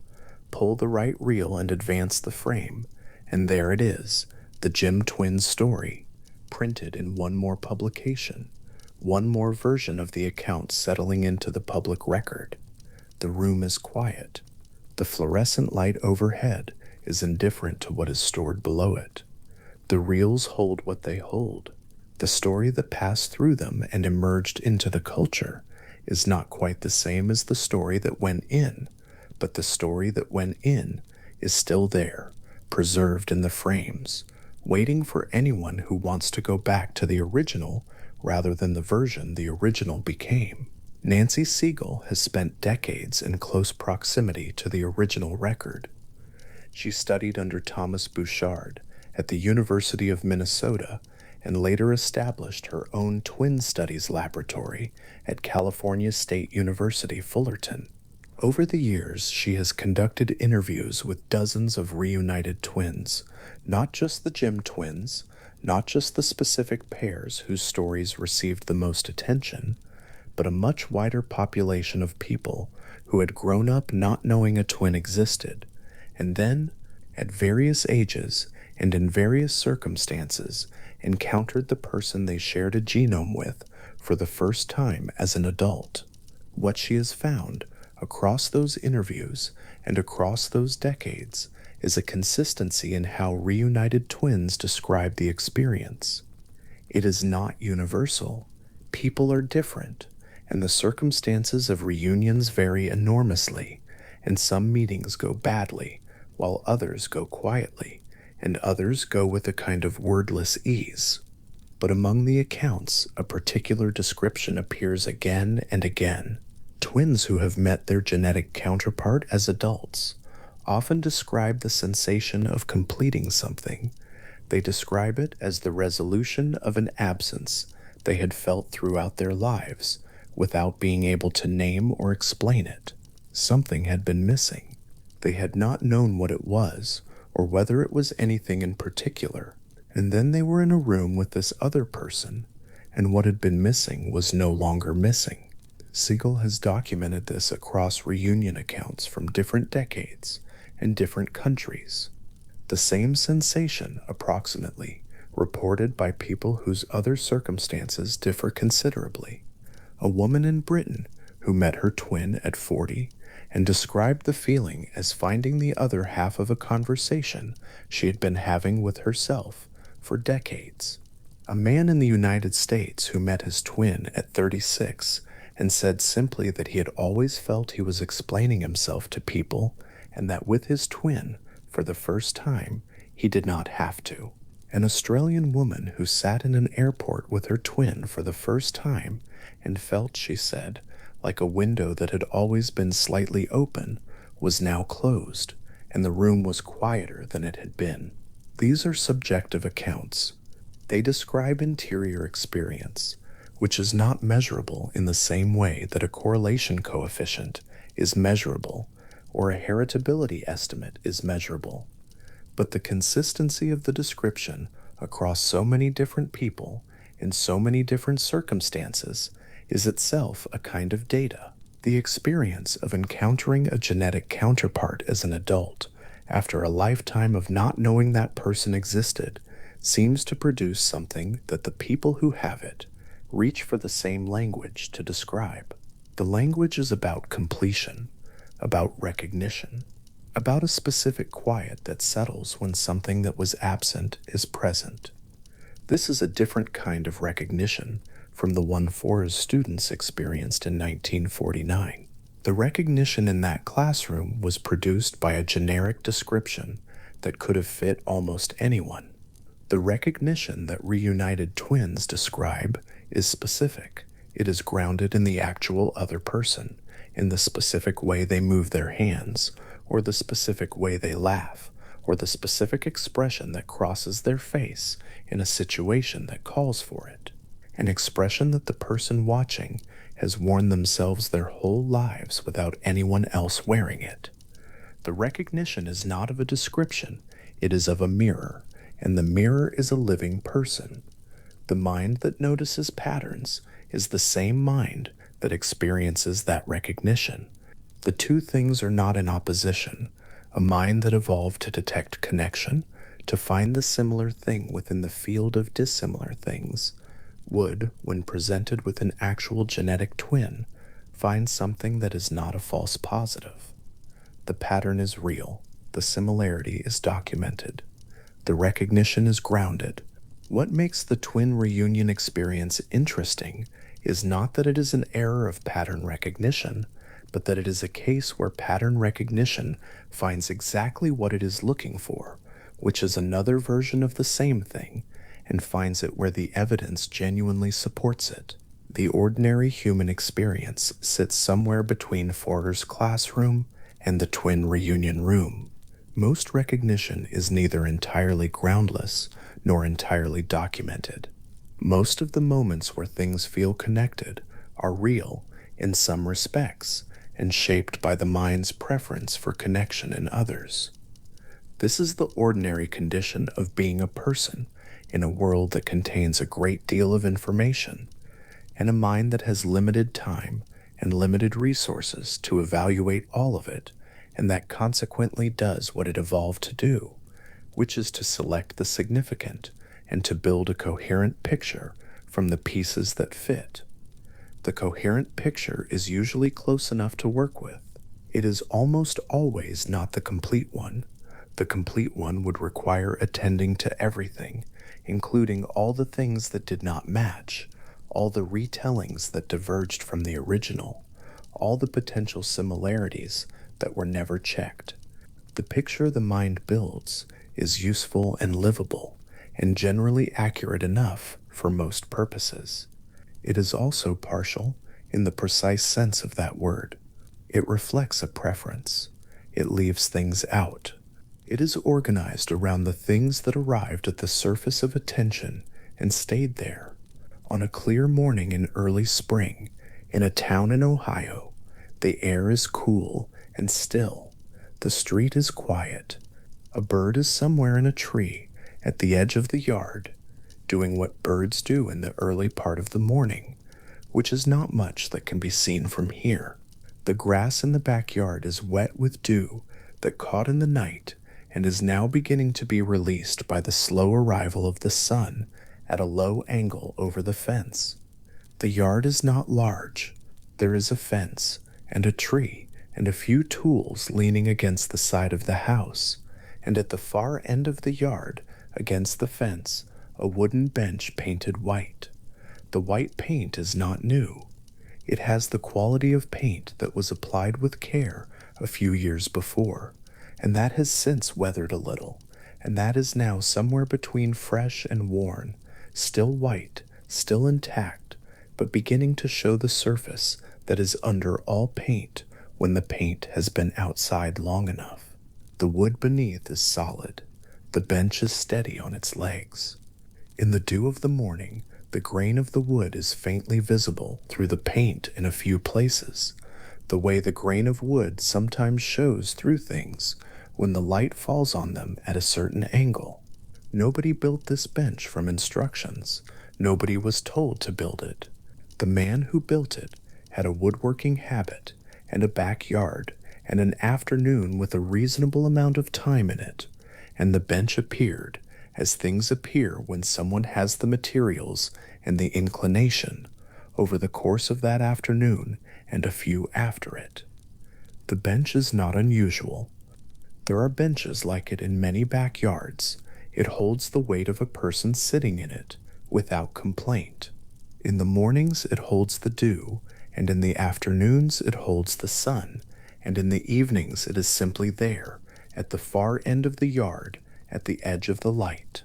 [SPEAKER 1] Pull the right reel and advance the frame, and there it is, the Jim twins story, printed in one more publication, one more version of the account settling into the public record. The room is quiet. The fluorescent light overhead is indifferent to what is stored below it. The reels hold what they hold. The story that passed through them and emerged into the culture is not quite the same as the story that went in, but the story that went in is still there, preserved in the frames, waiting for anyone who wants to go back to the original rather than the version the original became. Nancy Siegel has spent decades in close proximity to the original record. She studied under Thomas Bouchard at the University of Minnesota and later established her own twin studies laboratory at California State University, Fullerton. Over the years, she has conducted interviews with dozens of reunited twins, not just the Jim twins, not just the specific pairs whose stories received the most attention, but a much wider population of people who had grown up not knowing a twin existed, and then, at various ages and in various circumstances, encountered the person they shared a genome with for the first time as an adult. What she has found across those interviews and across those decades is a consistency in how reunited twins describe the experience. It is not universal. People are different, and the circumstances of reunions vary enormously, and some meetings go badly, while others go quietly, and others go with a kind of wordless ease. But among the accounts, a particular description appears again and again. Twins who have met their genetic counterpart as adults often describe the sensation of completing something. They describe it as the resolution of an absence they had felt throughout their lives without being able to name or explain it. Something had been missing. They had not known what it was or whether it was anything in particular. And then they were in a room with this other person, and what had been missing was no longer missing. Siegel has documented this across reunion accounts from different decades and different countries. The same sensation, approximately, reported by people whose other circumstances differ considerably. A woman in Britain who met her twin at 40 and described the feeling as finding the other half of a conversation she had been having with herself for decades. A man in the United States who met his twin at 36 and said simply that he had always felt he was explaining himself to people and that with his twin, for the first time, he did not have to. An Australian woman who sat in an airport with her twin for the first time and felt, she said, like a window that had always been slightly open was now closed, and the room was quieter than it had been. These are subjective accounts. They describe interior experience, which is not measurable in the same way that a correlation coefficient is measurable or a heritability estimate is measurable. But the consistency of the description across so many different people in so many different circumstances is itself a kind of data. The experience of encountering a genetic counterpart as an adult after a lifetime of not knowing that person existed seems to produce something that the people who have it reach for the same language to describe. The language is about completion, about recognition, about a specific quiet that settles when something that was absent is present. This is a different kind of recognition from the one Forr's students experienced in 1949. The recognition in that classroom was produced by a generic description that could have fit almost anyone. The recognition that reunited twins describe is specific. It is grounded in the actual other person, in the specific way they move their hands, or the specific way they laugh, or the specific expression that crosses their face in a situation that calls for it. An expression that the person watching has worn themselves their whole lives without anyone else wearing it. The recognition is not of a description, it is of a mirror, and the mirror is a living person. The mind that notices patterns is the same mind that experiences that recognition. The two things are not in opposition. A mind that evolved to detect connection, to find the similar thing within the field of dissimilar things, would, when presented with an actual genetic twin, find something that is not a false positive. The pattern is real. The similarity is documented. The recognition is grounded. What makes the twin reunion experience interesting is not that it is an error of pattern recognition, but that it is a case where pattern recognition finds exactly what it is looking for, which is another version of the same thing, and finds it where the evidence genuinely supports it. The ordinary human experience sits somewhere between Forr's classroom and the twin reunion room. Most recognition is neither entirely groundless nor entirely documented. Most of the moments where things feel connected are real in some respects and shaped by the mind's preference for connection in others. This is the ordinary condition of being a person in a world that contains a great deal of information, and a mind that has limited time and limited resources to evaluate all of it, and that consequently does what it evolved to do, which is to select the significant and to build a coherent picture from the pieces that fit. The coherent picture is usually close enough to work with. It is almost always not the complete one. The complete one would require attending to everything, including all the things that did not match, all the retellings that diverged from the original, all the potential similarities that were never checked. The picture the mind builds is useful and livable, and generally accurate enough for most purposes. It is also partial in the precise sense of that word. It reflects a preference. It leaves things out. It is organized around the things that arrived at the surface of attention and stayed there. On a clear morning in early spring, in a town in Ohio, the air is cool and still. The street is quiet. A bird is somewhere in a tree at the edge of the yard, doing what birds do in the early part of the morning, which is not much that can be seen from here. The grass in the backyard is wet with dew that caught in the night and is now beginning to be released by the slow arrival of the sun at a low angle over the fence. The yard is not large. There is a fence and a tree and a few tools leaning against the side of the house, and at the far end of the yard, against the fence, a wooden bench painted white. The white paint is not new. It has the quality of paint that was applied with care a few years before, and that has since weathered a little, and that is now somewhere between fresh and worn, still white, still intact, but beginning to show the surface that is under all paint when the paint has been outside long enough. The wood beneath is solid. The bench is steady on its legs. In the dew of the morning, the grain of the wood is faintly visible through the paint in a few places, the way the grain of wood sometimes shows through things when the light falls on them at a certain angle. Nobody built this bench from instructions. Nobody was told to build it. The man who built it had a woodworking habit and a backyard and an afternoon with a reasonable amount of time in it, and the bench appeared as things appear when someone has the materials and the inclination over the course of that afternoon and a few after it. The bench is not unusual. There are benches like it in many backyards. It holds the weight of a person sitting in it without complaint. In the mornings it holds the dew, and in the afternoons it holds the sun, and in the evenings it is simply there, at the far end of the yard, at the edge of the light.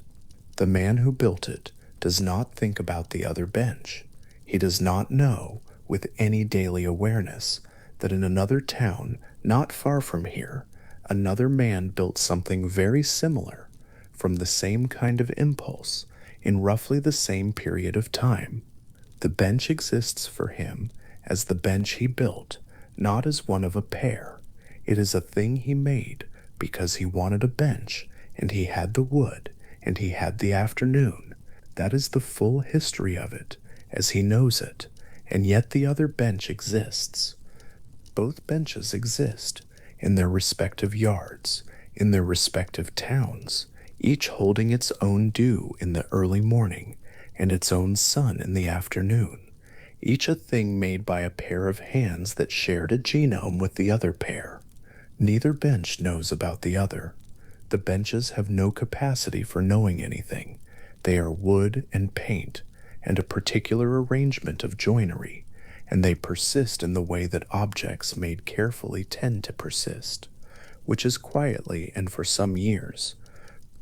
[SPEAKER 1] The man who built it does not think about the other bench. He does not know, with any daily awareness, that in another town, not far from here, another man built something very similar, from the same kind of impulse, in roughly the same period of time. The bench exists for him as the bench he built, not as one of a pair. It is a thing he made because he wanted a bench, and he had the wood, and he had the afternoon. That is the full history of it, as he knows it, and yet the other bench exists. Both benches exist in their respective yards, in their respective towns, each holding its own dew in the early morning and its own sun in the afternoon, each a thing made by a pair of hands that shared a genome with the other pair. Neither bench knows about the other. The benches have no capacity for knowing anything. They are wood and paint and a particular arrangement of joinery, and they persist in the way that objects made carefully tend to persist, which is quietly and for some years.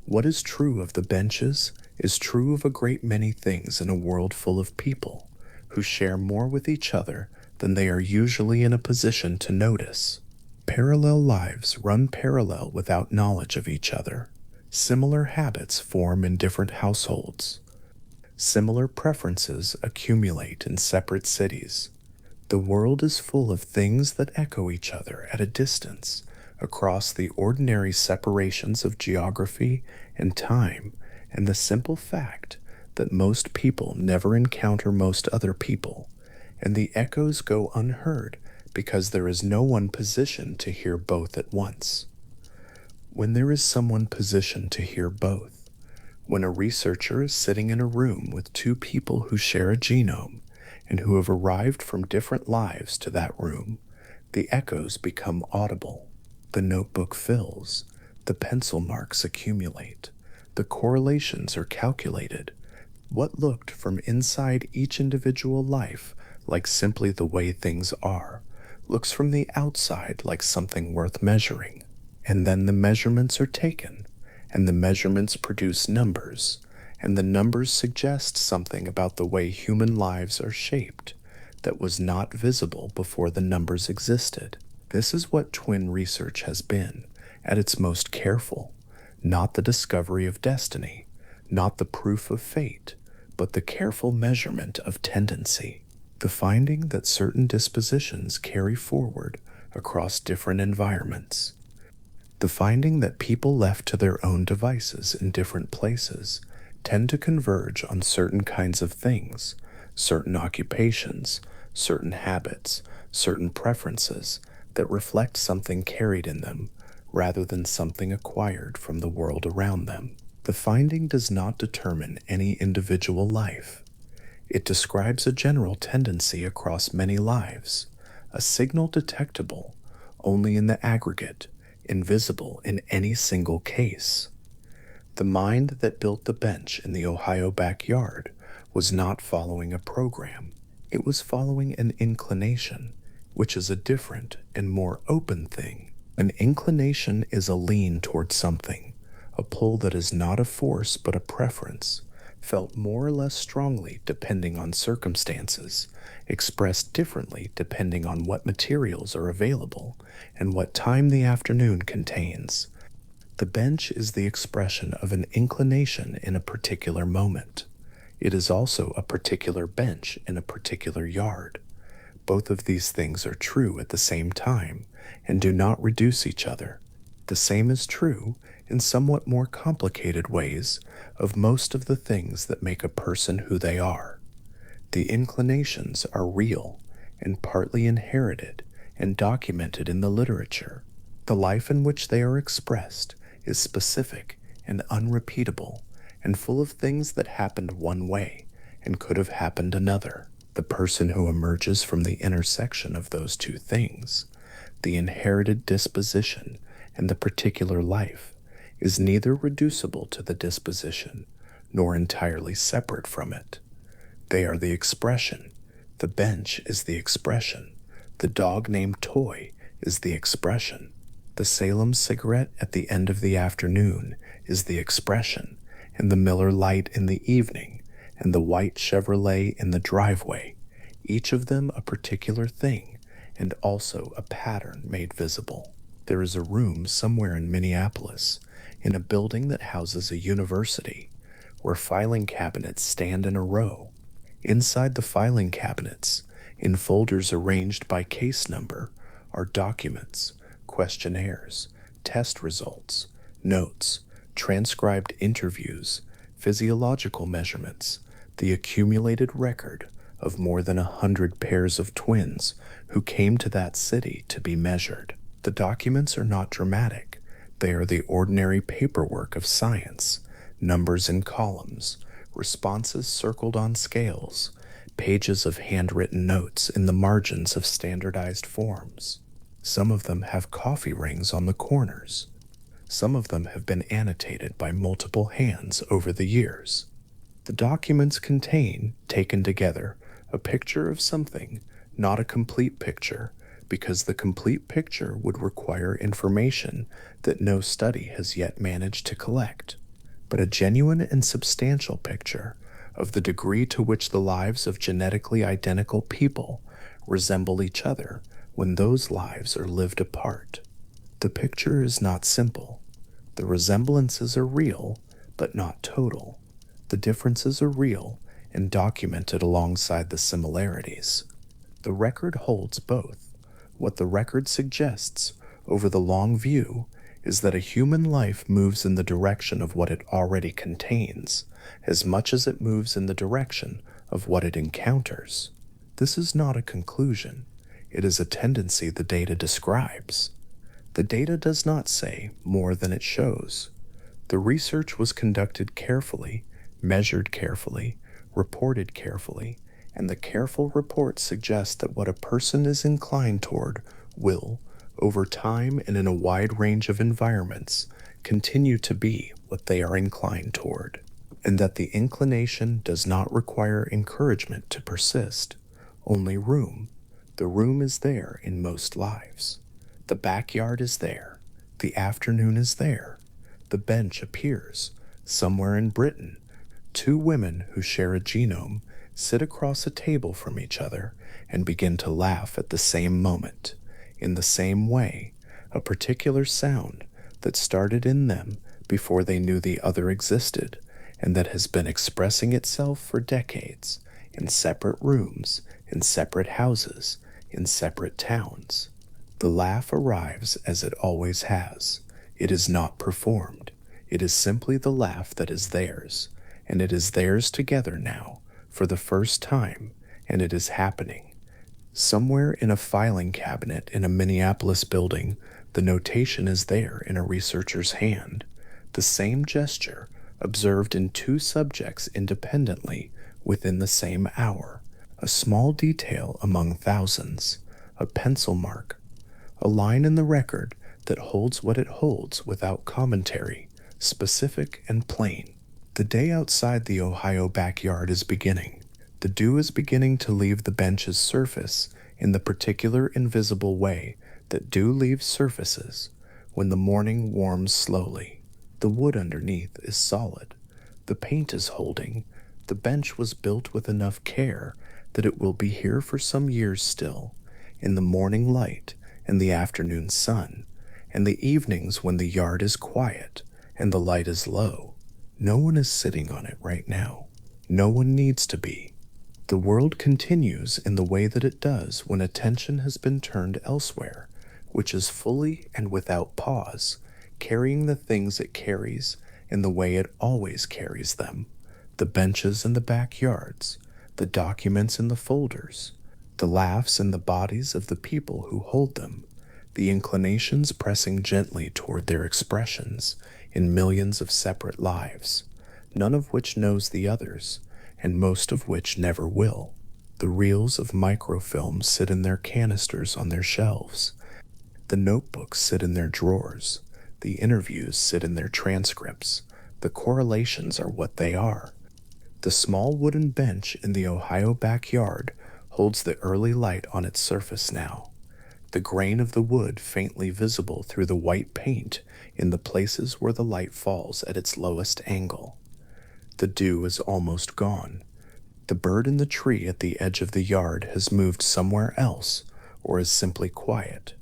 [SPEAKER 1] What is true of the benches is true of a great many things in a world full of people who share more with each other than they are usually in a position to notice. Parallel lives run parallel without knowledge of each other. Similar habits form in different households. Similar preferences accumulate in separate cities. The world is full of things that echo each other at a distance, across the ordinary separations of geography and time, and the simple fact that most people never encounter most other people, and the echoes go unheard because there is no one positioned to hear both at once. When there is someone positioned to hear both, when a researcher is sitting in a room with two people who share a genome and who have arrived from different lives to that room, the echoes become audible. The notebook fills, the pencil marks accumulate, the correlations are calculated. What looked from inside each individual life like simply the way things are, looks from the outside like something worth measuring. And then the measurements are taken, and the measurements produce numbers, and the numbers suggest something about the way human lives are shaped that was not visible before the numbers existed. This is what twin research has been, at its most careful, not the discovery of destiny, not the proof of fate, but the careful measurement of tendency, the finding that certain dispositions carry forward across different environments, the finding that people left to their own devices in different places tend to converge on certain kinds of things, certain occupations, certain habits, certain preferences that reflect something carried in them rather than something acquired from the world around them. The finding does not determine any individual life. It describes a general tendency across many lives, a signal detectable only in the aggregate, invisible in any single case. The mind that built the bench in the Ohio backyard was not following a program. It was following an inclination, which is a different and more open thing. An inclination is a lean toward something, a pull that is not a force but a preference, felt more or less strongly depending on circumstances, expressed differently depending on what materials are available and what time the afternoon contains. The bench is the expression of an inclination in a particular moment. It is also a particular bench in a particular yard. Both of these things are true at the same time and do not reduce each other. The same is true, in somewhat more complicated ways, of most of the things that make a person who they are. The inclinations are real and partly inherited and documented in the literature. The life in which they are expressed is specific and unrepeatable and full of things that happened one way and could have happened another. The person who emerges from the intersection of those two things, the inherited disposition and the particular life, is neither reducible to the disposition nor entirely separate from it. They are the expression. The bench is the expression. The dog named Toy is the expression. The Salem cigarette at the end of the afternoon is the expression, and the Miller Lite in the evening, and the white Chevrolet in the driveway, each of them a particular thing, and also a pattern made visible. There is a room somewhere in Minneapolis, in a building that houses a university, where filing cabinets stand in a row. Inside the filing cabinets, in folders arranged by case number, are documents, questionnaires, test results, notes, transcribed interviews, physiological measurements, the accumulated record of more than 100 pairs of twins who came to that city to be measured. The documents are not dramatic. They are the ordinary paperwork of science, numbers in columns, responses circled on scales, pages of handwritten notes in the margins of standardized forms. Some of them have coffee rings on the corners. Some of them have been annotated by multiple hands over the years. The documents contain, taken together, a picture of something, not a complete picture, because the complete picture would require information that no study has yet managed to collect, but a genuine and substantial picture of the degree to which the lives of genetically identical people resemble each other when those lives are lived apart. The picture is not simple. The resemblances are real, but not total. The differences are real and documented alongside the similarities. The record holds both. What the record suggests, over the long view, is that a human life moves in the direction of what it already contains, as much as it moves in the direction of what it encounters. This is not a conclusion. It is a tendency the data describes. The data does not say more than it shows. The research was conducted carefully, measured carefully, reported carefully, and the careful report suggests that what a person is inclined toward will, over time and in a wide range of environments, continue to be what they are inclined toward, and that the inclination does not require encouragement to persist, only room. The room is there in most lives. The backyard is there. The afternoon is there. The bench appears. Somewhere in Britain, two women who share a genome sit across a table from each other and begin to laugh at the same moment, in the same way, a particular sound that started in them before they knew the other existed, and that has been expressing itself for decades, in separate rooms, in separate houses, in separate towns. The laugh arrives as it always has. It is not performed. It is simply the laugh that is theirs, and it is theirs together now, for the first time, and it is happening. Somewhere in a filing cabinet in a Minneapolis building, the notation is there in a researcher's hand. The same gesture, observed in two subjects independently within the same hour. A small detail among thousands. A pencil mark. A line in the record that holds what it holds without commentary, specific and plain. The day outside the Ohio backyard is beginning. The dew is beginning to leave the bench's surface in the particular invisible way that dew leaves surfaces when the morning warms slowly. The wood underneath is solid. The paint is holding. The bench was built with enough care that it will be here for some years still, in the morning light and the afternoon sun, and the evenings when the yard is quiet and the light is low. No one is sitting on it right now. No one needs to be. The world continues in the way that it does when attention has been turned elsewhere, which is fully and without pause, carrying the things it carries in the way it always carries them, the benches in the backyards, the documents in the folders, the laughs in the bodies of the people who hold them, the inclinations pressing gently toward their expressions in millions of separate lives, none of which knows the others, and most of which never will. The reels of microfilm sit in their canisters on their shelves. The notebooks sit in their drawers. The interviews sit in their transcripts. The correlations are what they are. The small wooden bench in the Ohio backyard holds the early light on its surface now, the grain of the wood faintly visible through the white paint in the places where the light falls at its lowest angle. The dew is almost gone. The bird in the tree at the edge of the yard has moved somewhere else or is simply quiet.